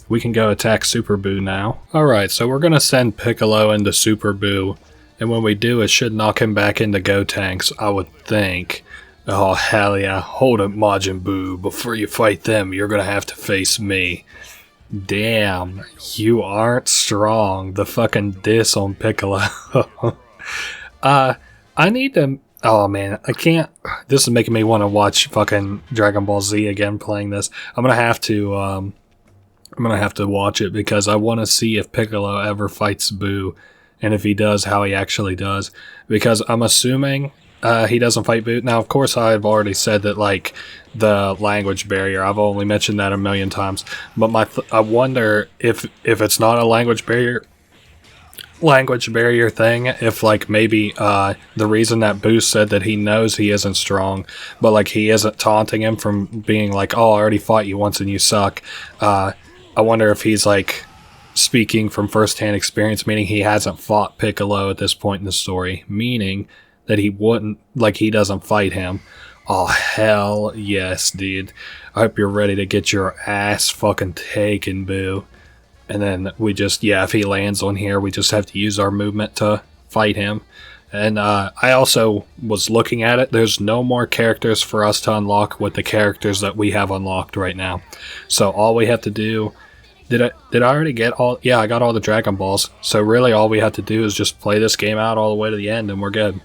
we can go attack Super Buu now. Alright, so we're going to send Piccolo into Super Buu. And when we do, it should knock him back into Gotenks, I would think. Oh, hell yeah. Hold up, Majin Buu. Before you fight them, you're going to have to face me. Damn, you aren't strong. The fucking diss on Piccolo. I need to... Oh, man, I can't... This is making me want to watch fucking Dragon Ball Z again playing this. I'm going to have to... watch it because I want to see if Piccolo ever fights Buu. And if he does, how he actually does. Because I'm assuming he doesn't fight Buu. Now, of course, I've already said that, like, the language barrier. I've only mentioned that a million times. But I wonder if it's not a language barrier thing, if, like, maybe the reason that Buu said that he knows he isn't strong, but, like, he isn't taunting him from being like, oh, I already fought you once and you suck. I wonder if he's, like... speaking from first-hand experience, meaning he hasn't fought Piccolo at this point in the story, meaning that he wouldn't, like, he doesn't fight him. Oh, hell yes, dude. I hope you're ready to get your ass fucking taken, Boo. And then we just, yeah, if he lands on here, we just have to use our movement to fight him. And I also was looking at it. There's no more characters for us to unlock with the characters that we have unlocked right now. So all we have to do... Did I already get all... Yeah, I got all the Dragon Balls. So really all we have to do is just play this game out all the way to the end and we're good.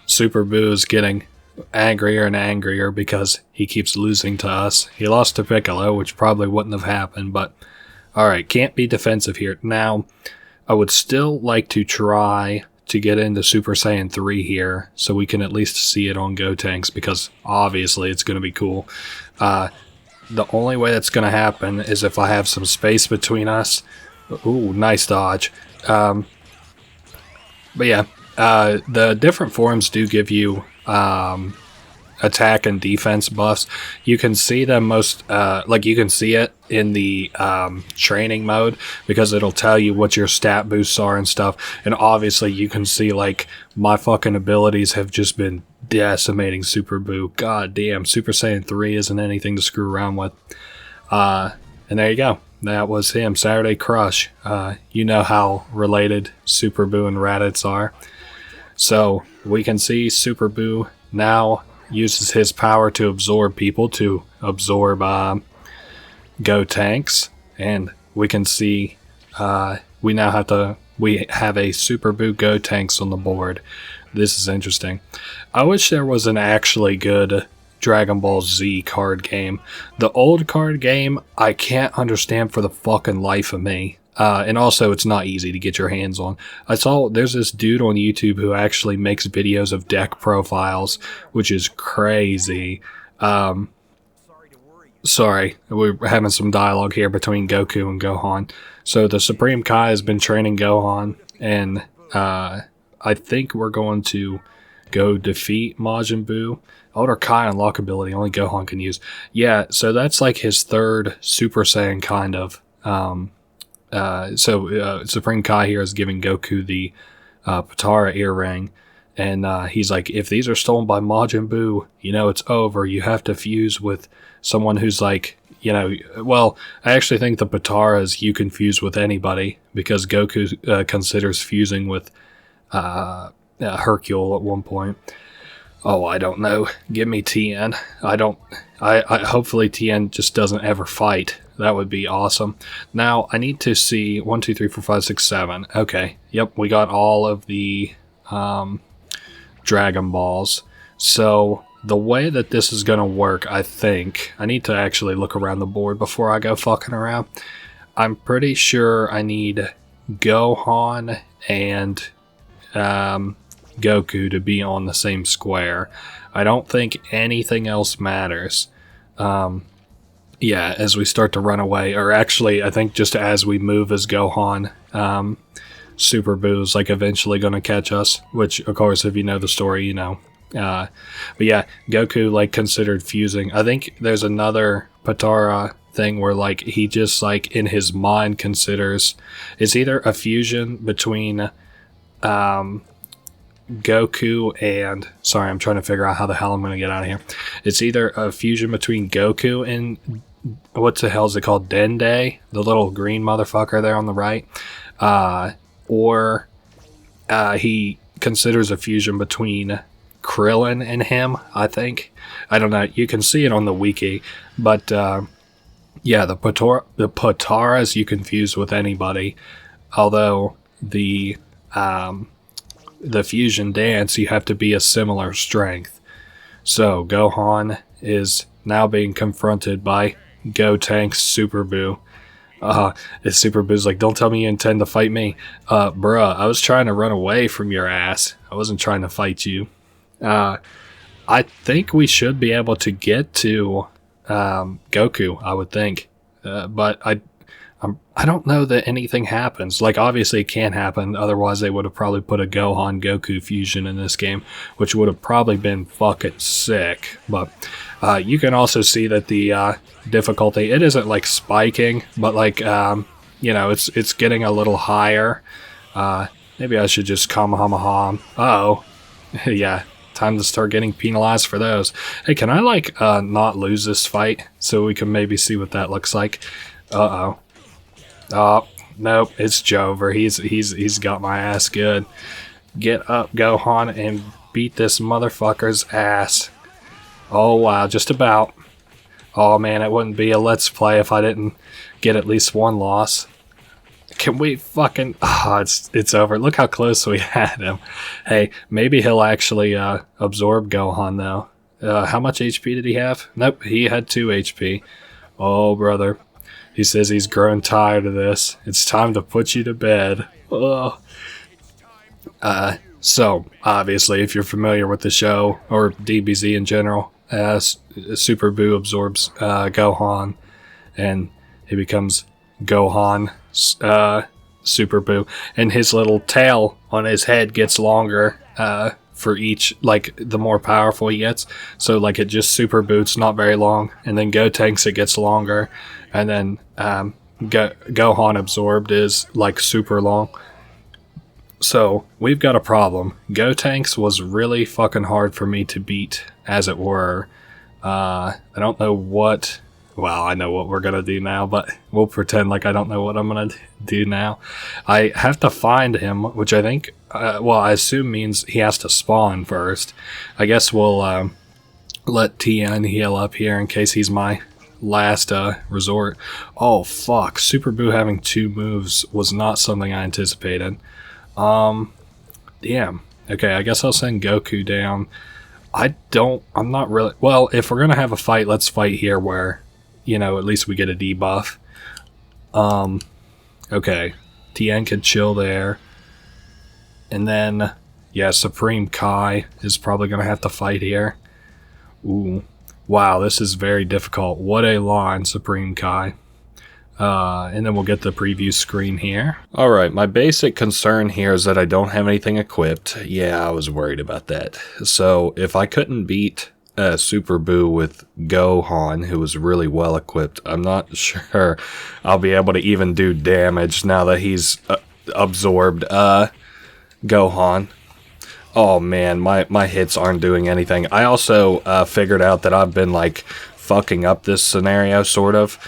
Super Buu is getting angrier and angrier because he keeps losing to us. He lost to Piccolo, which probably wouldn't have happened, but... Alright, can't be defensive here. Now, I would still like to try to get into Super Saiyan 3 here, so we can at least see it on Gotenks, because obviously it's going to be cool. The only way that's going to happen is if I have some space between us. Ooh, nice dodge. But yeah, the different forms do give you attack and defense buffs. You can see them most, you can see it in the training mode, because it'll tell you what your stat boosts are and stuff. And obviously you can see, like, my fucking abilities have just been decimating Super Buu. God damn, Super Saiyan 3 isn't anything to screw around with. And there you go. That was him, Saturday Crush. You know how related Super Buu and Raditz are. So we can see Super Buu now uses his power to absorb people, to absorb Gotenks, and we can see we have a Super Buu Gotenks on the board. This is interesting. I wish there was an actually good Dragon Ball Z card game. The old card game, I can't understand for the fucking life of me. And also, it's not easy to get your hands on. I saw there's this dude on YouTube who actually makes videos of deck profiles, which is crazy. Sorry, we're having some dialogue here between Goku and Gohan. So the Supreme Kai has been training Gohan, and I think we're going to go defeat Majin Buu. Older Kai unlock ability, only Gohan can use. Yeah, so that's like his third Super Saiyan, kind of. Supreme Kai here is giving Goku the Potara earring, and he's like, if these are stolen by Majin Buu, you know it's over. You have to fuse with someone who's like, you know, well, I actually think the Potaras you can fuse with anybody, because Goku considers fusing with Hercule at one point. Oh, I don't know. Give me Tien. I hopefully Tien just doesn't ever fight. That would be awesome. Now, I need to see 1, 2, 3, 4, 5, 6, 7. Okay. Yep, we got all of the Dragon Balls. So, the way that this is going to work, I think, I need to actually look around the board before I go fucking around. I'm pretty sure I need Gohan and Goku to be on the same square. I don't think anything else matters. Yeah, as we start to run away, or actually, I think just as we move as Gohan, Super Buu's like eventually going to catch us, which, of course, if you know the story, you know. But yeah, Goku, like, considered fusing. I think there's another Potara thing where, like, he just, like, in his mind considers, it's either a fusion between Goku and, sorry, I'm trying to figure out how the hell I'm going to get out of here. It's either a fusion between Goku and, what the hell is it called, Dende, the little green motherfucker there on the right, or he considers a fusion between Krillin and him, I think. I don't know, you can see it on the wiki, but yeah, the Potaras you can fuse with anybody, although the fusion dance, you have to be a similar strength. So Gohan is now being confronted by Gotenks Super Buu. Super Buu's like, don't tell me you intend to fight me. Bruh, I was trying to run away from your ass. I wasn't trying to fight you. I think we should be able to get to Goku, I would think. But I don't know that anything happens. Like, obviously it can't happen, otherwise they would have probably put a Gohan-Goku fusion in this game, which would have probably been fucking sick. But you can also see that the difficulty, it isn't like spiking, but like, you know, it's getting a little higher. Maybe I should just Kamehameha. Uh-oh. Yeah, time to start getting penalized for those. Hey, can I, like, not lose this fight so we can maybe see what that looks like? Uh-oh. Oh, nope, it's Jover. He's got my ass good. Get up, Gohan, and beat this motherfucker's ass. Oh, wow, just about. Oh, man, it wouldn't be a Let's Play if I didn't get at least one loss. Can we fucking... Oh, it's over. Look how close we had him. Hey, maybe he'll actually absorb Gohan, though. How much HP did he have? Nope, he had 2 HP. Oh, brother. He says he's grown tired of this. It's time to put you to bed. Ugh. So, obviously, if you're familiar with the show, or DBZ in general, Super Buu absorbs Gohan, and he becomes Gohan Super Buu, and his little tail on his head gets longer for each, like, the more powerful he gets. So, like, it just Super Buu's not very long, and then Gotenks it gets longer, and then Gohan absorbed is, like, super long. So, we've got a problem. Gotenks was really fucking hard for me to beat, as it were. I don't know what... Well, I know what we're gonna do now, but we'll pretend like I don't know what I'm gonna do now. I have to find him, which I think... I assume means he has to spawn first. I guess we'll let Tien heal up here in case he's my last resort. Oh, fuck. Super Buu having 2 moves was not something I anticipated. Damn. Okay, I guess I'll send Goku down. I'm not really... Well, if we're gonna have a fight, let's fight here where, you know, at least we get a debuff. Okay. Tien can chill there. And then, yeah, Supreme Kai is probably gonna have to fight here. Ooh. Wow, this is very difficult. What a line, Supreme Kai. And then we'll get the preview screen here. Alright, my basic concern here is that I don't have anything equipped. Yeah, I was worried about that. So, if I couldn't beat Super Buu with Gohan, who was really well equipped, I'm not sure I'll be able to even do damage now that he's absorbed Gohan. Oh man, my hits aren't doing anything. I also figured out that I've been, like, fucking up this scenario, sort of.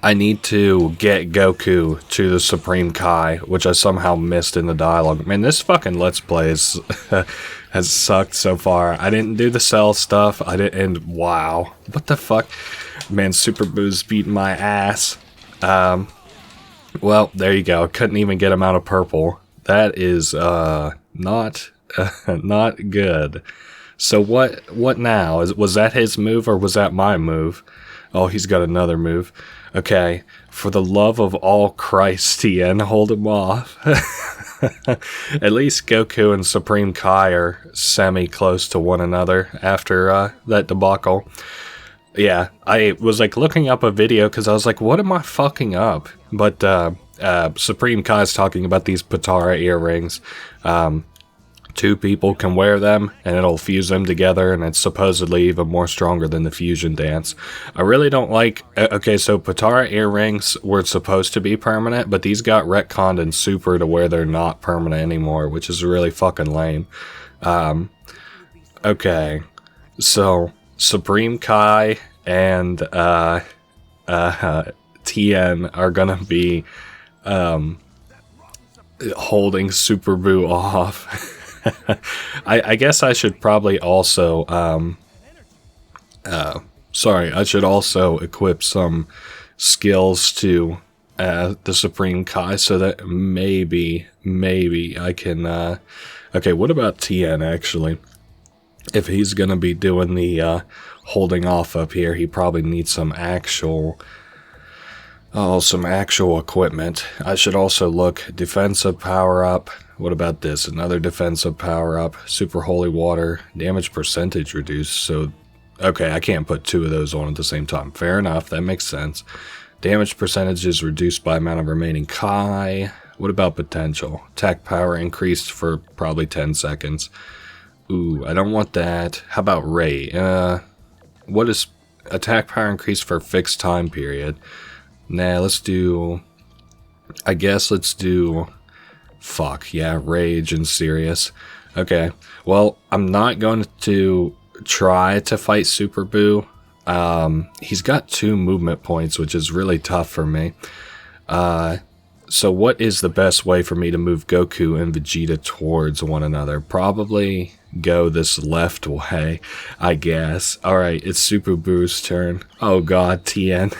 I need to get Goku to the Supreme Kai, which I somehow missed in the dialogue. Man, this fucking Let's Play has sucked so far. I didn't do the Cell stuff. And wow. What the fuck? Man, Super Buu's beating my ass. Well, there you go. Couldn't even get him out of purple. That is, not good. So what now? Was that his move or was that my move? Oh, he's got another move. Okay, for the love of all Christ, Tien, hold him off. At least Goku and Supreme Kai are semi-close to one another after that debacle. Yeah, I was, like, looking up a video because I was like, what am I fucking up? But Supreme Kai's talking about these Patara earrings. 2 people can wear them, and it'll fuse them together, and it's supposedly even more stronger than the fusion dance. I really don't like... Okay, so Patara earrings were supposed to be permanent, but these got retconned in Super to where they're not permanent anymore, which is really fucking lame. Okay, so Supreme Kai and Tien are gonna be holding Super Buu off. I guess I should probably also, I should also equip some skills to the Supreme Kai so that maybe I can, okay, what about Tien, actually? If he's gonna be doing the holding off up here, he probably needs some actual equipment. I should also look defensive power up. What about this? Another defensive power up. Super holy water. Damage percentage reduced. So, okay, I can't put 2 of those on at the same time. Fair enough. That makes sense. Damage percentage is reduced by amount of remaining Kai. What about potential? Attack power increased for probably 10 seconds. Ooh, I don't want that. How about Ray? What is attack power increased for a fixed time period? Nah, let's do... I guess let's do... Fuck, yeah, Rage and Sirius. Okay, well, I'm not going to try to fight Super Buu. He's got 2 movement points, which is really tough for me. So what is the best way for me to move Goku and Vegeta towards one another? Probably go this left way, I guess. Alright, it's Super Buu's turn. Oh god, Tien.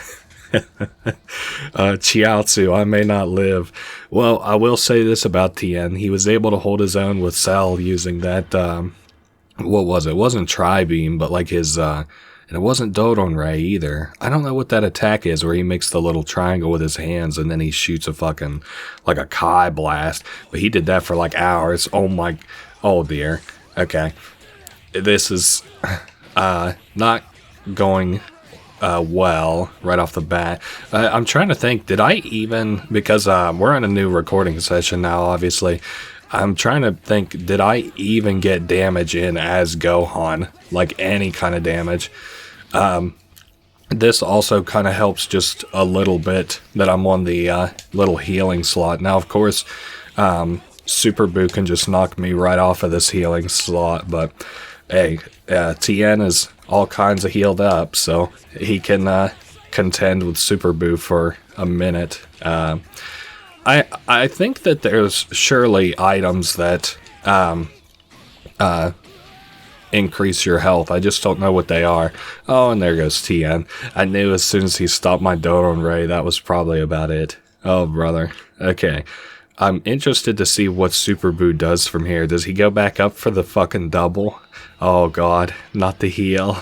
Chiaotzu, I may not live. Well, I will say this about Tien. He was able to hold his own with Cell using that, what was it? It wasn't Tri-Beam, but like his And it wasn't Dodon Ray either. I don't know what that attack is where he makes the little triangle with his hands and then he shoots a fucking, like a Kai blast. But he did that for like hours. Oh dear. Okay. This is not going well right off the bat. I'm trying to think, did I even, because we're in a new recording session now, obviously. I'm trying to think, did I even get damage in as Gohan? Like any kind of damage. This also kind of helps just a little bit that I'm on the little healing slot. Now, of course, Super Buu can just knock me right off of this healing slot, but hey, Tien is all kinds of healed up, so he can contend with Super Buu for a minute. I think that there's surely items that increase your health. I just don't know what they are. Oh, and there goes Tien. I knew as soon as he stopped my Dodon Ray, that was probably about it. Oh, brother. Okay. I'm interested to see what Super Buu does from here. Does he go back up for the fucking double? Oh, God. Not the heal.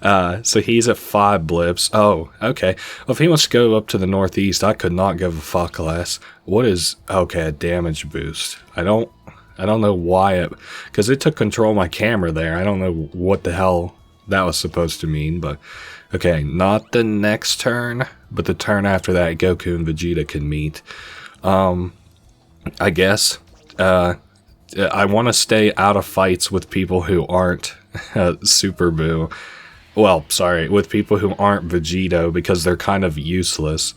So he's at 5 blips. Oh, okay. Well, if he wants to go up to the northeast, I could not give a fuck less. What is... Okay, a damage boost. I don't know why it... Because it took control of my camera there. I don't know what the hell that was supposed to mean, but... Okay, not the next turn, but the turn after that, Goku and Vegeta can meet. I guess. I want to stay out of fights with people who aren't Super Buu. Well, sorry, with people who aren't Vegito, because they're kind of useless.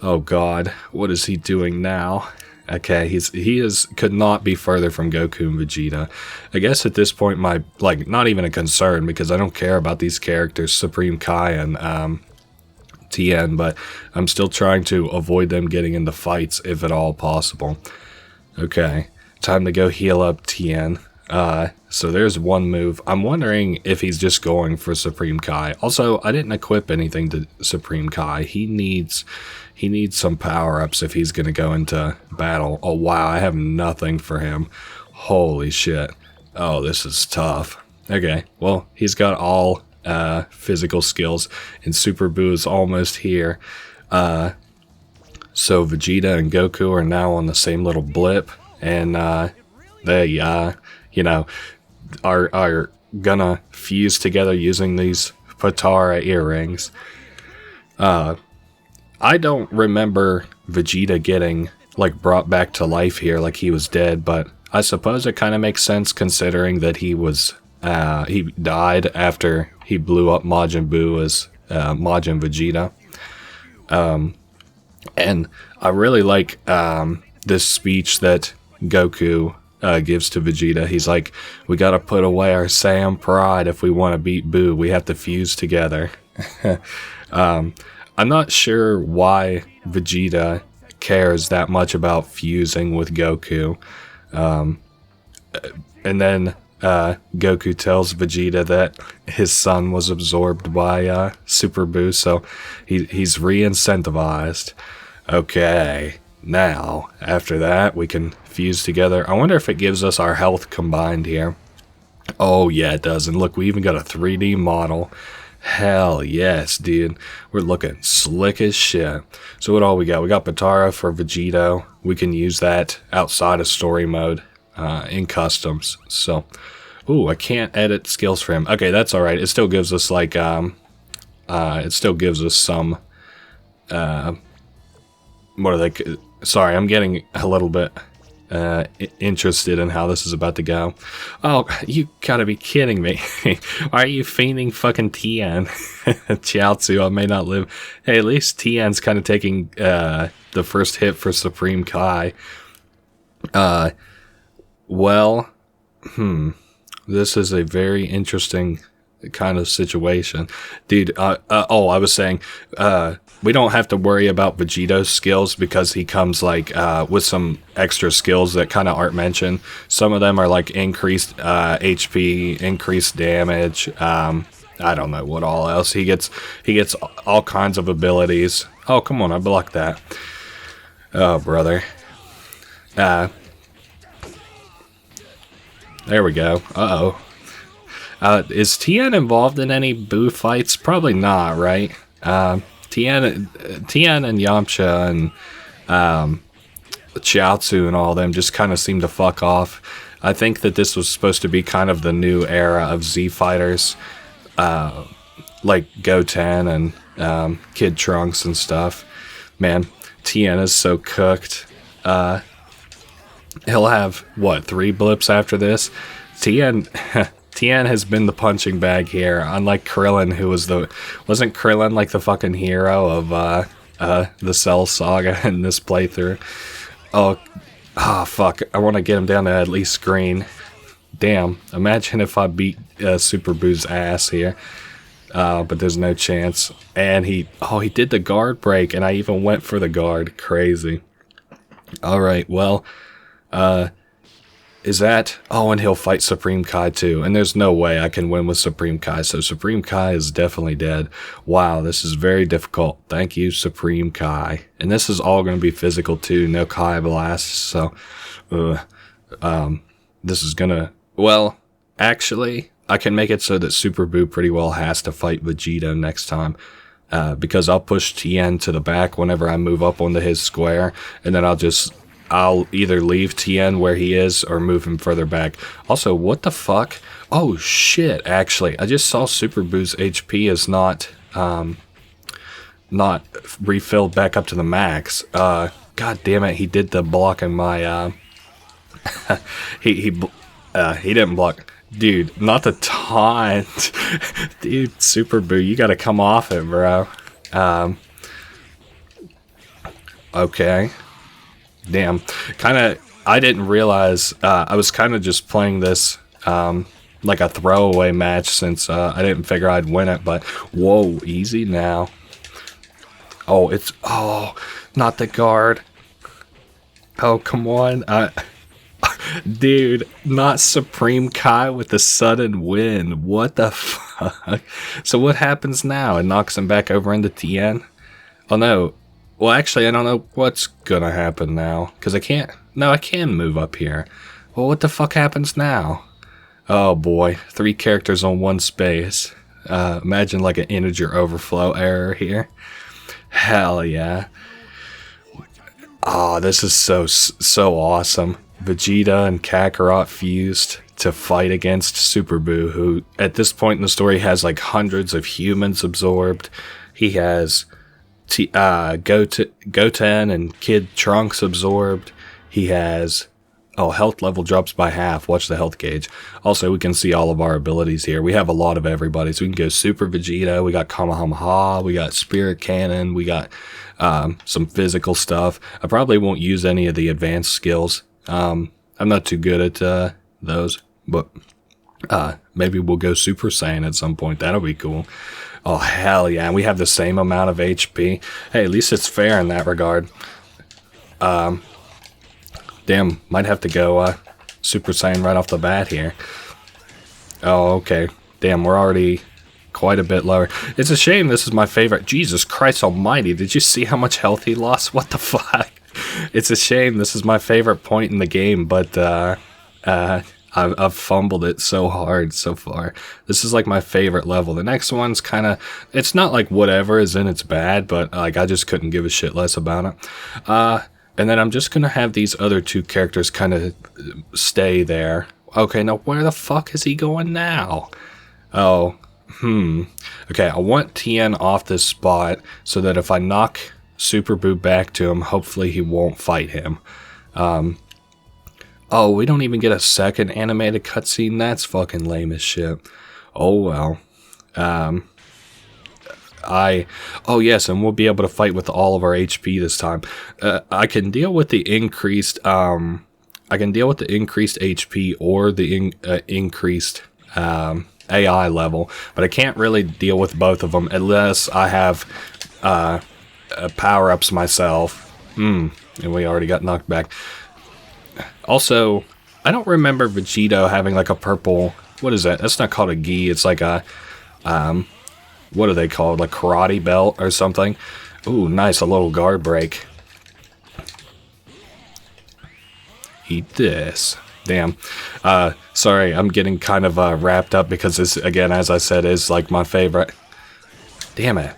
Oh God, what is he doing now? Okay, he could not be further from Goku and Vegeta. I guess at this point, not even a concern, because I don't care about these characters, Supreme Kai and Tien, but I'm still trying to avoid them getting into fights if at all possible. Okay, time to go heal up Tien. So there's one move. I'm wondering if he's just going for Supreme Kai. Also, I didn't equip anything to Supreme Kai. He needs some power-ups if he's going to go into battle. Oh, wow, I have nothing for him. Holy shit. Oh, this is tough. Okay, well, he's got all physical skills, and Super Buu is almost here. So Vegeta and Goku are now on the same little blip, and they, are gonna fuse together using these Potara earrings. I don't remember Vegeta getting, brought back to life here like he was dead, but I suppose it kind of makes sense considering that he died after he blew up Majin Buu as Majin Vegeta. And I really like this speech that Goku gives to Vegeta. He's like, we gotta put away our Saiyan pride if we want to beat Buu. We have to fuse together. I'm not sure why Vegeta cares that much about fusing with Goku. And then Goku tells Vegeta that his son was absorbed by Super Buu, so he's re-incentivized. Okay, now, after that, we can fuse together. I wonder if it gives us our health combined here. Oh, yeah, it does. And look, we even got a 3D model. Hell yes, dude. We're looking slick as shit. So what all we got? We got Potara for Vegito. We can use that outside of story mode in customs. So, ooh, I can't edit skills for him. Okay, that's all right. It still gives us some. What are they? Sorry, I'm getting a little bit interested in how this is about to go. Oh, you gotta be kidding me. Why are you feigning fucking Tien? Chiaotzu, I may not live. Hey, at least Tien's kind of taking the first hit for Supreme Kai. Well, this is a very interesting kind of situation. Dude, I was saying, we don't have to worry about Vegito's skills because he comes with some extra skills that kind of aren't mentioned. Some of them are increased HP, increased damage. I don't know what all else. He gets all kinds of abilities. Oh, come on, I blocked that. Oh, brother. There we go. Uh-oh. Is Tien involved in any Buu fights? Probably not, right? Tien and Yamcha and Chiaotzu and all them just kind of seem to fuck off. I think that this was supposed to be kind of the new era of Z fighters, like Goten and Kid Trunks and stuff. Man, Tien is so cooked. He'll have, what, 3 blips after this? Tien has been the punching bag here, unlike Krillin, who wasn't Krillin like the fucking hero of the Cell Saga in this playthrough? Oh, fuck, I want to get him down to at least green. Damn, imagine if I beat Super Buu's ass here. But there's no chance. And he did the guard break, and I even went for the guard. Crazy. Alright, well, is that... Oh, and he'll fight Supreme Kai too. And there's no way I can win with Supreme Kai, so Supreme Kai is definitely dead. Wow, this is very difficult. Thank you, Supreme Kai. And this is all going to be physical too, no Kai blasts, so... this is gonna... Well, actually, I can make it so that Super Buu pretty well has to fight Vegeta next time. Because I'll push Tien to the back whenever I move up onto his square, and then I'll either leave Tien where he is or move him further back. Also, what the fuck? Oh shit, actually, I just saw Super Buu's HP is not refilled back up to the max. God damn it, he did the block in my he didn't block. Dude, not the taunt. Dude, Super Buu, you gotta come off it, bro. Okay. Damn. I didn't realize, I was kind of just playing this, like a throwaway match since, I didn't figure I'd win it, but, whoa, easy now. Oh, not the guard. Oh, come on. Dude, not Supreme Kai with the sudden win. What the fuck? So what happens now? It knocks him back over into Tien? Oh no. Well, actually, I don't know what's gonna happen now. Because I can't... No, I can move up here. Well, what the fuck happens now? Oh boy. 3 characters on 1 space. Imagine like an integer overflow error here. Hell yeah. Oh, this is so awesome. Vegeta and Kakarot fused to fight against Super Buu, who at this point in the story has like hundreds of humans absorbed. He has Goten and Kid Trunks absorbed. He has... Oh, health level drops by half. Watch the health gauge. Also, we can see all of our abilities here. We have a lot of everybody. So we can go Super Vegeta. We got Kamehameha. We got Spirit Cannon. We got some physical stuff. I probably won't use any of the advanced skills. I'm not too good at those. But maybe we'll go Super Saiyan at some point. That'll be cool. Oh, hell yeah. And we have the same amount of HP. Hey, at least it's fair in that regard. Damn, might have to go Super Saiyan right off the bat here. Oh, okay. Damn, we're already quite a bit lower. It's a shame this is my favorite. Jesus Christ almighty, did you see how much health he lost? What the fuck? It's a shame this is my favorite point in the game, but I've fumbled it so hard so far. This is like my favorite level. The next one's kind of... It's not like whatever is in it's bad, but like I just couldn't give a shit less about it. And then I'm just going to have these other 2 characters kind of stay there. Okay, now where the fuck is he going now? Oh, Okay, I want Tien off this spot so that if I knock Super Buu back to him, hopefully he won't fight him. Oh, we don't even get a second animated cutscene? That's fucking lame as shit. Oh well. Oh yes, and we'll be able to fight with all of our HP this time. I can deal with the increased HP or the increased AI level, but I can't really deal with both of them unless I have power-ups myself. And we already got knocked back. Also, I don't remember Vegito having like a purple... What is that? That's not called a gi. It's like a... what are they called? Like karate belt or something? Ooh, nice. A little guard break. Eat this. Damn. Sorry, I'm getting kind of wrapped up because this, again, as I said, is like my favorite. Damn it.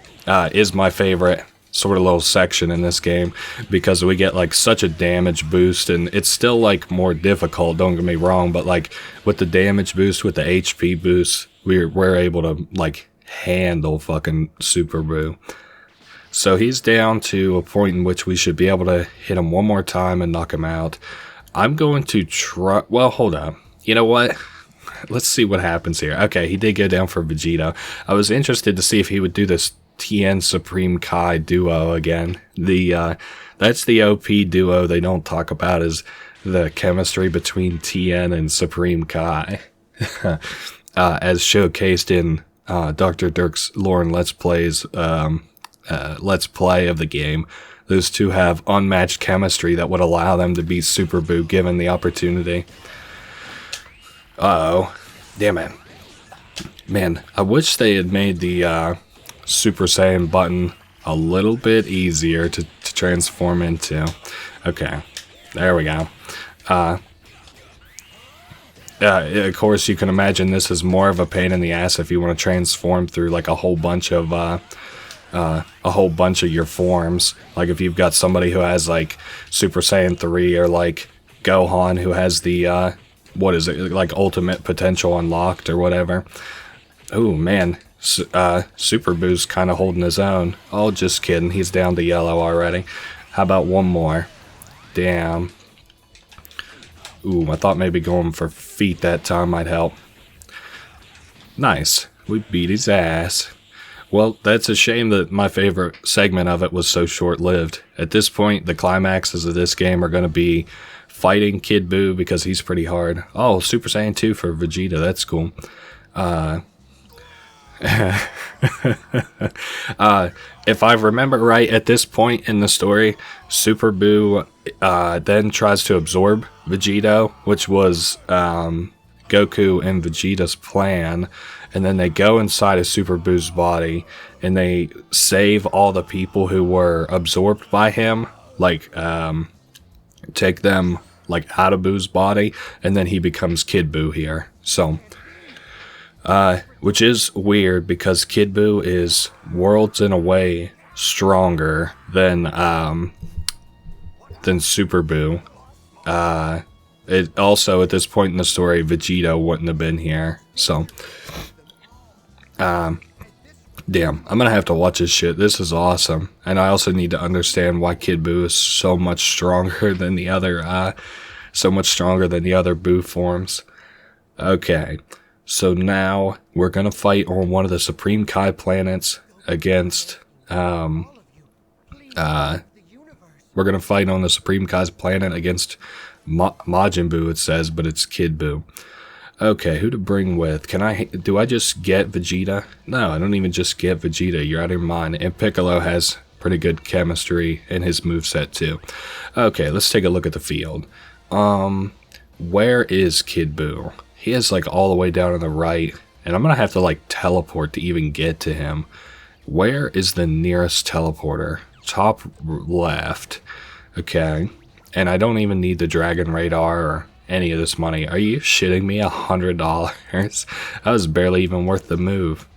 Is my favorite sort of little section in this game because we get like such a damage boost, and it's still like more difficult, don't get me wrong, but like with the damage boost, with the HP boost, we're able to like handle fucking Super Buu. So he's down to a point in which we should be able to hit him one more time and knock him out. I'm going to try... Well, hold up. You know what? Let's see what happens here. Okay, he did go down for Vegeta. I was interested to see if he would do this Tien Supreme Kai duo again. That's the OP duo they don't talk about, is the chemistry between Tien and Supreme Kai. As showcased in Dr. Dirk's Lore and Let's Plays... Let's Play of the game. Those two have unmatched chemistry that would allow them to beat Super Buu given the opportunity. Uh-oh. Damn it. Man, I wish they had made the Super Saiyan button a little bit easier to transform into. Okay. There we go. Of course, you can imagine this is more of a pain in the ass if you want to transform through like a whole bunch of your forms. Like if you've got somebody who has like Super Saiyan 3, or like Gohan who has the what is it, like ultimate potential unlocked or whatever. Oh man, Super Buu's kind of holding his own. Oh, just kidding, he's down to yellow already. How about one more? Damn. Ooh, I thought maybe going for feet that time might help. Nice, we beat his ass. Well, that's a shame that my favorite segment of it was so short-lived. At this point, the climaxes of this game are going to be fighting Kid Buu because he's pretty hard. Oh, Super Saiyan 2 for Vegeta, that's cool. If I remember right, at this point in the story, Super Buu then tries to absorb Vegeta, which was Goku and Vegeta's plan. And then they go inside of Super Buu's body, and they save all the people who were absorbed by him, like take them like out of Buu's body, and then he becomes Kid Buu here. So, which is weird because Kid Buu is worlds and away stronger than Super Buu. It also, at this point in the story, Vegeta wouldn't have been here. So. Damn, I'm gonna have to watch this shit. This is awesome. And I also need to understand why Kid Buu is so much stronger than the other, Buu forms. Okay, so now we're gonna fight on one of the Supreme Kai planets against, we're gonna fight on the Supreme Kai's planet against Majin Buu, it says, but it's Kid Buu. Okay, who to bring with? Do I just get Vegeta? No, I don't even just get Vegeta. You're out of your mind. And Piccolo has pretty good chemistry in his moveset too. Okay, let's take a look at the field. Where is Kid Buu? He is like all the way down on the right, and I'm gonna have to like teleport to even get to him. Where is the nearest teleporter? Top left. Okay, and I don't even need the Dragon Radar or any of this money. Are you shitting me? $100? That was barely even worth the move.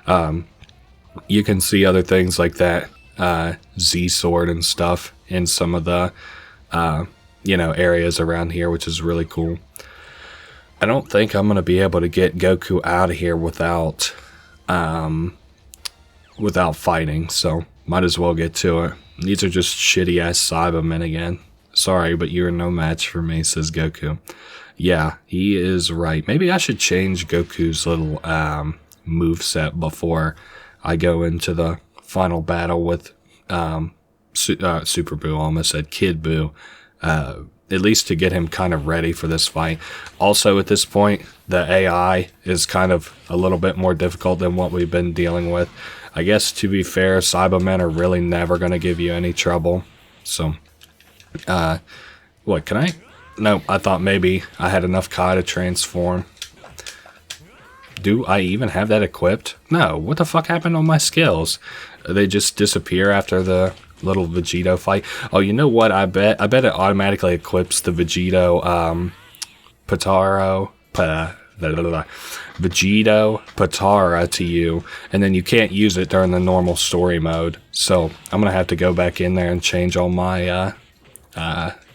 You can see other things like that Z-Sword and stuff in some of the areas around here, which is really cool. I don't think I'm gonna be able to get Goku out of here without fighting, so might as well get to it. These are just shitty ass Cybermen again. Sorry, but you're no match for me, says Goku. Yeah, he is right. Maybe I should change Goku's little moveset before I go into the final battle with Super Buu. Almost said Kid Buu. At least to get him kind of ready for this fight. Also, at this point, the AI is kind of a little bit more difficult than what we've been dealing with. I guess, to be fair, Cybermen are really never going to give you any trouble. So... what, can I? No, I thought maybe I had enough Kai to transform. Do I even have that equipped? No, what the fuck happened on my skills? They just disappear after the little Vegito fight. Oh, you know what, I bet it automatically equips the Vegito, Vegito Patara to you, and then you can't use it during the normal story mode. So I'm gonna have to go back in there and change all my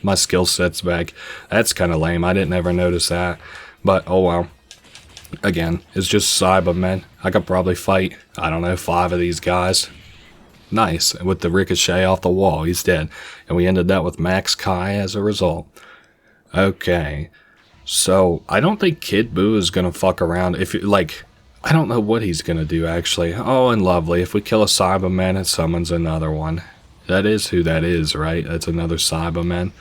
my skill sets back. That's kind of lame. I didn't ever notice that, but oh well. Again, it's just Cybermen. I could probably fight, I don't know, 5 of these guys. Nice. With the ricochet off the wall, he's dead. And we ended that with Max Kai as a result. Okay. So, I don't think Kid Buu is going to fuck around. If like, I don't know what he's going to do, actually. Oh, and lovely. If we kill a Cyberman, it summons another one. That is who that is, right? That's another Cyberman.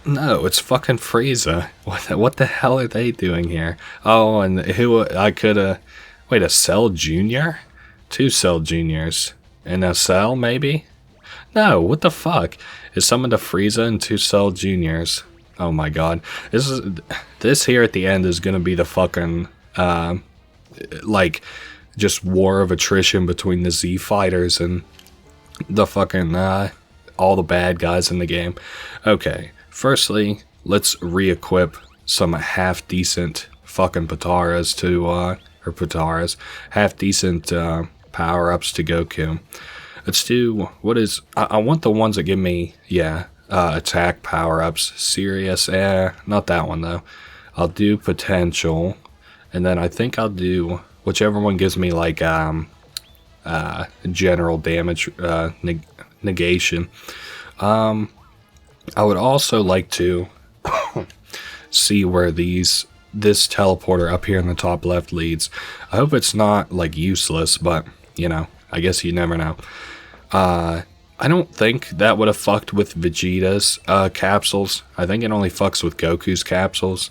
No, it's fucking Frieza. What the hell are they doing here? Oh, and who I could wait, a Cell Jr.? 2 Cell Juniors. And a Cell, maybe? No, what the fuck? Is summoned a Frieza and 2 Cell Juniors. Oh my god. This here at the end is gonna be the fucking like just war of attrition between the Z fighters and the fucking all the bad guys in the game. Okay. Firstly, let's re-equip some half-decent fucking Pataras to, or Pataras, half-decent power-ups to Goku. Let's do, I want the ones that give me, attack power-ups. Serious, not that one though. I'll do potential, and then I think I'll do whichever one gives me like, general damage, negation. I would also like to see where this teleporter up here in the top left leads. I hope it's not like useless, but you know, I guess you never know. I don't think that would have fucked with Vegeta's capsules. I think it only fucks with Goku's capsules.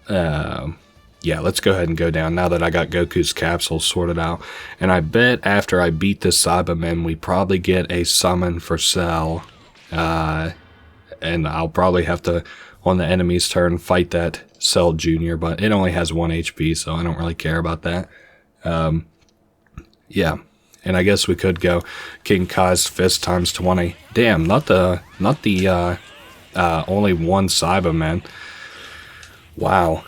Yeah, let's go ahead and go down now that I got Goku's capsules sorted out. And I bet after I beat this Cyberman, we probably get a summon for Cell. And I'll probably have to, on the enemy's turn, fight that Cell Jr., but it only has 1 HP, so I don't really care about that. Yeah, and I guess we could go King Kai's fist times 20. Damn, not the only one Cyberman. Wow.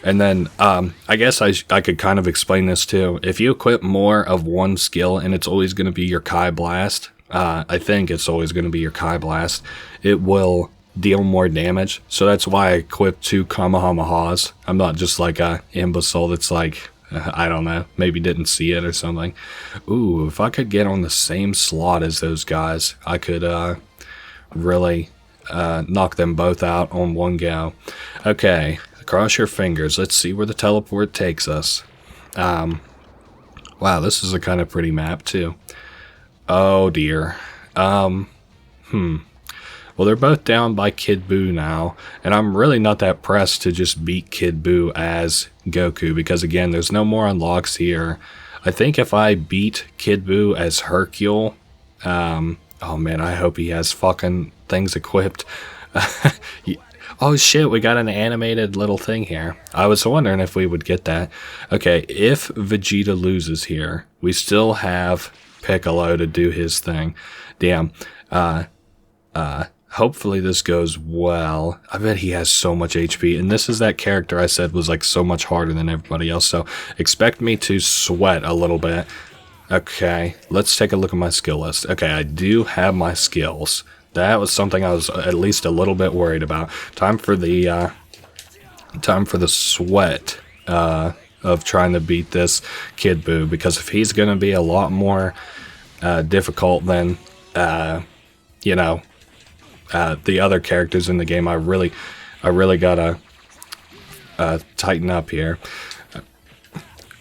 And then, I guess I could kind of explain this too. If you equip more of one skill, and it's always going to be your Kai Blast, I think it's always going to be your Kai Blast, it will deal more damage. So that's why I equipped 2 Kamehamehas. I'm not just like a imbecile that's like, I don't know, maybe didn't see it or something. Ooh, if I could get on the same slot as those guys, I could really knock them both out on one go. Okay, cross your fingers. Let's see where the teleport takes us. Wow, this is a kind of pretty map too. Oh dear. Well, they're both down by Kid Buu now, and I'm really not that pressed to just beat Kid Buu as Goku, because again, there's no more unlocks here. I think if I beat Kid Buu as Hercule, oh man, I hope he has fucking things equipped. Oh shit, we got an animated little thing here. I was wondering if we would get that. Okay, if Vegeta loses here, we still have Piccolo to do his thing. Damn. Hopefully this goes well. I bet he has so much HP, and this is that character I said was like so much harder than everybody else, so expect me to sweat a little bit. Okay, let's take a look at my skill list. Okay, I do have my skills. That was something I was at least a little bit worried about. Time for the sweat of trying to beat this Kid Buu, because if he's going to be a lot more difficult than you know, the other characters in the game, I really gotta tighten up here.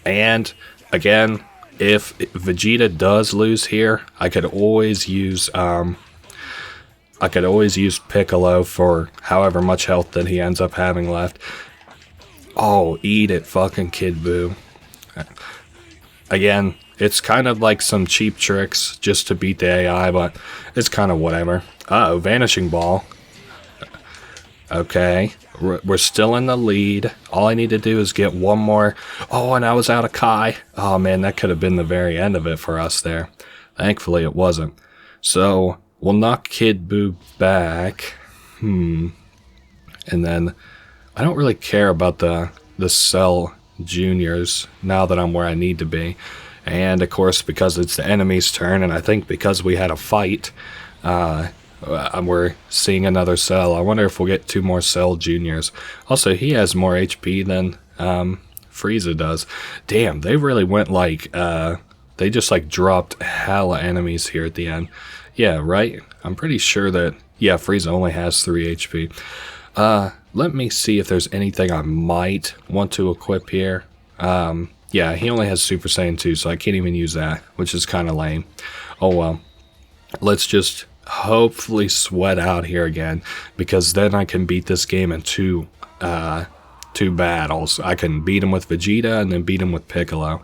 And again, if Vegeta does lose here, I could always use Piccolo for however much health that he ends up having left. Oh, eat it, fucking Kid Buu. Again, it's kind of like some cheap tricks just to beat the AI, but it's kind of whatever. Uh-oh, Vanishing Ball. Okay, we're still in the lead. All I need to do is get one more. Oh, and I was out of Kai. Oh man, that could have been the very end of it for us there. Thankfully, it wasn't. So, we'll knock Kid Buu back. And then, I don't really care about the Cell Juniors now that I'm where I need to be. And of course, because it's the enemy's turn, and I think because we had a fight, we're seeing another Cell. I wonder if we'll get 2 more Cell Juniors. Also, he has more HP than Frieza does. Damn, they really went like, they just like dropped hella enemies here at the end. Yeah, right? I'm pretty sure that, yeah, Frieza only has 3 HP. Let me see if there's anything I might want to equip here. Yeah, he only has Super Saiyan 2, so I can't even use that, which is kind of lame. Oh well. Let's just hopefully sweat out here again, because then I can beat this game in two battles. I can beat him with Vegeta and then beat him with Piccolo.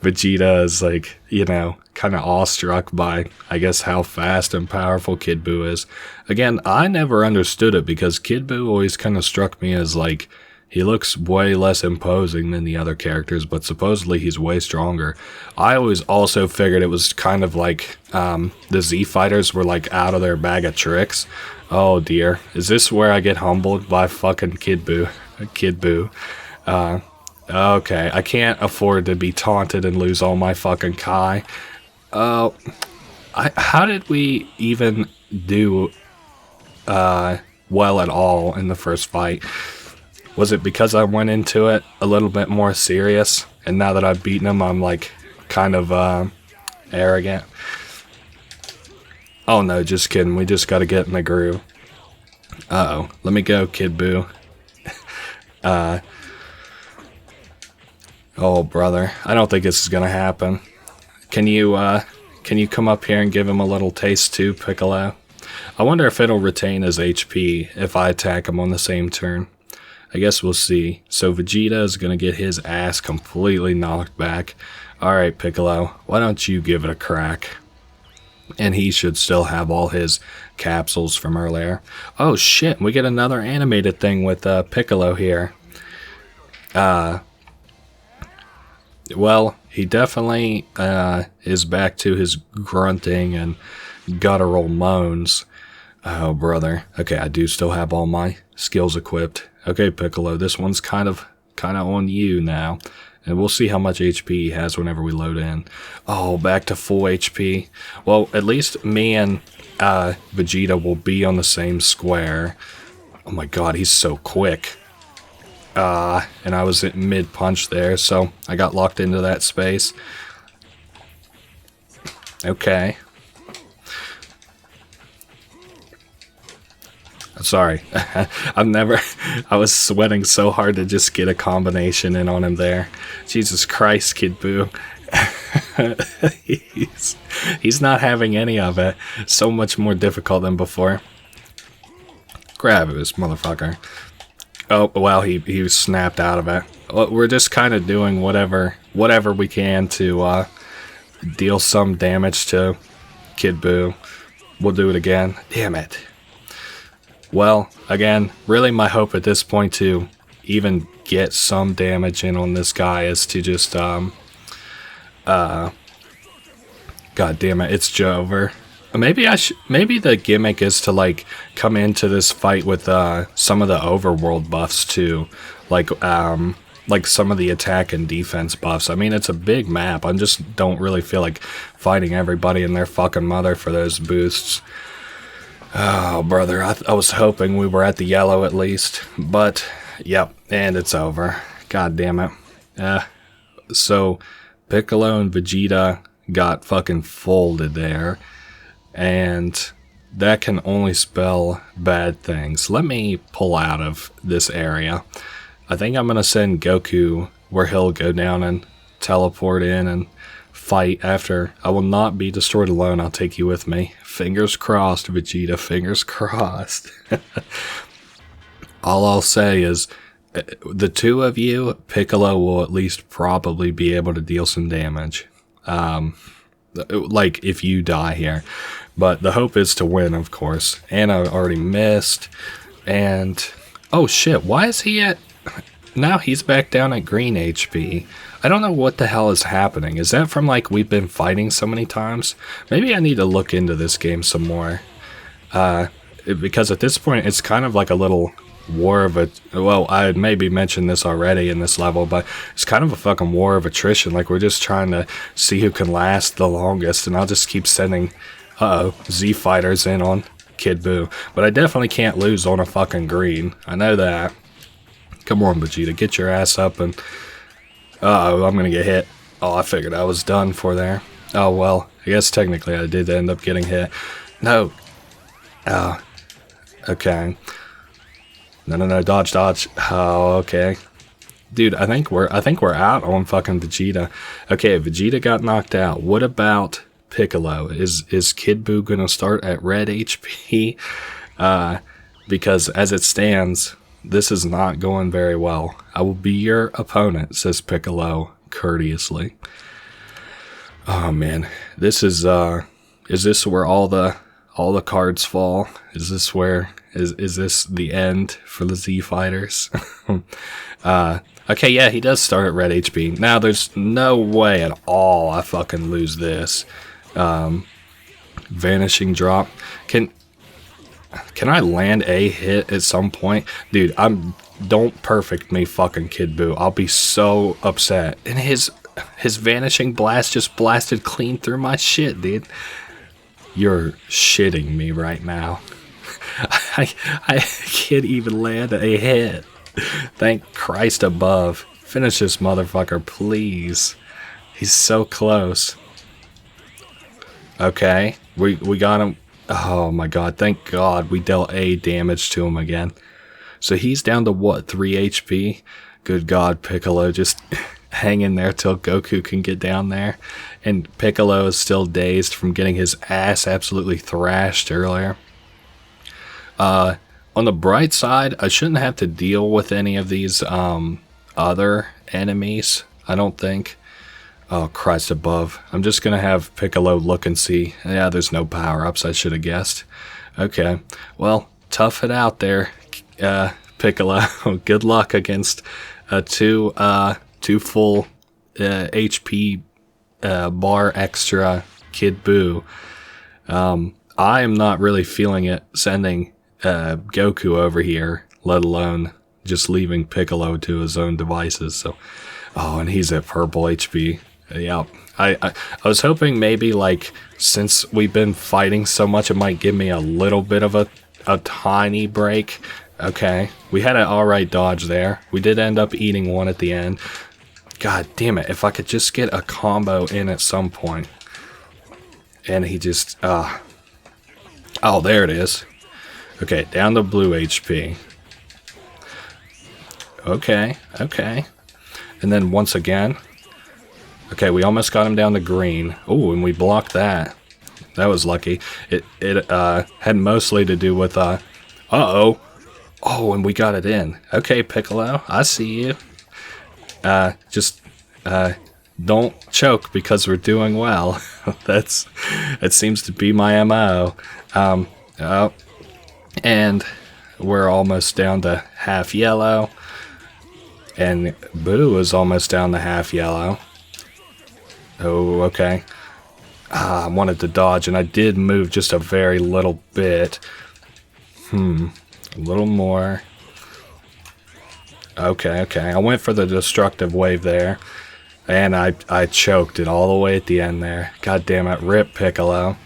Vegeta is like, you know, kind of awestruck by, I guess, how fast and powerful Kid Buu is. Again, I never understood it because Kid Buu always kind of struck me as like, he looks way less imposing than the other characters, but supposedly he's way stronger. I always also figured it was kind of like the Z Fighters were like out of their bag of tricks. Oh dear, is this where I get humbled by fucking Kid Buu? Kid Buu. Okay, I can't afford to be taunted and lose all my fucking Kai. How did we even do well at all in the first fight? Was it because I went into it a little bit more serious, and now that I've beaten him, I'm like kind of arrogant? Oh no, just kidding. We just got to get in the groove. Uh-oh. Let me go, Kid Buu. Oh, brother. I don't think this is going to happen. Can you come up here and give him a little taste too, Piccolo? I wonder if it'll retain his HP if I attack him on the same turn. I guess we'll see. So Vegeta is going to get his ass completely knocked back. Alright, Piccolo, why don't you give it a crack? And he should still have all his capsules from earlier. Oh shit, we get another animated thing with Piccolo here. Well, he definitely is back to his grunting and guttural moans. Oh, brother. Okay, I do still have all my skills equipped. Okay, Piccolo, this one's kind of on you now. And we'll see how much HP he has whenever we load in. Oh, back to full HP. Well, at least me and Vegeta will be on the same square. Oh my god, he's so quick. And I was at mid-punch there, so I got locked into that space. Okay. Sorry. I was sweating so hard to just get a combination in on him there. Jesus Christ, Kid Buu. he's not having any of it. So much more difficult than before. Grab this motherfucker. Oh, well, he snapped out of it. We're just kind of doing whatever we can to deal some damage to Kid Buu. We'll do it again. Damn it. Well, again, really my hope at this point to even get some damage in on this guy is to just, God damn it, it's Jover. Maybe the gimmick is to, like, come into this fight with, some of the overworld buffs, too. Like some of the attack and defense buffs. I mean, it's a big map. I just don't really feel like fighting everybody and their fucking mother for those boosts. Oh, brother, I was hoping we were at the yellow at least, but, yep, and it's over. God damn it. So, Piccolo and Vegeta got fucking folded there, and that can only spell bad things. Let me pull out of this area. I think I'm going to send Goku where he'll go down and teleport in and fight after. I will not be destroyed alone. I'll take you with me. Fingers crossed, Vegeta. Fingers crossed. All I'll say is, the two of you, Piccolo will at least probably be able to deal some damage. Like, if you die here. But the hope is to win, of course. And I already missed. And, oh shit, why is he at... Now he's back down at green HP. I don't know what the hell is happening. Is that from, like, we've been fighting so many times? Maybe I need to look into this game some more. because at this point it's kind of like a little war of a, well, I had maybe mentioned this already in this level, but it's kind of a fucking war of attrition. Like, we're just trying to see who can last the longest, and I'll just keep sending Z fighters in on Kid Buu. But I definitely can't lose on a fucking green. I know that. Come on, Vegeta, get your ass up. And I'm gonna get hit. Oh, I figured I was done for there. Oh well, I guess technically I did end up getting hit. No. Okay. No, dodge. Oh, okay. Dude, I think we're out on fucking Vegeta. Okay, Vegeta got knocked out. What about Piccolo? Is Kid Buu gonna start at red HP? Because as it stands, this is not going very well. I will be your opponent, says Piccolo courteously. Oh man, this is this where all the cards fall? Is this where is this the end for the Z fighters? Okay, yeah, he does start at red HP. Now there's no way at all I fucking lose this. Vanishing drop. Can I land a hit at some point? Dude, don't perfect me, fucking Kid Buu. I'll be so upset. And his vanishing blast just blasted clean through my shit, dude. You're shitting me right now. I can't even land a hit. Thank Christ above. Finish this motherfucker, please. He's so close. Okay, we got him. Oh my god, thank God we dealt A damage to him again. So he's down to what, 3 HP? Good God, Piccolo, just hang in there till Goku can get down there. And Piccolo is still dazed from getting his ass absolutely thrashed earlier. On the bright side, I shouldn't have to deal with any of these other enemies, I don't think. Oh, Christ above. I'm just going to have Piccolo look and see. Yeah, there's no power-ups, I should have guessed. Okay, well, tough it out there, Piccolo. Good luck against two full HP bar extra Kid Buu. I am not really feeling it sending Goku over here, let alone just leaving Piccolo to his own devices. So, oh, and he's at purple HP. Yeah, I was hoping maybe, like, since we've been fighting so much, it might give me a little bit of a tiny break. Okay, we had an alright dodge there. We did end up eating one at the end. God damn it, if I could just get a combo in at some point. And he just, oh, there it is. Okay, down to blue HP. Okay. And then once again. Okay, we almost got him down to green. Oh, and we blocked that. That was lucky. It had mostly to do with, uh-oh. Oh, and we got it in. Okay, Piccolo, I see you. Just don't choke because we're doing well. That seems to be my MO. Oh, and we're almost down to half yellow. And Buu is almost down to half yellow. Oh, okay. I wanted to dodge, and I did move just a very little bit. A little more. Okay. I went for the destructive wave there. And I choked it all the way at the end there. God damn it, rip Piccolo.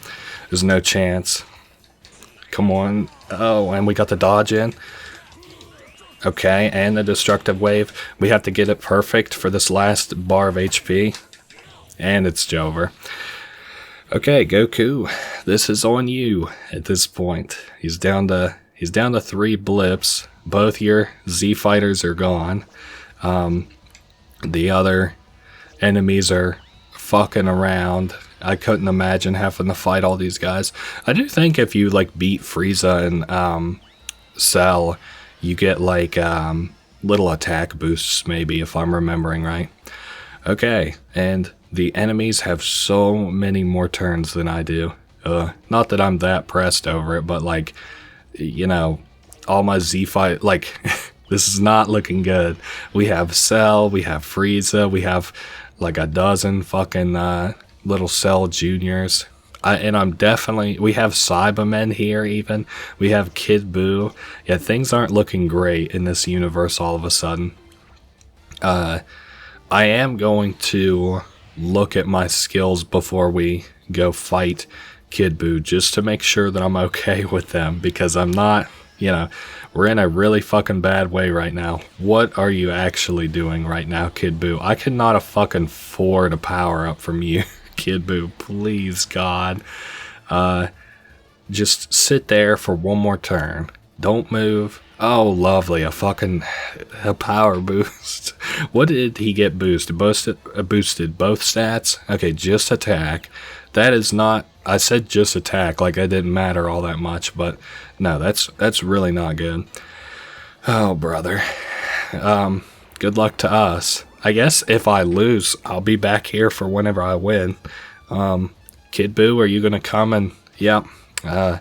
There's no chance. Come on. Oh, and we got the dodge in. Okay, and the destructive wave. We have to get it perfect for this last bar of HP. And it's over. Okay, Goku, this is on you at this point. He's down to 3 blips. Both your Z fighters are gone. The other enemies are fucking around. I couldn't imagine having to fight all these guys. I do think if you like beat Frieza and Cell, you get like little attack boosts, maybe, if I'm remembering right. Okay, and the enemies have so many more turns than I do. Not that I'm that pressed over it, but like, you know, all my Z fight, like, this is not looking good. We have Cell, we have Frieza, we have like a dozen fucking little Cell juniors. And I'm definitely, we have Cybermen here even. We have Kid Buu. Yeah, things aren't looking great in this universe all of a sudden. I am going to look at my skills before we go fight Kid Buu, just to make sure that I'm okay with them, because I'm not, we're in a really fucking bad way right now. What are you actually doing right now, Kid Buu? I cannot afford a power up from you. Kid Buu, please, God. Just sit there for one more turn. Don't move. Oh, lovely. A power boost. What did he get boosted? Boosted both stats? Okay, just attack. That is not... I said just attack, like it didn't matter all that much, but no, that's really not good. Oh, brother. Good luck to us. I guess if I lose, I'll be back here for whenever I win. Kid Buu, are you gonna come and... Yep. I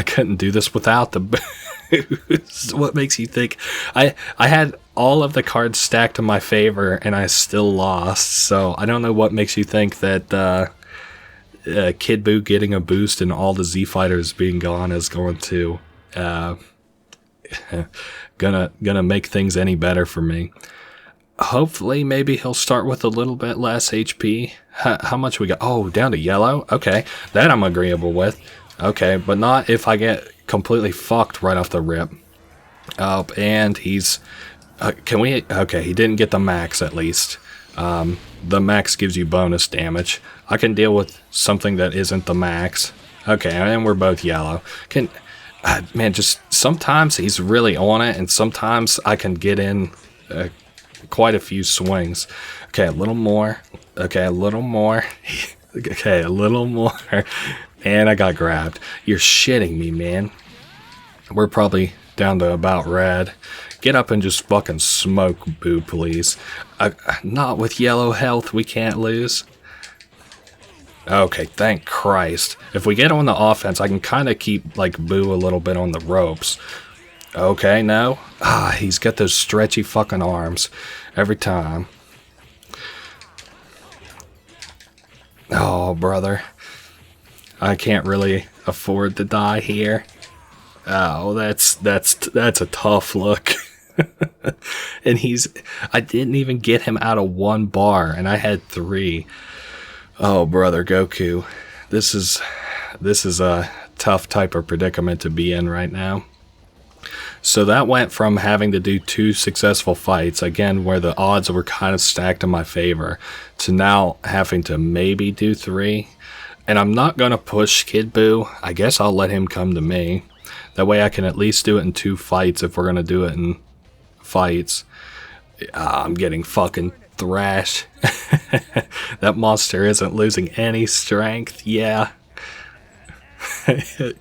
couldn't do this without the boost. What makes you think... I had all of the cards stacked in my favor, and I still lost, so I don't know what makes you think that, Kid Buu getting a boost and all the Z fighters being gone is going to, gonna make things any better for me. Hopefully, maybe he'll start with a little bit less HP. How much we got? Oh, down to yellow? Okay, that I'm agreeable with. Okay, but not if I get completely fucked right off the rip. And he's... okay, he didn't get the max at least. The max gives you bonus damage. I can deal with something that isn't the max. Okay, and we're both yellow. Man, just sometimes he's really on it, and sometimes I can get in quite a few swings. Okay, a little more. Okay, a little more. Okay, a little more. And I got grabbed. You're shitting me, man. We're probably down to about red. Get up and just fucking smoke, Buu, please. Not with yellow health, we can't lose. Okay, thank Christ. If we get on the offense, I can kind of keep, like, Buu a little bit on the ropes. Okay, no. He's got those stretchy fucking arms every time. Oh, brother. I can't really afford to die here. Oh, that's a tough look. And I didn't even get him out of 1 bar, and I had 3. Oh, brother, Goku. This is a tough type of predicament to be in right now. So that went from having to do 2 successful fights, again, where the odds were kind of stacked in my favor, to now having to maybe do 3. And I'm not going to push Kid Buu. I guess I'll let him come to me. That way I can at least do it in 2 fights if we're going to do it in fights. I'm getting fucking thrashed. That monster isn't losing any strength. Yeah.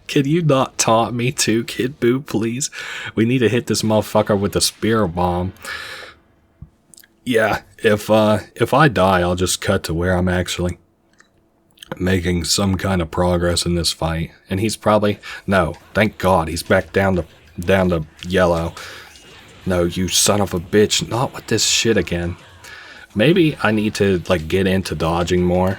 Can you not taunt me too, Kid Buu, please? We need to hit this motherfucker with the spear bomb. Yeah, if I die, I'll just cut to where I'm actually making some kind of progress in this fight. And he's probably... No, thank God, he's back down to yellow. No, you son of a bitch, not with this shit again. Maybe I need to, like, get into dodging more.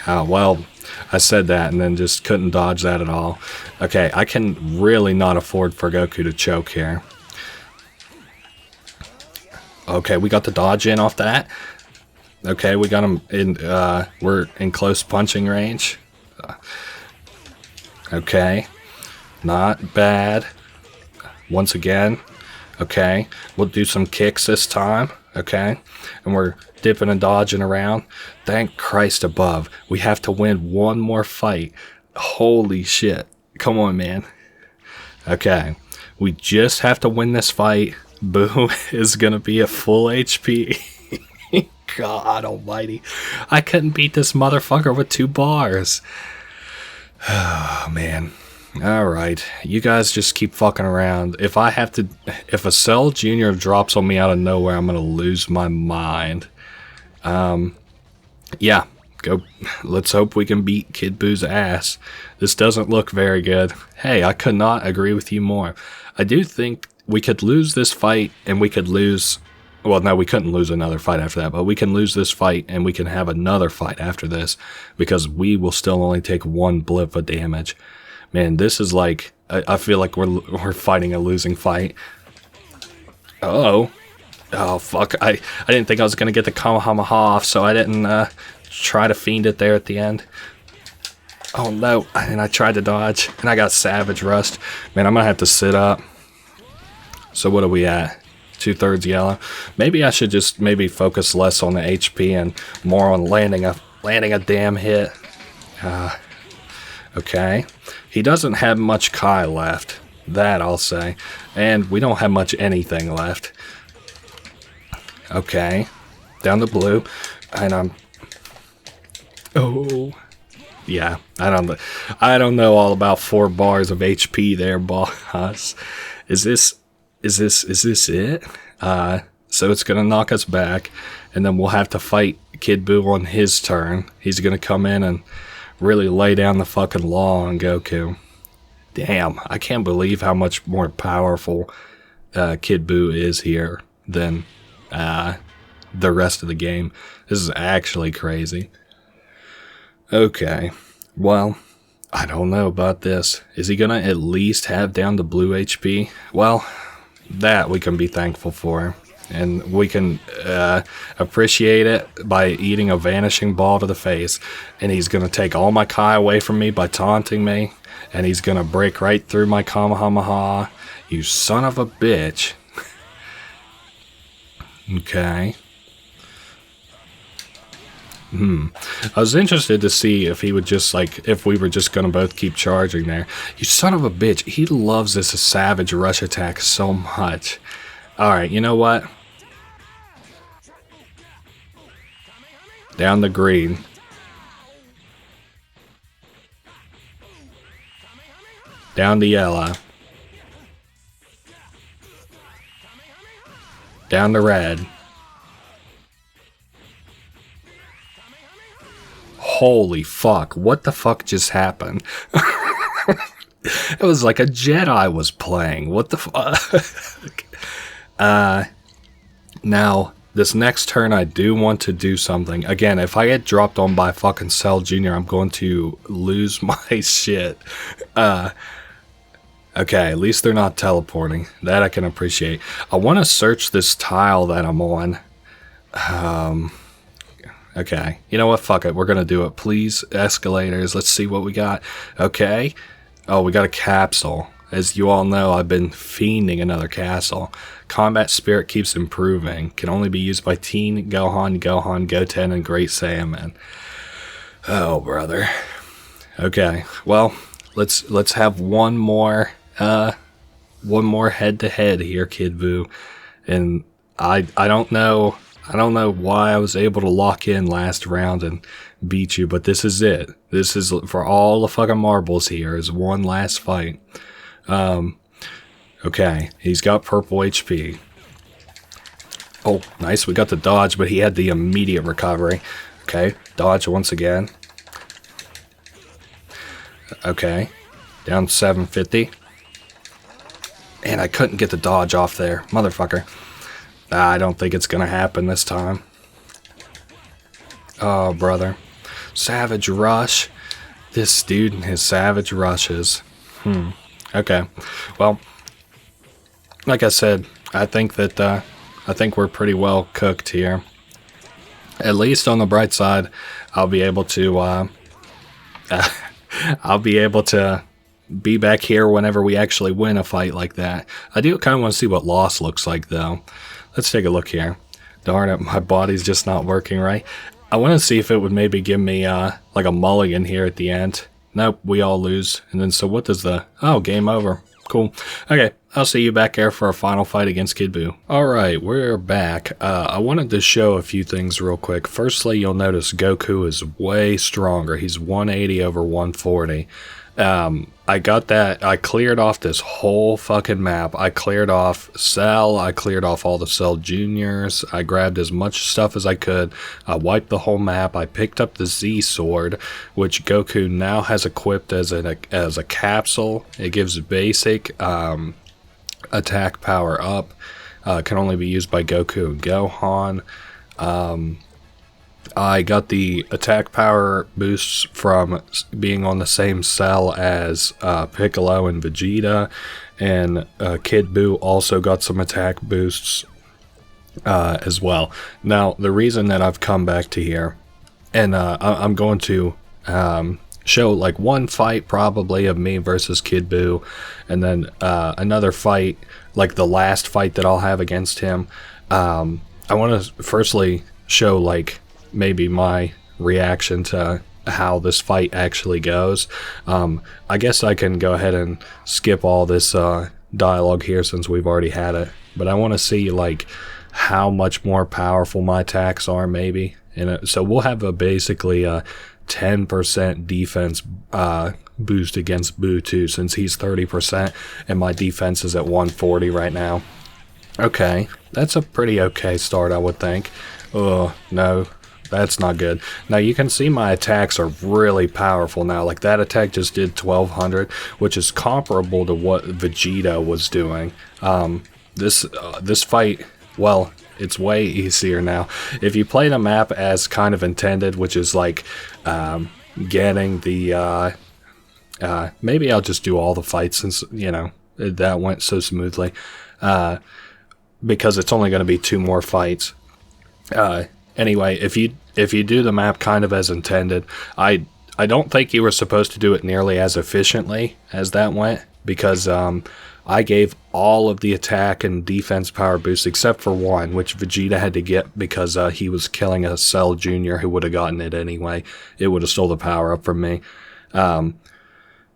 Well, I said that and then just couldn't dodge that at all. Okay, I can really not afford for Goku to choke here. Okay, we got the dodge in off that. Okay, we got him in, we're in close punching range. Okay, not bad. Once again, okay, we'll do some kicks this time. Okay, and we're dipping and dodging around. Thank Christ above. We have to win 1 more fight. Holy shit. Come on, man. Okay, we just have to win this fight. Buu is gonna be at full HP. God almighty. I couldn't beat this motherfucker with 2 bars. Oh, man. Alright, you guys just keep fucking around. If a Cell Jr. drops on me out of nowhere, I'm gonna lose my mind. Yeah, let's hope we can beat Kid Buu's ass. This doesn't look very good. Hey, I could not agree with you more. I do think we could lose this fight, and we could lose Well, no, we couldn't lose another fight after that, but we can lose this fight and we can have another fight after this because we will still only take 1 blip of damage. Man, this is like, I feel like we're fighting a losing fight. Uh-oh. Oh, fuck. I didn't think I was going to get the Kamehameha off, so I didn't try to fiend it there at the end. Oh, no. And I tried to dodge, and I got Savage Rust. Man, I'm going to have to sit up. So what are we at? 2/3 yellow. Maybe I should just focus less on the HP and more on landing a damn hit. Okay. He doesn't have much Kai left. That I'll say. And we don't have much anything left. Okay. Down to blue. And I'm... Oh. Yeah. I don't know all about 4 bars of HP there, boss. Is this it? So it's gonna knock us back, and then we'll have to fight Kid Buu on his turn. He's gonna come in and really lay down the fucking law on Goku. Damn, I can't believe how much more powerful Kid Buu is here than the rest of the game. This is actually crazy. Okay, well, I don't know about this. Is he gonna at least have down to blue HP? Well, that we can be thankful for, and we can appreciate it by eating a vanishing ball to the face. And he's gonna take all my Kai away from me by taunting me, and he's gonna break right through my Kamehameha. You son of a bitch. Okay. I was interested to see if he would just, like, if we were just gonna both keep charging there. You son of a bitch. He loves this Savage Rush attack so much. Alright, you know what? Down the green. Down the yellow. Down the red. Holy fuck, what the fuck just happened? It was like a Jedi was playing. What the fuck? Now, this next turn I do want to do something. Again, if I get dropped on by fucking Cell Jr., I'm going to lose my shit. Okay, at least they're not teleporting. That I can appreciate. I want to search this tile that I'm on. Okay, you know what, fuck it, we're gonna do it. Please, escalators, let's see what we got. Okay, oh, we got a capsule. As you all know, I've been fiending another castle. Combat spirit keeps improving. Can only be used by Teen, Gohan, Goten, and Great Saiyaman. Oh, brother. Okay, well, let's have one more head-to-head here, Kid Buu. And I don't know why I was able to lock in last round and beat you, but this is it. This is for all the fucking marbles here, is one last fight. Okay, he's got purple HP. Oh, nice, we got the dodge, but he had the immediate recovery. Okay, dodge once again. Okay, down 750. And I couldn't get the dodge off there, motherfucker. I don't think it's gonna happen this time. Oh, brother. Savage Rush. This dude and his Savage Rushes. Okay. Well, like I said, I think we're pretty well cooked here. At least on the bright side, I'll be able to be back here whenever we actually win a fight like that. I do kind of want to see what loss looks like, though. Let's take a look here. Darn it, my body's just not working right. I want to see if it would maybe give me like a mulligan here at the end. Nope, we all lose. And then so what does the... Oh, game over. Cool. Okay, I'll see you back there for our final fight against Kid Buu. Alright, we're back. I wanted to show a few things real quick. Firstly, you'll notice Goku is way stronger. He's 180 over 140. I got that. I cleared off this whole fucking map. I cleared off Cell. I cleared off all the Cell Juniors. I grabbed as much stuff as I could. I wiped the whole map. I picked up the Z Sword, which Goku now has equipped as a capsule. It gives basic attack power up. can only be used by Goku and Gohan. I got the attack power boosts from being on the same cell as Piccolo and Vegeta, and Kid Buu also got some attack boosts as well. Now, the reason that I've come back to here, and I'm going to show like one fight probably of me versus Kid Buu, and then another fight, like the last fight that I'll have against him. I want to firstly show like maybe my reaction to how this fight actually goes. I guess I can go ahead and skip all this dialogue here since we've already had it, but I want to see like how much more powerful my attacks are maybe. And so we'll have a basically a 10% defense boost against Buu too, since he's 30% and my defense is at 140 right now. Okay, that's a pretty okay start, I would think. Oh, no. That's not good. Now you can see my attacks are really powerful now. Like that attack just did 1200, which is comparable to what Vegeta was doing. This fight, well, it's way easier now. If you play the map as kind of intended, which is like getting the... maybe I'll just do all the fights since, you know, that went so smoothly. Because it's only going to be 2 more fights. Anyway, if you do the map kind of as intended, I don't think you were supposed to do it nearly as efficiently as that went, because I gave all of the attack and defense power boosts except for one, which Vegeta had to get because he was killing a Cell Jr. who would have gotten it anyway. It would have stole the power up from me.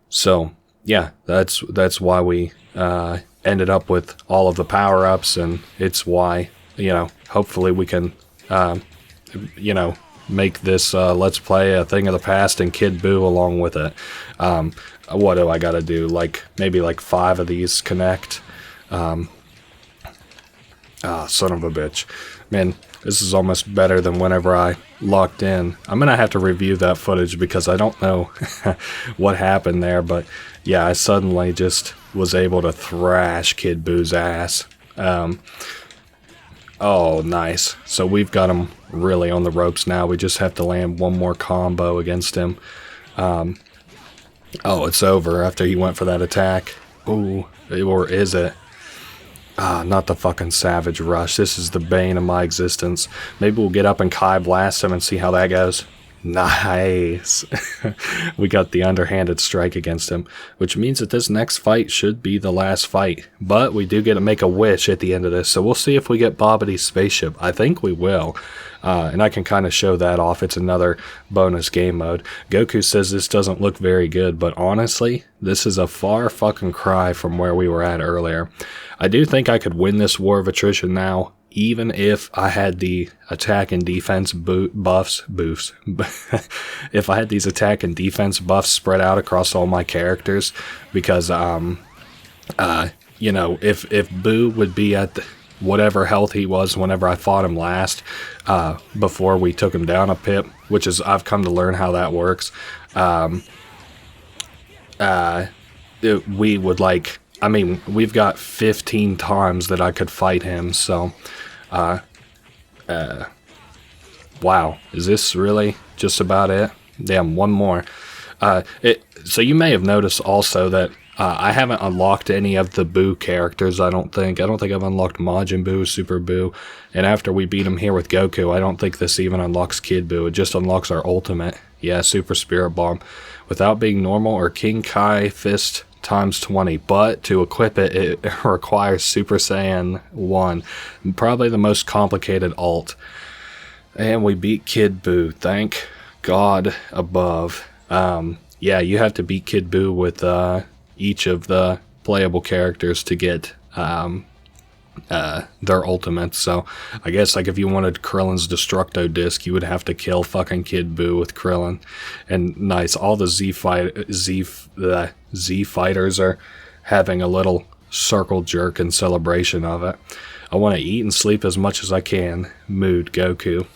So yeah, that's why we ended up with all of the power ups, and it's why, you know, hopefully we can you know, make this Let's Play a thing of the past and Kid Buu along with it. What do I gotta do? Like, maybe like 5 of these connect? Son of a bitch. Man, this is almost better than whenever I locked in. I'm gonna have to review that footage because I don't know what happened there, but yeah, I suddenly just was able to thrash Kid Buu's ass. Oh, nice. So we've got him really on the ropes now. We just have to land one more combo against him. Oh, it's over after he went for that attack. Ooh, or is it? Not the fucking Savage Rush. This is the bane of my existence. Maybe we'll get up and Kai Blast him and see how that goes. Nice. We got the underhanded strike against him, which means that this next fight should be the last fight. But we do get to make a wish at the end of this, so we'll see if we get Babidi's spaceship. I think we will. And I can kind of show that off. It's another bonus game mode. Goku says this doesn't look very good, but honestly, this is a far fucking cry from where we were at earlier. I do think I could win this war of attrition now, even if I had the attack and defense buffs. If I had these attack and defense buffs spread out across all my characters, because, you know, if Buu would be at whatever health he was whenever I fought him last, before we took him down a pip, which is, I've come to learn how that works, we would like... I mean, we've got 15 times that I could fight him, so, wow, is this really just about it? Damn, one more. So you may have noticed also that I haven't unlocked any of the Buu characters, I don't think. I don't think I've unlocked Majin Buu, Super Buu, and after we beat him here with Goku, I don't think this even unlocks Kid Buu. It just unlocks our ultimate. Yeah, Super Spirit Bomb. Without being normal or King Kai Fist times 20, but to equip it, it requires Super Saiyan 1. Probably the most complicated alt. And we beat Kid Buu, thank God above. Yeah, you have to beat Kid Buu with each of the playable characters to get their ultimates. So I guess like if you wanted Krillin's Destructo Disc, you would have to kill fucking Kid Buu with Krillin. And nice, all the Z fighters are having a little circle jerk in celebration of it. I want to eat and sleep as much as I can. Mood Goku.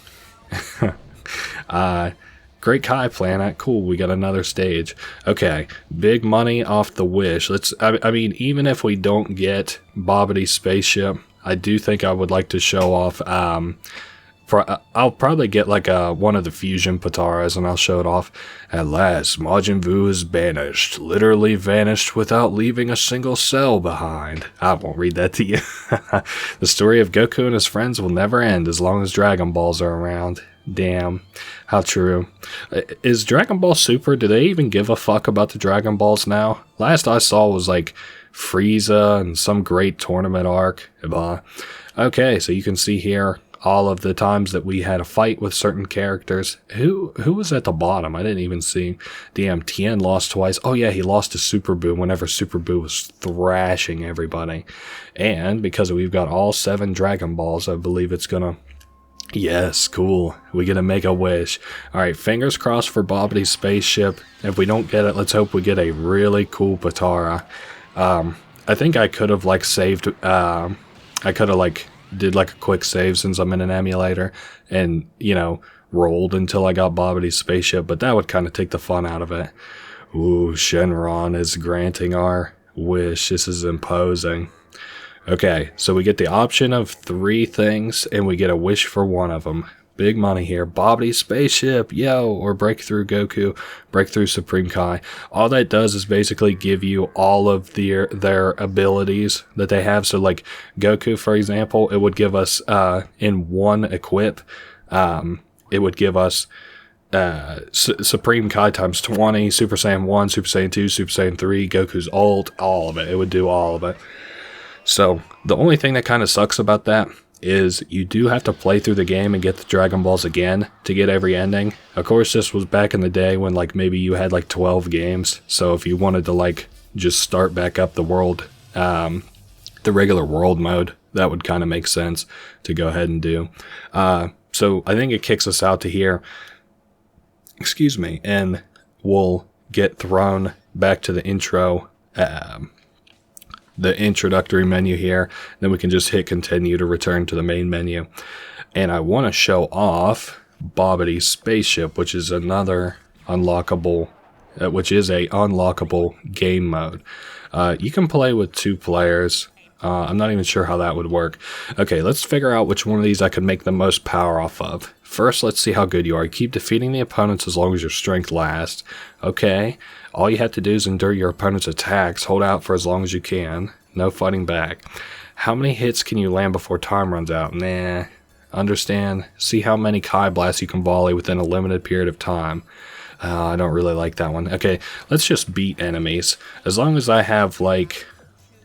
Great Kai Planet. Cool, we got another stage. Okay, big money off the wish. I mean, even if we don't get Babidi's spaceship, I do think I would like to show off, I'll probably get like one of the fusion Pataras and I'll show it off. At last, Majin Buu is banished, literally vanished without leaving a single cell behind. I won't read that to you. The story of Goku and his friends will never end as long as Dragon Balls are around. Damn, how true. Is Dragon Ball Super, do they even give a fuck about the Dragon Balls now? Last I saw was like Frieza and some great tournament arc. Okay, so you can see here all of the times that we had a fight with certain characters. Who was at the bottom? I didn't even see. Damn, Tien lost twice. Oh yeah, he lost to Super Buu whenever Super Buu was thrashing everybody. And because we've got all 7 Dragon Balls, I believe it's gonna... Yes, cool. We get to make a wish. Alright, fingers crossed for Babidi's spaceship. If we don't get it, let's hope we get a really cool Patara. I think I could have like saved... I could have like did like a quick save since I'm in an emulator and, you know, rolled until I got Babidi's spaceship, but that would kind of take the fun out of it. Ooh, Shenron is granting our wish. This is imposing. Okay, so we get the option of 3 things and we get a wish for one of them. Big money here. Babidi's spaceship, yo, or Breakthrough Goku, Breakthrough Supreme Kai. All that does is basically give you all of their abilities that they have. So like Goku, for example, it would give us in one equip, it would give us Supreme Kai times 20, Super Saiyan 1, Super Saiyan 2, Super Saiyan 3, Goku's ult, all of it. It would do all of it. So the only thing that kind of sucks about that is you do have to play through the game and get the Dragon Balls again to get every ending. Of course, this was back in the day when like maybe you had like 12 games. So if you wanted to like just start back up the world, the regular world mode, that would kind of make sense to go ahead and do. So I think it kicks us out to here. Excuse me. And we'll get thrown back to the intro, the introductory menu here. Then we can just hit continue to return to the main menu. And I want to show off Babidi's spaceship, which is another unlockable, which is a unlockable game mode. You can play with 2 players. I'm not even sure how that would work. Okay, let's figure out which one of these I could make the most power off of. First, let's see how good you are. You keep defeating the opponents as long as your strength lasts. Okay, all you have to do is endure your opponent's attacks. Hold out for as long as you can. No fighting back. How many hits can you land before time runs out? Nah. Understand. See how many Kai blasts you can volley within a limited period of time. I don't really like that one. Okay, let's just beat enemies. As long as I have, like...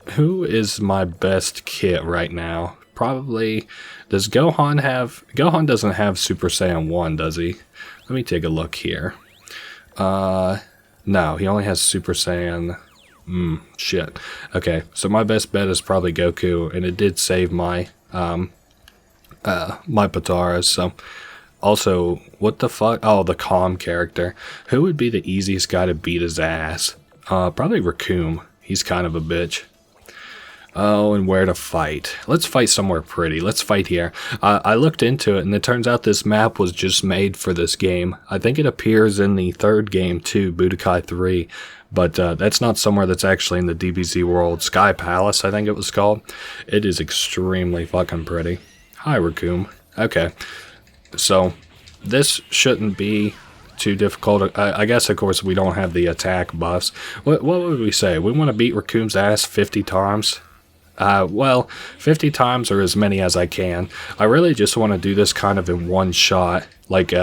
Who is my best kit right now? Probably... Does Gohan have... Gohan doesn't have Super Saiyan 1, does he? Let me take a look here. No, he only has Super Saiyan... shit. Okay, so my best bet is probably Goku, and it did save my... my Pataras, so... Also, what the fuck? Oh, the Calm character. Who would be the easiest guy to beat his ass? Probably Raccoon. He's kind of a bitch. Oh, and where to fight? Let's fight somewhere pretty. Let's fight here. I looked into it, and it turns out this map was just made for this game. I think it appears in the 3rd game too, Budokai 3, but that's not somewhere that's actually in the DBZ world. Sky Palace, I think it was called. It is extremely fucking pretty. Hi, Raccoon. Okay, so this shouldn't be too difficult. I guess, of course, we don't have the attack buffs. What would we say? We want to beat Raccoon's ass 50 times? Well, 50 times or as many as I can. I really just want to do this kind of in one shot. Like,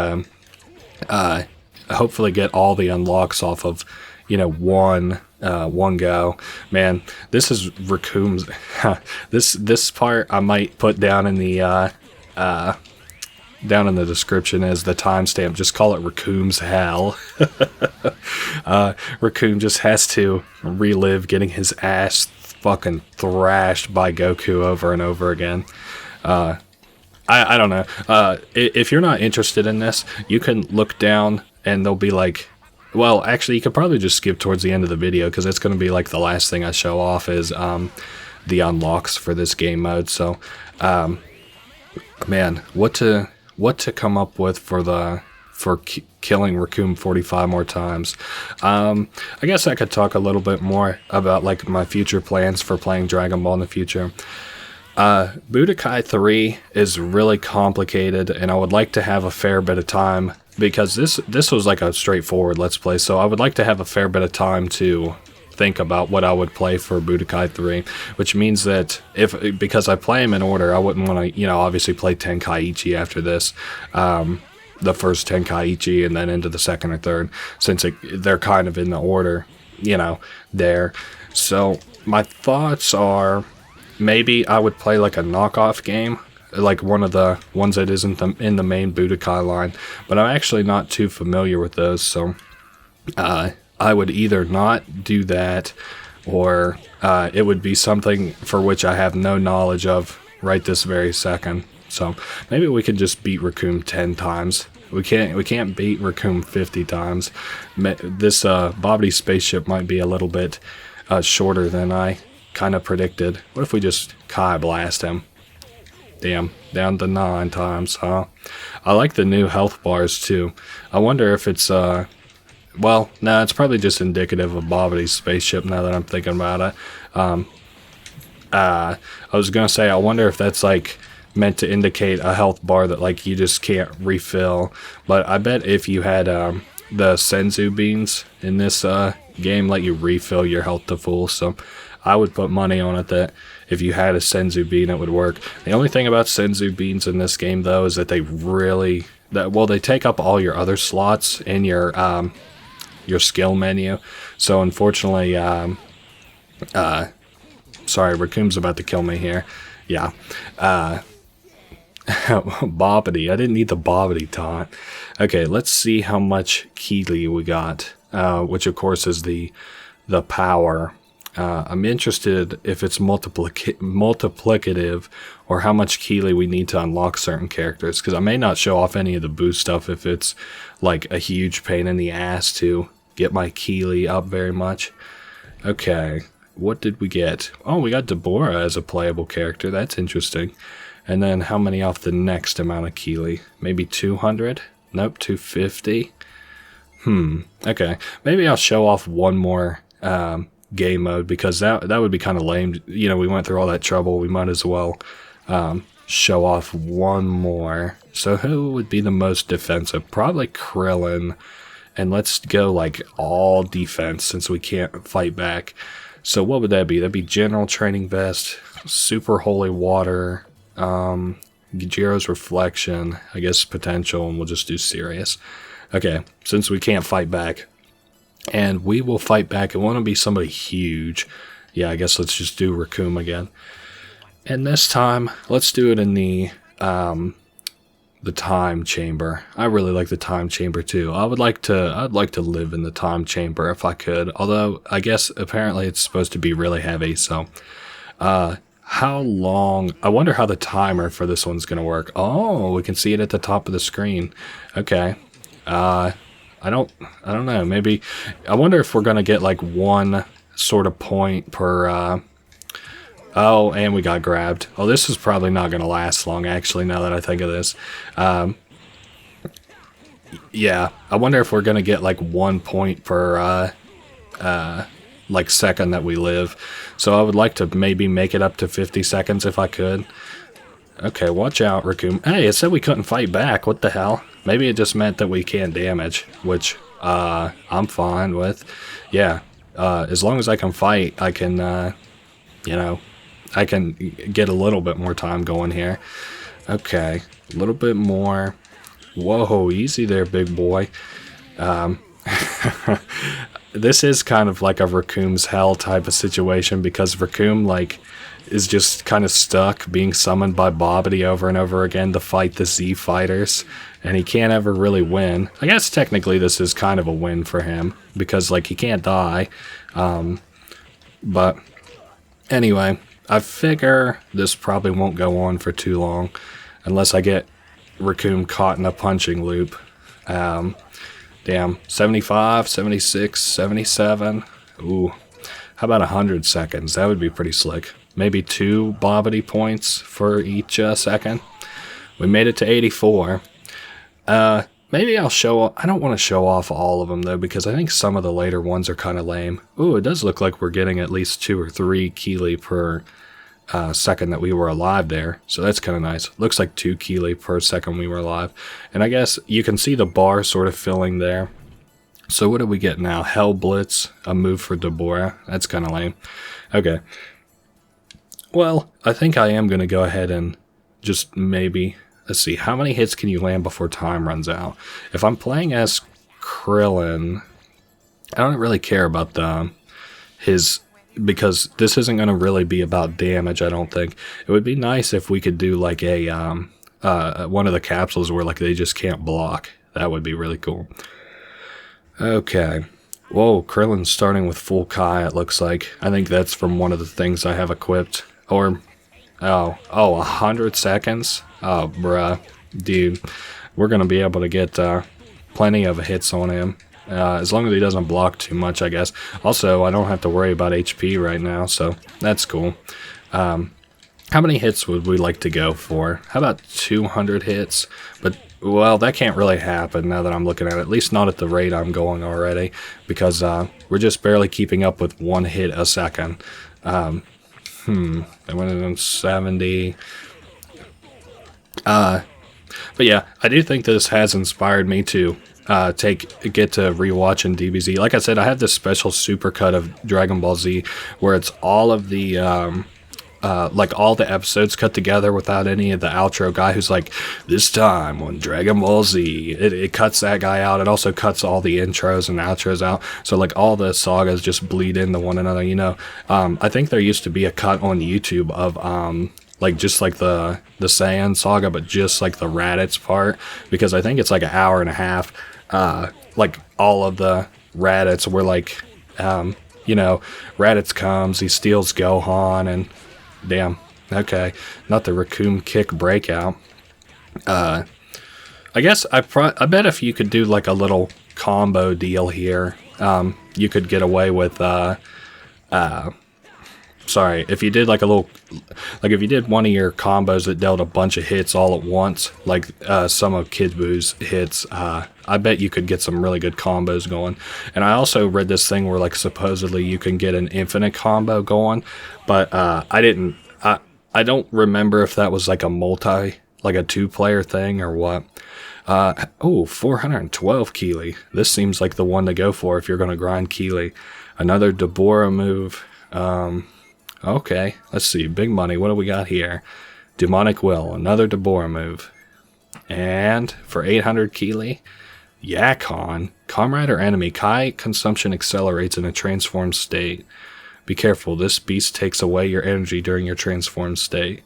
hopefully get all the unlocks off of, you know, one go. Man, this is Raccoon's... this part I might put down in the, down in the description as the timestamp. Just call it Raccoon's Hell. Raccoon just has to relive getting his ass fucking thrashed by Goku over and over again. I don't know. If you're not interested in this, you can look down and they'll be like... Well, actually, you could probably just skip towards the end of the video because it's going to be like the last thing I show off is the unlocks for this game mode. So, man, what to come up with for killing Raccoon 45 more times. I guess I could talk a little bit more about like my future plans for playing Dragon Ball in the future. Budokai 3 is really complicated, and I would like to have a fair bit of time, because this was like a straightforward Let's Play, so I would like to have a fair bit of time to think about what I would play for Budokai 3, which means that because I play them in order, I wouldn't want to, obviously play Tenkaichi after this, the first Tenkaichi, and then into the second or third, since they're kind of in the order, there. So my thoughts are, maybe I would play like a knockoff game, like one of the ones that isn't in the main Budokai line, but I'm actually not too familiar with those, so I would either not do that, or it would be something for which I have no knowledge of right this very second. So maybe we could just beat Raccoon 10 times. We can't beat Raccoon 50 times. This Babidi spaceship might be a little bit shorter than I kind of predicted. What if we just Kai blast him? Damn, down to 9 times, huh? I like the new health bars too. I wonder if it's well, no, it's probably just indicative of Babidi's spaceship now that I'm thinking about it. I was gonna say, I wonder if that's like meant to indicate a health bar that like you just can't refill, but I bet if you had the senzu beans in this game let you refill your health to full, so I would put money on it that if you had a senzu bean it would work. The only thing about senzu beans in this game though is that they take up all your other slots in your skill menu, so unfortunately sorry, Raccoon's about to kill me here. Yeah. Babidi. I didn't need the Babidi taunt. Okay, let's see how much Keely we got, which of course is the power. I'm interested if it's multiplicative, or how much Keely we need to unlock certain characters, because I may not show off any of the boost stuff if it's like a huge pain in the ass to get my Keely up very much. Okay, what did we get? Oh, we got Deborah as a playable character. That's interesting. And then how many off the next amount of Keely? Maybe 200? Nope, 250. Okay. Maybe I'll show off one more game mode, because that would be kind of lame. We went through all that trouble. We might as well show off one more. So who would be the most defensive? Probably Krillin. And let's go like all defense, since we can't fight back. So what would that be? That'd be General Training Vest, Super Holy Water, Giro's Reflection, I guess Potential, and we'll just do Serious. Okay, since we can't fight back, and we will fight back, it want to be somebody huge. Yeah, I guess let's just do Raccoon again. And this time, let's do it in the time chamber. I really like the time chamber too. I'd like to live in the time chamber if I could. Although I guess apparently it's supposed to be really heavy. So, how long? I wonder how the timer for this one's gonna work. Oh, we can see it at the top of the screen. Okay. I don't know. Maybe I wonder if we're gonna get like one sort of point per. Oh, and we got grabbed. Oh, this is probably not going to last long, actually, now that I think of this. Yeah, I wonder if we're going to get, like, 1 point per, like, second that we live. So I would like to maybe make it up to 50 seconds if I could. Okay, watch out, Raccoon. Hey, it said we couldn't fight back. What the hell? Maybe it just meant that we can't damage, which, I'm fine with. Yeah, as long as I can fight, I can, I can get a little bit more time going here. Okay, a little bit more. Whoa, easy there, big boy. This is kind of like a Raccoon's hell type of situation, because Raccoon, like, is just kind of stuck being summoned by Babidi over and over again to fight the Z fighters, and he can't ever really win. I guess technically this is kind of a win for him, because, like, he can't die. But anyway, I figure this probably won't go on for too long, unless I get Raccoon caught in a punching loop. Damn, 75, 76, 77. Ooh, how about 100 seconds? That would be pretty slick. Maybe 2 Babidi points for each second. We made it to 84. Maybe I'll show. I don't want to show off all of them though, because I think some of the later ones are kind of lame. Ooh, it does look like we're getting at least 2 or 3 Keely per second that we were alive there. So that's kind of nice. Looks like 2 Keely per second we were alive. And I guess you can see the bar sort of filling there. So what do we get now? Hell Blitz, a move for Deborah. That's kind of lame. Okay. Well, I think I am going to go ahead and just maybe... Let's see, how many hits can you land before time runs out? If I'm playing as Krillin, I don't really care about his... Because this isn't going to really be about damage, I don't think. It would be nice if we could do like a one of the capsules where like they just can't block. That would be really cool. Okay. Whoa, Krillin's starting with full Kai, it looks like. I think that's from one of the things I have equipped. Or... Oh, 100 seconds? Oh, bruh. Dude, we're going to be able to get plenty of hits on him. As long as he doesn't block too much, I guess. Also, I don't have to worry about HP right now, so that's cool. How many hits would we like to go for? How about 200 hits? But, well, that can't really happen now that I'm looking at it. At least not at the rate I'm going already. Because we're just barely keeping up with 1 hit a second. I went in 70. But yeah, I do think this has inspired me to get to rewatching DBZ. Like I said, I have this special supercut of Dragon Ball Z where it's all of the like all the episodes cut together without any of the outro guy who's like, this time on Dragon Ball Z. It cuts that guy out. It also cuts all the intros and outros out. So like all the sagas just bleed into one another, you know. I think there used to be a cut on YouTube of like just like the Saiyan saga, but just like the Raditz part, because I think it's like an hour and a half. Like all of the Raditz were like, you know, Raditz comes, he steals Gohan, and damn, okay, not the Raccoon kick breakout. I guess I bet if you could do like a little combo deal here, you could get away with sorry, if you did like a little, like if you did one of your combos that dealt a bunch of hits all at once, like some of Kid Buu's hits, I bet you could get some really good combos going. And I also read this thing where like supposedly you can get an infinite combo going, but I don't remember if that was like a like a 2-player thing or what. 412 Keely. This seems like the one to go for if you're going to grind Keely. Another Deborah move. Okay, let's see. Big money. What do we got here? Demonic Will. Another Deborah move. And for 800 Keely, Yakon. Comrade or enemy. Kai consumption accelerates in a transformed state. Be careful. This beast takes away your energy during your transformed state.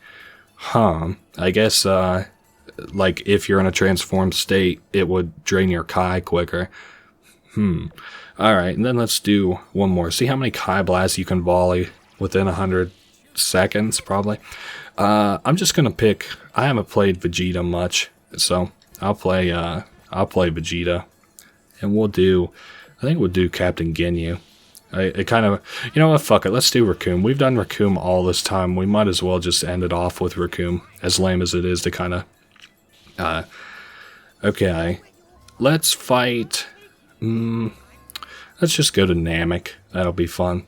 I guess, like, if you're in a transformed state, it would drain your Kai quicker. Alright, and then let's do one more. See how many Kai blasts you can volley within 100 seconds, probably. I'm just gonna pick... I haven't played Vegeta much, so I'll play Vegeta. And we'll do... I think we'll do Captain Ginyu. It kind of... You know what, fuck it, let's do Raccoon. We've done Raccoon all this time. We might as well just end it off with Raccoon, as lame as it is to kind of... okay. Let's fight... let's just go to Namek. That'll be fun.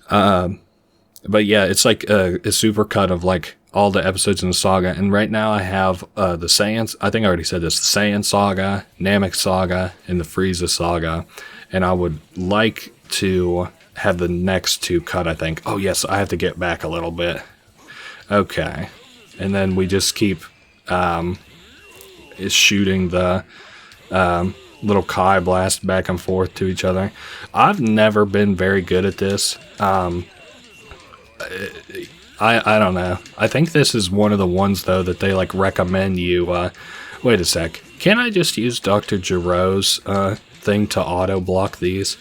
But yeah, it's like a supercut of like all the episodes in the saga. And right now I have the Saiyans. I think I already said this. The Saiyan saga, Namek saga, and the Frieza saga. And I would like to have the next 2 cut, I think. Oh yes, I have to get back a little bit. Okay. And then we just keep shooting the little Kai blast back and forth to each other. I've never been very good at this. I don't know. I think this is one of the ones though that they like recommend you. Wait a sec. Can I just use Dr. Giro's thing to auto block these?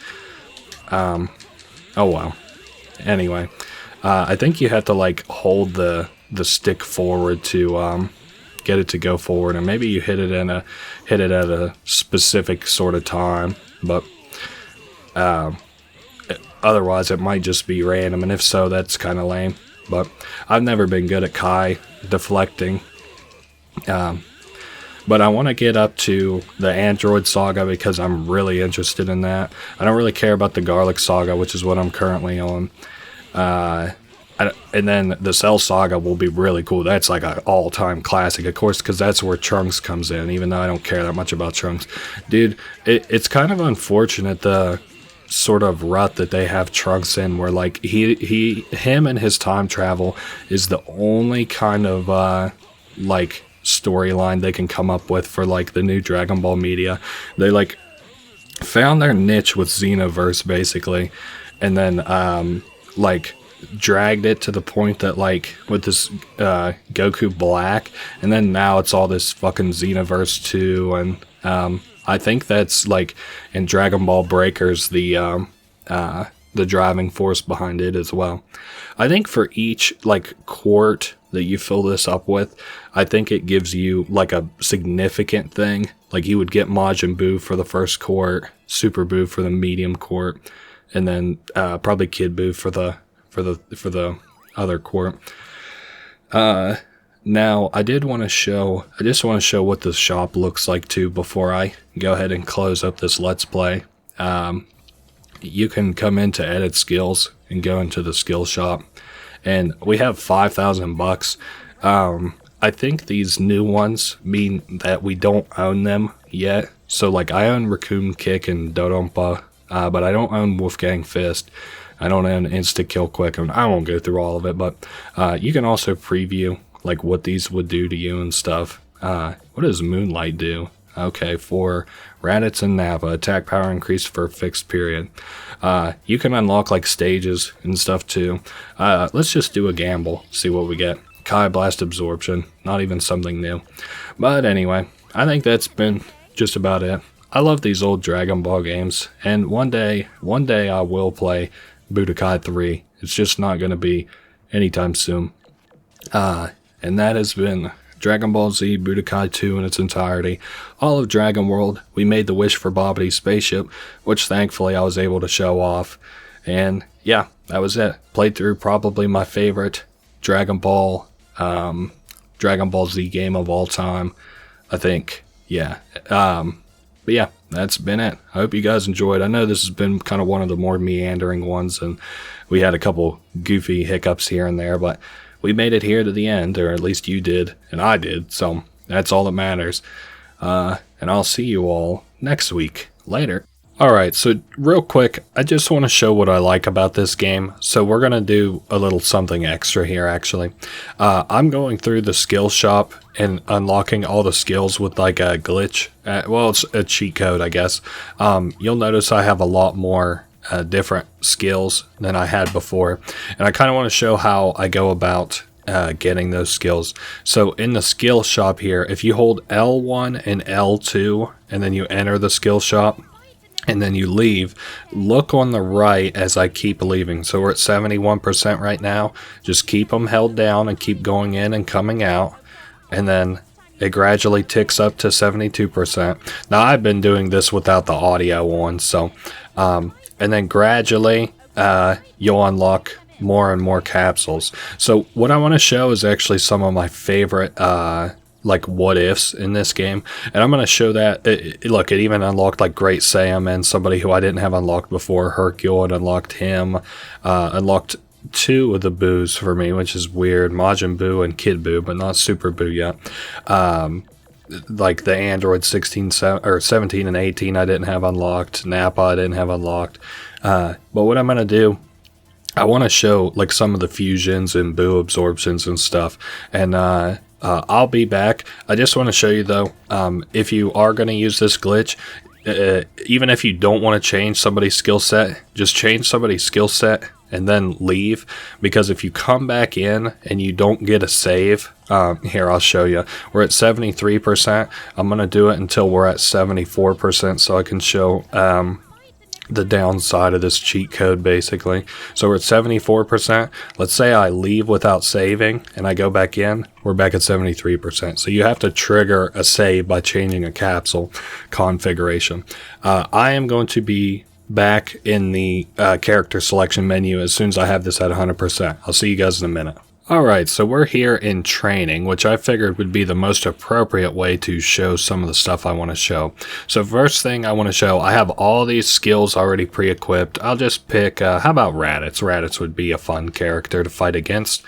Oh wow. Anyway, I think you have to like hold the stick forward to get it to go forward, and maybe you hit it at a specific sort of time, but otherwise it might just be random, and if so, that's kind of lame. But I've never been good at Kai deflecting. But I want to get up to the Android Saga because I'm really interested in that. I don't really care about the Garlic Saga, which is what I'm currently on. And then the Cell Saga will be really cool. That's like an all-time classic, of course, because that's where Trunks comes in, even though I don't care that much about Trunks. Dude, it's kind of unfortunate, the sort of rut that they have Trunks in, where like him and his time travel is the only kind of like storyline they can come up with for like the new Dragon Ball media. They like found their niche with Xenoverse basically, and then like dragged it to the point that like with this Goku Black, and then now it's all this fucking Xenoverse 2, and I think that's like in Dragon Ball Breakers the driving force behind it as well. I think for each like quart that you fill this up with, I think it gives you like a significant thing. Like you would get Majin Buu for the first quart, Super Buu for the medium quart, and then probably Kid Buu for the other quart. Now I just want to show what the shop looks like too before I go ahead and close up this Let's Play. You can come into edit skills and go into the skill shop, and we have 5,000 bucks. I think these new ones mean that we don't own them yet. So like I own Raccoon Kick and Dodonpa, but I don't own Wolfgang Fist. I don't own Insta Kill Quick, and I won't go through all of it, but you can also preview like what these would do to you and stuff. What does Moonlight do? Okay, for Raditz and Nappa, attack power increased for a fixed period. You can unlock like stages and stuff too. Let's just do a gamble, see what we get. Kai Blast Absorption, not even something new. But anyway, I think that's been just about it. I love these old Dragon Ball games, and one day I will play Budokai 3. It's just not going to be anytime soon. And that has been Dragon Ball Z Budokai 2 in its entirety. All of Dragon World. We made the wish for Babidi spaceship, which thankfully I was able to show off. And yeah, that was it. Played through probably my favorite Dragon Ball Z game of all time, I think. Yeah. But yeah, that's been it. I hope you guys enjoyed. I know this has been kind of one of the more meandering ones, and we had a couple goofy hiccups here and there, but we made it here to the end, or at least you did, and I did, so that's all that matters. And I'll see you all next week. Later. Alright, so real quick, I just want to show what I like about this game. So we're going to do a little something extra here, actually. I'm going through the skill shop and unlocking all the skills with like a glitch. Well, it's a cheat code, I guess. You'll notice I have a lot more different skills than I had before. And I kind of want to show how I go about getting those skills. So in the skill shop here, if you hold L1 and L2 and then you enter the skill shop, and then you leave, look on the right as I keep leaving. So we're at 71% right now. Just keep them held down and keep going in and coming out. And then it gradually ticks up to 72%. Now I've been doing this without the audio on. So, and then gradually you'll unlock more and more capsules. So what I want to show is actually some of my favorite like what ifs in this game, and I'm going to show that. Look, it even unlocked like Great Saiyan, somebody who I didn't have unlocked before. Hercule, it unlocked him. Unlocked 2 of the Boos for me, which is weird. Majin Buu and Kid Buu, but not Super Buu yet. Like the Android 17 and 18 I didn't have unlocked. Nappa I didn't have unlocked. But what I'm going to do, I want to show like some of the fusions and Buu absorptions and stuff, and I'll be back. I just want to show you though, if you are going to use this glitch, even if you don't want to change somebody's skill set, just change somebody's skill set and then leave, because if you come back in and you don't get a save, here I'll show you. We're at 73%. I'm going to do it until we're at 74% so I can show the downside of this cheat code basically. So we're at 74%. Let's say I leave without saving and I go back in, we're back at 73%. So you have to trigger a save by changing a capsule configuration. I am going to be back in the character selection menu as soon as I have this at 100%. I'll see you guys in a minute. Alright, so we're here in training, which I figured would be the most appropriate way to show some of the stuff I want to show. So first thing I want to show, I have all these skills already pre-equipped. I'll just pick, how about Raditz? Raditz would be a fun character to fight against.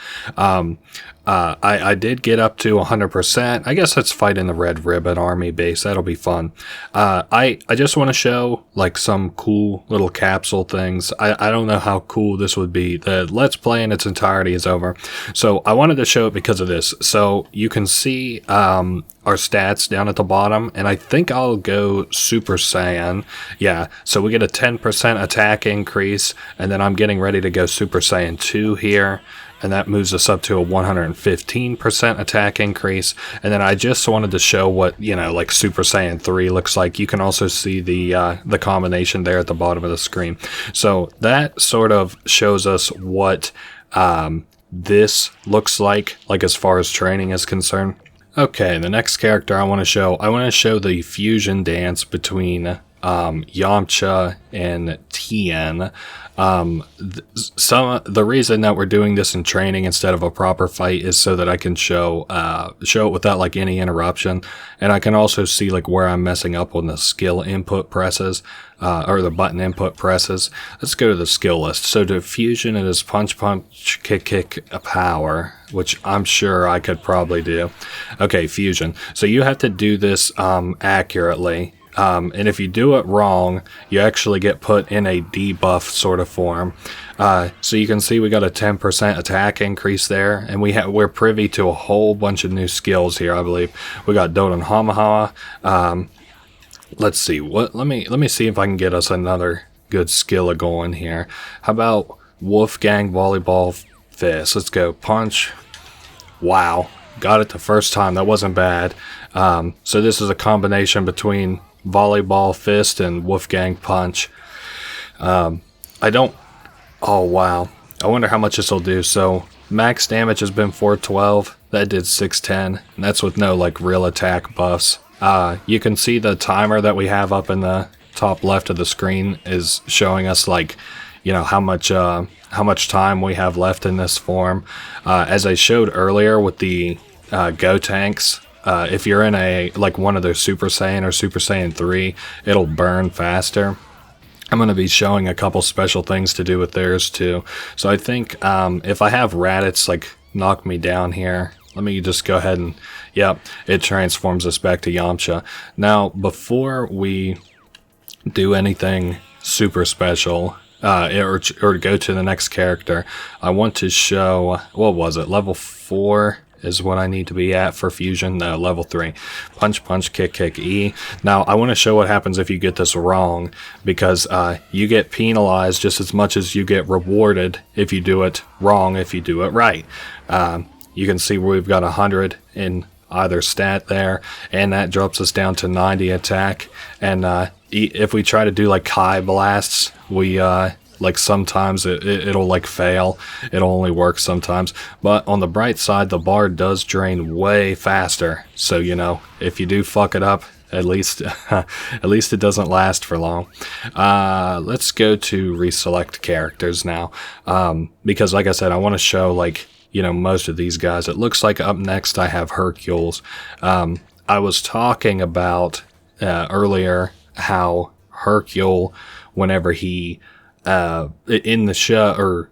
I did get up to 100%. I guess let's fight in the Red Ribbon Army base. That'll be fun. I just want to show like some cool little capsule things. I don't know how cool this would be. The Let's Play in its entirety is over. So I wanted to show it because of this. So you can see our stats down at the bottom, and I think I'll go Super Saiyan. Yeah, so we get a 10% attack increase, and then I'm getting ready to go Super Saiyan 2 here. And that moves us up to a 115% attack increase. And then I just wanted to show what, like Super Saiyan 3 looks like. You can also see the combination there at the bottom of the screen. So that sort of shows us what this looks like as far as training is concerned. Okay, the next character I want to show the fusion dance between Yamcha and Tien. The reason that we're doing this in training instead of a proper fight is so that I can show it without like any interruption, and I can also see like where I'm messing up on the skill input presses, or the button input presses. Let's go to the skill list. So to fusion, it is punch, punch, kick, power, which I'm sure I could probably do. Okay, fusion. So you have to do this accurately. And if you do it wrong, you actually get put in a debuff sort of form. So you can see we got a 10% attack increase there, and we're privy to a whole bunch of new skills here. I believe we got Dodan Hamaha. Let's see let me see if I can get us another good skill going here. How about Wolfgang Volleyball Fist? Let's go punch. Wow, got it the first time. That wasn't bad. So this is a combination between Volleyball Fist and Wolfgang Punch. Oh wow, I wonder how much this will do. So max damage has been 412. That did 610, and that's with no like real attack buffs. You can see the timer that we have up in the top left of the screen is showing us like how much time we have left in this form. As I showed earlier with the Go tanks, if you're in one of their Super Saiyan or Super Saiyan 3, it'll burn faster. I'm going to be showing a couple special things to do with theirs too. So I think if I have Raditz knock me down here, let me just go ahead and, yep, it transforms us back to Yamcha. Now, before we do anything super special, or go to the next character, I want to show, what was it, level 4 is what I need to be at for fusion. No, level 3. Punch, punch, kick, E. Now, I want to show what happens if you get this wrong, because you get penalized just as much as you get rewarded if you do it wrong, if you do it right. You can see we've got 100 in either stat there, and that drops us down to 90 attack. And if we try to do like Kai blasts, we sometimes it'll fail. It'll only work sometimes. But on the bright side, the bar does drain way faster. So if you do fuck it up, at least it doesn't last for long. Let's go to reselect characters now, because like I said, I want to show most of these guys. It looks like up next I have Hercules. I was talking about earlier how Hercule, whenever he in the show, or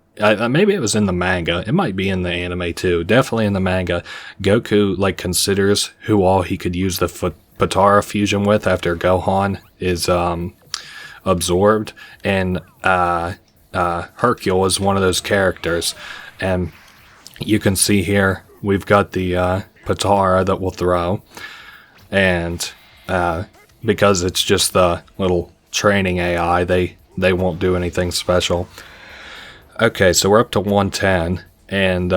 maybe it was in the manga, it might be in the anime too, definitely in the manga, Goku considers who all he could use the Potara fusion with after Gohan is absorbed, and Hercule is one of those characters. And you can see here we've got the Potara that we'll throw, and because it's just the little training AI, they won't do anything special. Okay, so we're up to 110, and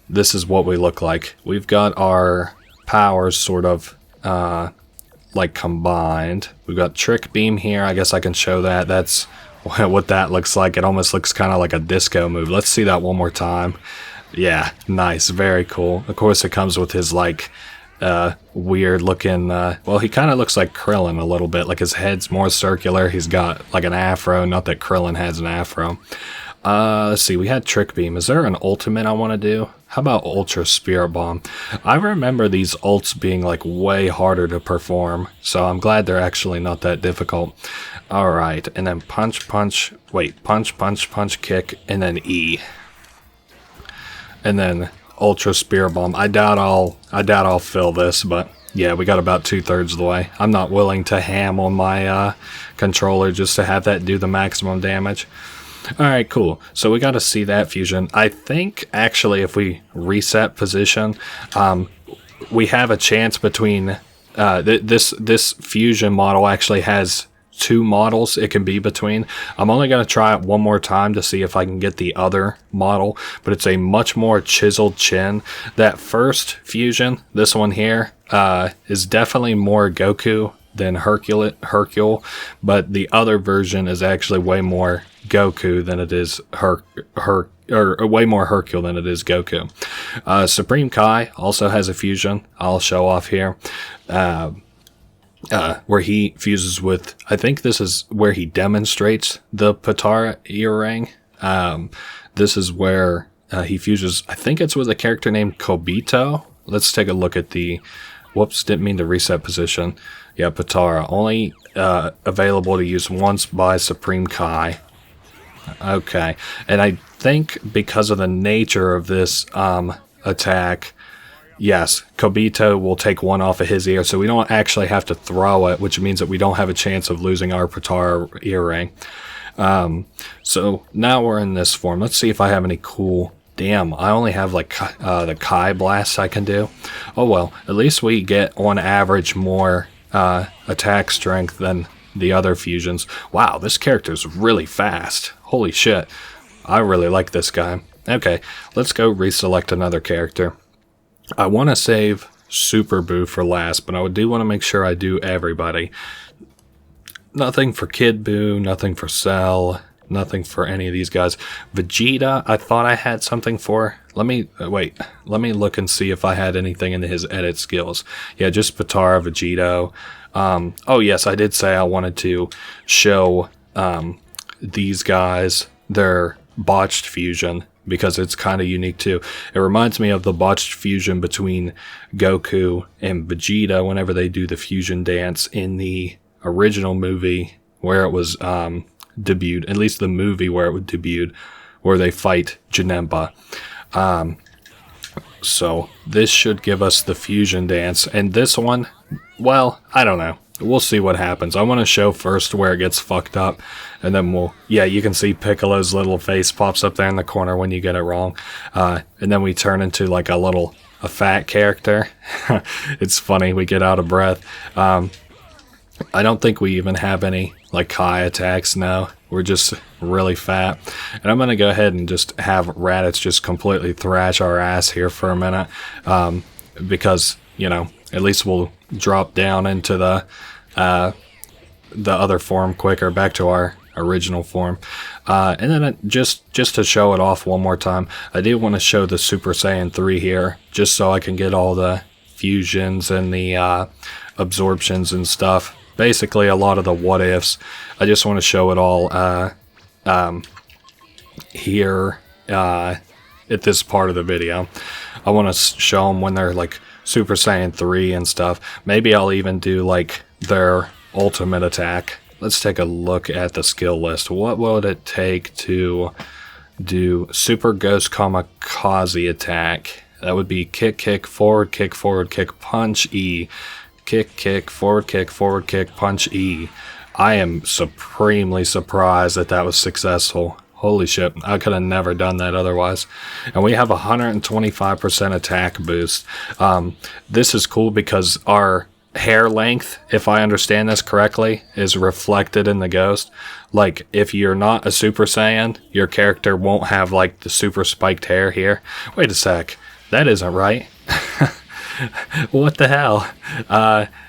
this is what we look like. We've got our powers sort of combined. We've got Trick Beam here. I guess I can show that. That's what that looks like. It almost looks kind of like a disco move. Let's see that one more time. Yeah, nice, very cool. Of course, it comes with his weird looking, well, he kind of looks like Krillin a little bit. His head's more circular. He's got an afro. Not that Krillin has an afro. Let's see, we had Trick Beam. Is there an ultimate I want to do? How about Ultra Spirit Bomb? I remember these ults being like way harder to perform, so I'm glad they're actually not that difficult. Alright, and then punch, punch, kick, and then E. And then Ultra Spirit Bomb. I doubt I'll fill this, but yeah, we got about 2/3 of the way. I'm not willing to ham on my controller just to have that do the maximum damage. Alright, cool. So we got to see that fusion. I think, actually, if we reset position, we have a chance between... this fusion model actually has 2 models it can be between. I'm only going to try it one more time to see if I can get the other model, but it's a much more chiseled chin. That first fusion, this one here, is definitely more Goku than Hercule, but the other version is actually way more Goku than it is way more Hercule than it is Goku. Supreme Kai also has a fusion I'll show off here, where he fuses with, I think this is where he demonstrates the Patara earring. This is where he fuses, I think it's with a character named Kobito. Let's take a look at the, whoops, didn't mean to reset position. Yeah, Patara, only available to use once by Supreme Kai. Okay, and I think because of the nature of this attack, yes, Kobito will take one off of his ear, so we don't actually have to throw it, which means that we don't have a chance of losing our Patara earring. So now we're in this form. Let's see if I have any cool... Damn, I only have like the Kai Blast I can do. Oh well, at least we get on average more attack strength than the other fusions. Wow, this character's really fast. Holy shit. I really like this guy. Okay, let's go reselect another character. I want to save Super Buu for last, but I do want to make sure I do everybody. Nothing for Kid Buu, nothing for Cell, nothing for any of these guys. Vegeta, I thought I had something for. Let me look and see if I had anything in his edit skills. Yeah, just Patara, Vegito. Oh yes, I did say I wanted to show these guys their botched fusion, because it's kind of unique too. It reminds me of the botched fusion between Goku and Vegeta whenever they do the fusion dance in the original movie where it was debuted, at least the movie where it was debuted, where they fight Janemba. So this should give us the fusion dance, and this one, well, I don't know. We'll see what happens. I want to show first where it gets fucked up, and then we'll... Yeah, you can see Piccolo's little face pops up there in the corner when you get it wrong. And then we turn into like a fat character. It's funny, we get out of breath. I don't think we even have any like Kai attacks now. We're just really fat. And I'm going to go ahead and just have Raditz just completely thrash our ass here for a minute. Because, you know, at least we'll drop down into the other form quicker, back to our original form. And then just to show it off one more time, I do want to show the Super Saiyan 3 here, just so I can get all the fusions and the absorptions and stuff. Basically a lot of the what ifs. I just want to show it all here at this part of the video. I want to show them when they're like Super Saiyan 3 and stuff. Maybe I'll even do like their ultimate attack. Let's take a look at the skill list. What would it take to do Super Ghost Kamikaze attack? That would be kick, forward, kick, punch, E. Kick, forward, kick, punch, E. I am supremely surprised that was successful. Holy shit, I could have never done that otherwise. And we have 125% attack boost. This is cool because our hair length, if I understand this correctly, is reflected in the ghost. Like, if you're not a Super Saiyan, your character won't have, like, the super spiked hair here. Wait a sec, that isn't right. What the hell?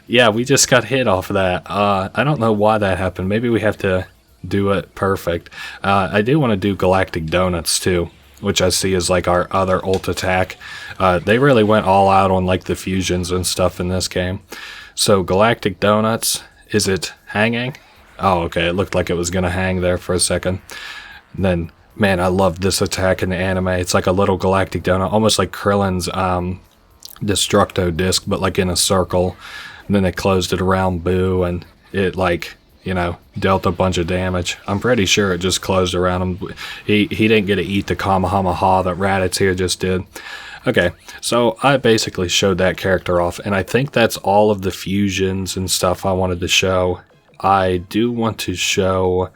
Yeah, we just got hit off of that. I don't know why that happened. Maybe we have to do it perfect. I do want to do Galactic Donuts too, which I see is like our other ult attack. They really went all out on like the fusions and stuff in this game. So Galactic Donuts, is it hanging? Oh, okay, it looked like it was gonna hang there for a second. And then Man, I love this attack in the anime. It's like a little galactic donut, almost like Krillin's Destructo disc, but like in a circle. And then they closed it around Buu, and it like, you know, dealt a bunch of damage. I'm pretty sure it just closed around him. He didn't get to eat the Kamehameha that Raditz just did. Okay, so I basically showed that character off, and I think that's all of the fusions and stuff I wanted to show. I do want to show,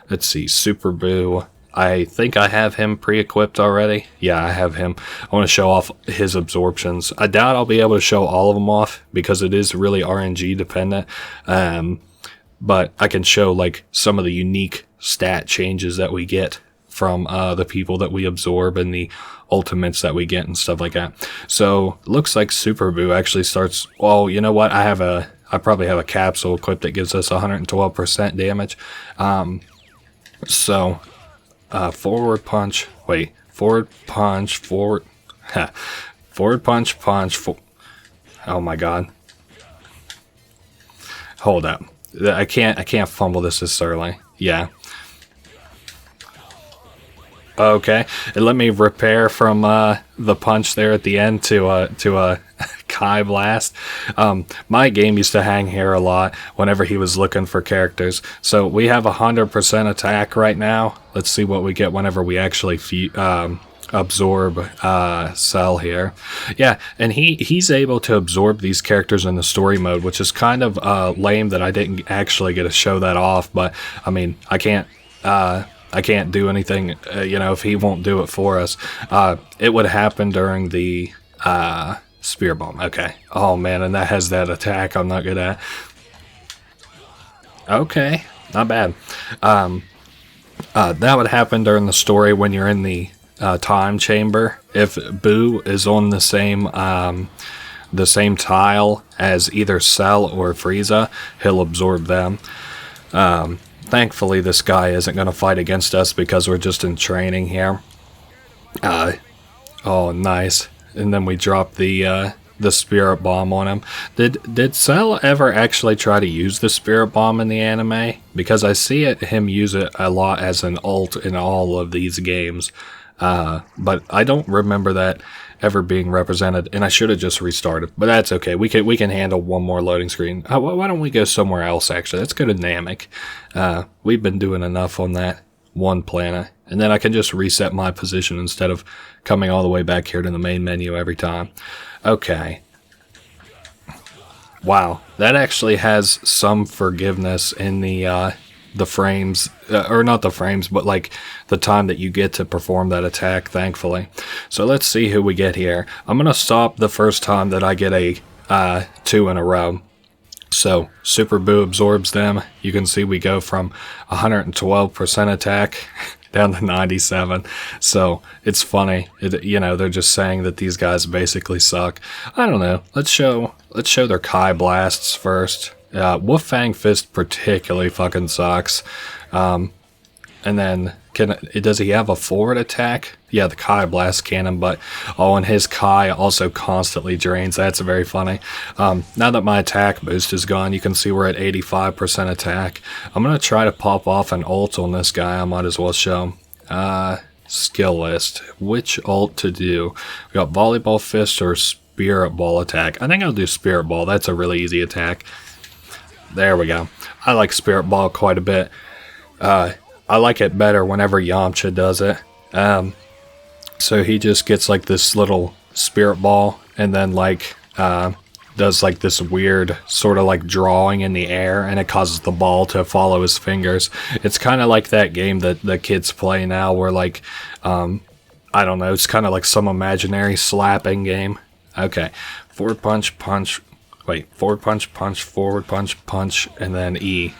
let's see, Super Buu. I think I have him pre-equipped already. Yeah, I have him. I want to show off his absorptions. I doubt I'll be able to show all of them off because it is really RNG dependent. But I can show like some of the unique stat changes that we get from the people that we absorb and the ultimates that we get and stuff like that. So looks like Super Buu actually starts. Well, you know what? I probably have a capsule equipped that gives us 112% damage. Forward punch. Wait, forward punch. Forward punch. Oh my god. Hold up. I can't fumble this early. Yeah. Okay, and let me repair from the punch there at the end to a Kai blast. My game used to hang here a lot whenever he was looking for characters. So we have 100% attack right now. Let's see what we get whenever we actually absorb Cell here. Yeah, and he's able to absorb these characters in the story mode, which is kind of lame that I didn't actually get to show that off. But I mean, I can't do anything, you know, if he won't do it for us. It would happen during the Spear Bomb. Okay. Oh, man, and that has that attack I'm not good at. Okay, not bad. That would happen during the story when you're in the time chamber. If Buu is on the same tile as either Cell or Frieza, he'll absorb them. Thankfully, this guy isn't going to fight against us because we're just in training here. Oh, nice. And then we drop the Spirit Bomb on him. Did Cell ever actually try to use the Spirit Bomb in the anime? Because I see him use it a lot as an ult in all of these games. But I don't remember that ever being represented, and I should have just restarted. But that's okay. We can handle one more loading screen. Why don't we go somewhere else, actually? Let's go to Namek. We've been doing enough on that one planet. And then I can just reset my position instead of coming all the way back here to the main menu every time. Okay. Wow. That actually has some forgiveness in the frames, or not the frames, but like the time that you get to perform that attack, thankfully. So let's see who we get here. I'm going to stop the first time that I get a 2 in a row. So Super Buu absorbs them. You can see we go from 112% attack down to 97. So it's funny. You know, they're just saying that these guys basically suck. I don't know. Let's show their Kai blasts first. Wolf Fang Fist particularly fucking sucks. And then, does he have a forward attack? Yeah, the Kai Blast Cannon, but and his Kai also constantly drains. That's very funny. Now that my attack boost is gone, you can see we're at 85% attack. I'm going to try to pop off an ult on this guy. I might as well show him. Skill list. Which ult to do? We got Volleyball Fist or Spirit Ball attack. I think I'll do Spirit Ball. That's a really easy attack. There we go. I like Spirit Ball quite a bit. I like it better whenever Yamcha does it. So he just gets like this little Spirit Ball and then like does like this weird sort of like drawing in the air, and it causes the ball to follow his fingers. It's kind of like that game that the kids play now where like, I don't know, it's kind of like some imaginary slapping game. Okay, forward punch, punch. Wait, forward punch, punch, forward punch, punch, and then E.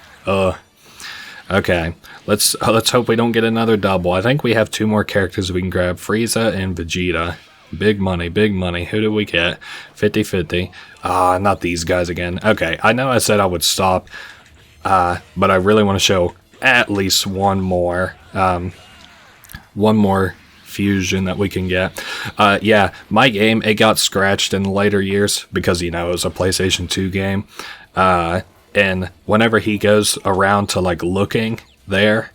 Okay, let's hope we don't get another double. I think we have 2 more characters we can grab, Frieza and Vegeta. Big money, big money. Who do we get? 50-50. Not these guys again. Okay, I know I said I would stop, but I really want to show at least one more fusion that we can get. Yeah, my game, it got scratched in the later years because, you know, it was a PlayStation 2 game. And whenever he goes around to like looking there,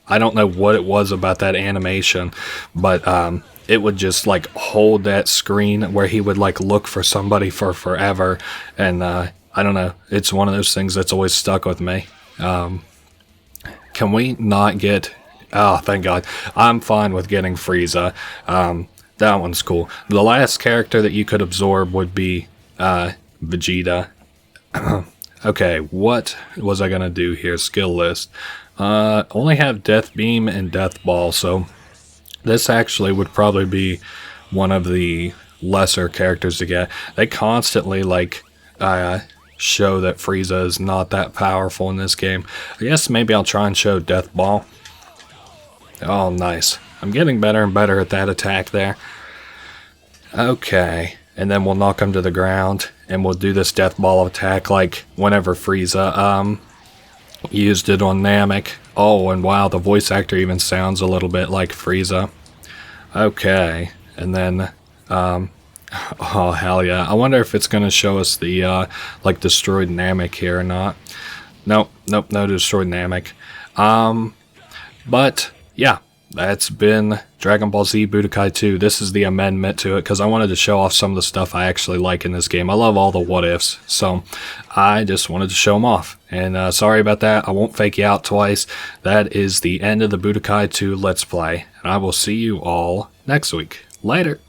I don't know what it was about that animation, but it would just like hold that screen where he would like look for somebody for forever. And I don't know, it's one of those things that's always stuck with me. Can we not get... Oh, thank God. I'm fine with getting Frieza. That one's cool. The last character that you could absorb would be Vegeta. Okay, what was I going to do here? Skill list. Only have Death Beam and Death Ball, so this actually would probably be one of the lesser characters to get. They constantly, like, show that Frieza is not that powerful in this game. I guess maybe I'll try and show Death Ball. Oh, nice. I'm getting better and better at that attack there. Okay, and then we'll knock him to the ground, and we'll do this Death Ball attack like whenever Frieza used it on Namek. Oh, and wow, the voice actor even sounds a little bit like Frieza. Okay, and then, oh, hell yeah. I wonder if it's going to show us the, like, destroyed Namek here or not. Nope, no destroyed Namek. But... yeah, that's been Dragon Ball Z Budokai 2. This is the amendment to it because I wanted to show off some of the stuff I actually like in this game. I love all the what-ifs, so I just wanted to show them off. And sorry about that. I won't fake you out twice. That is the end of the Budokai 2 Let's Play. And I will see you all next week. Later.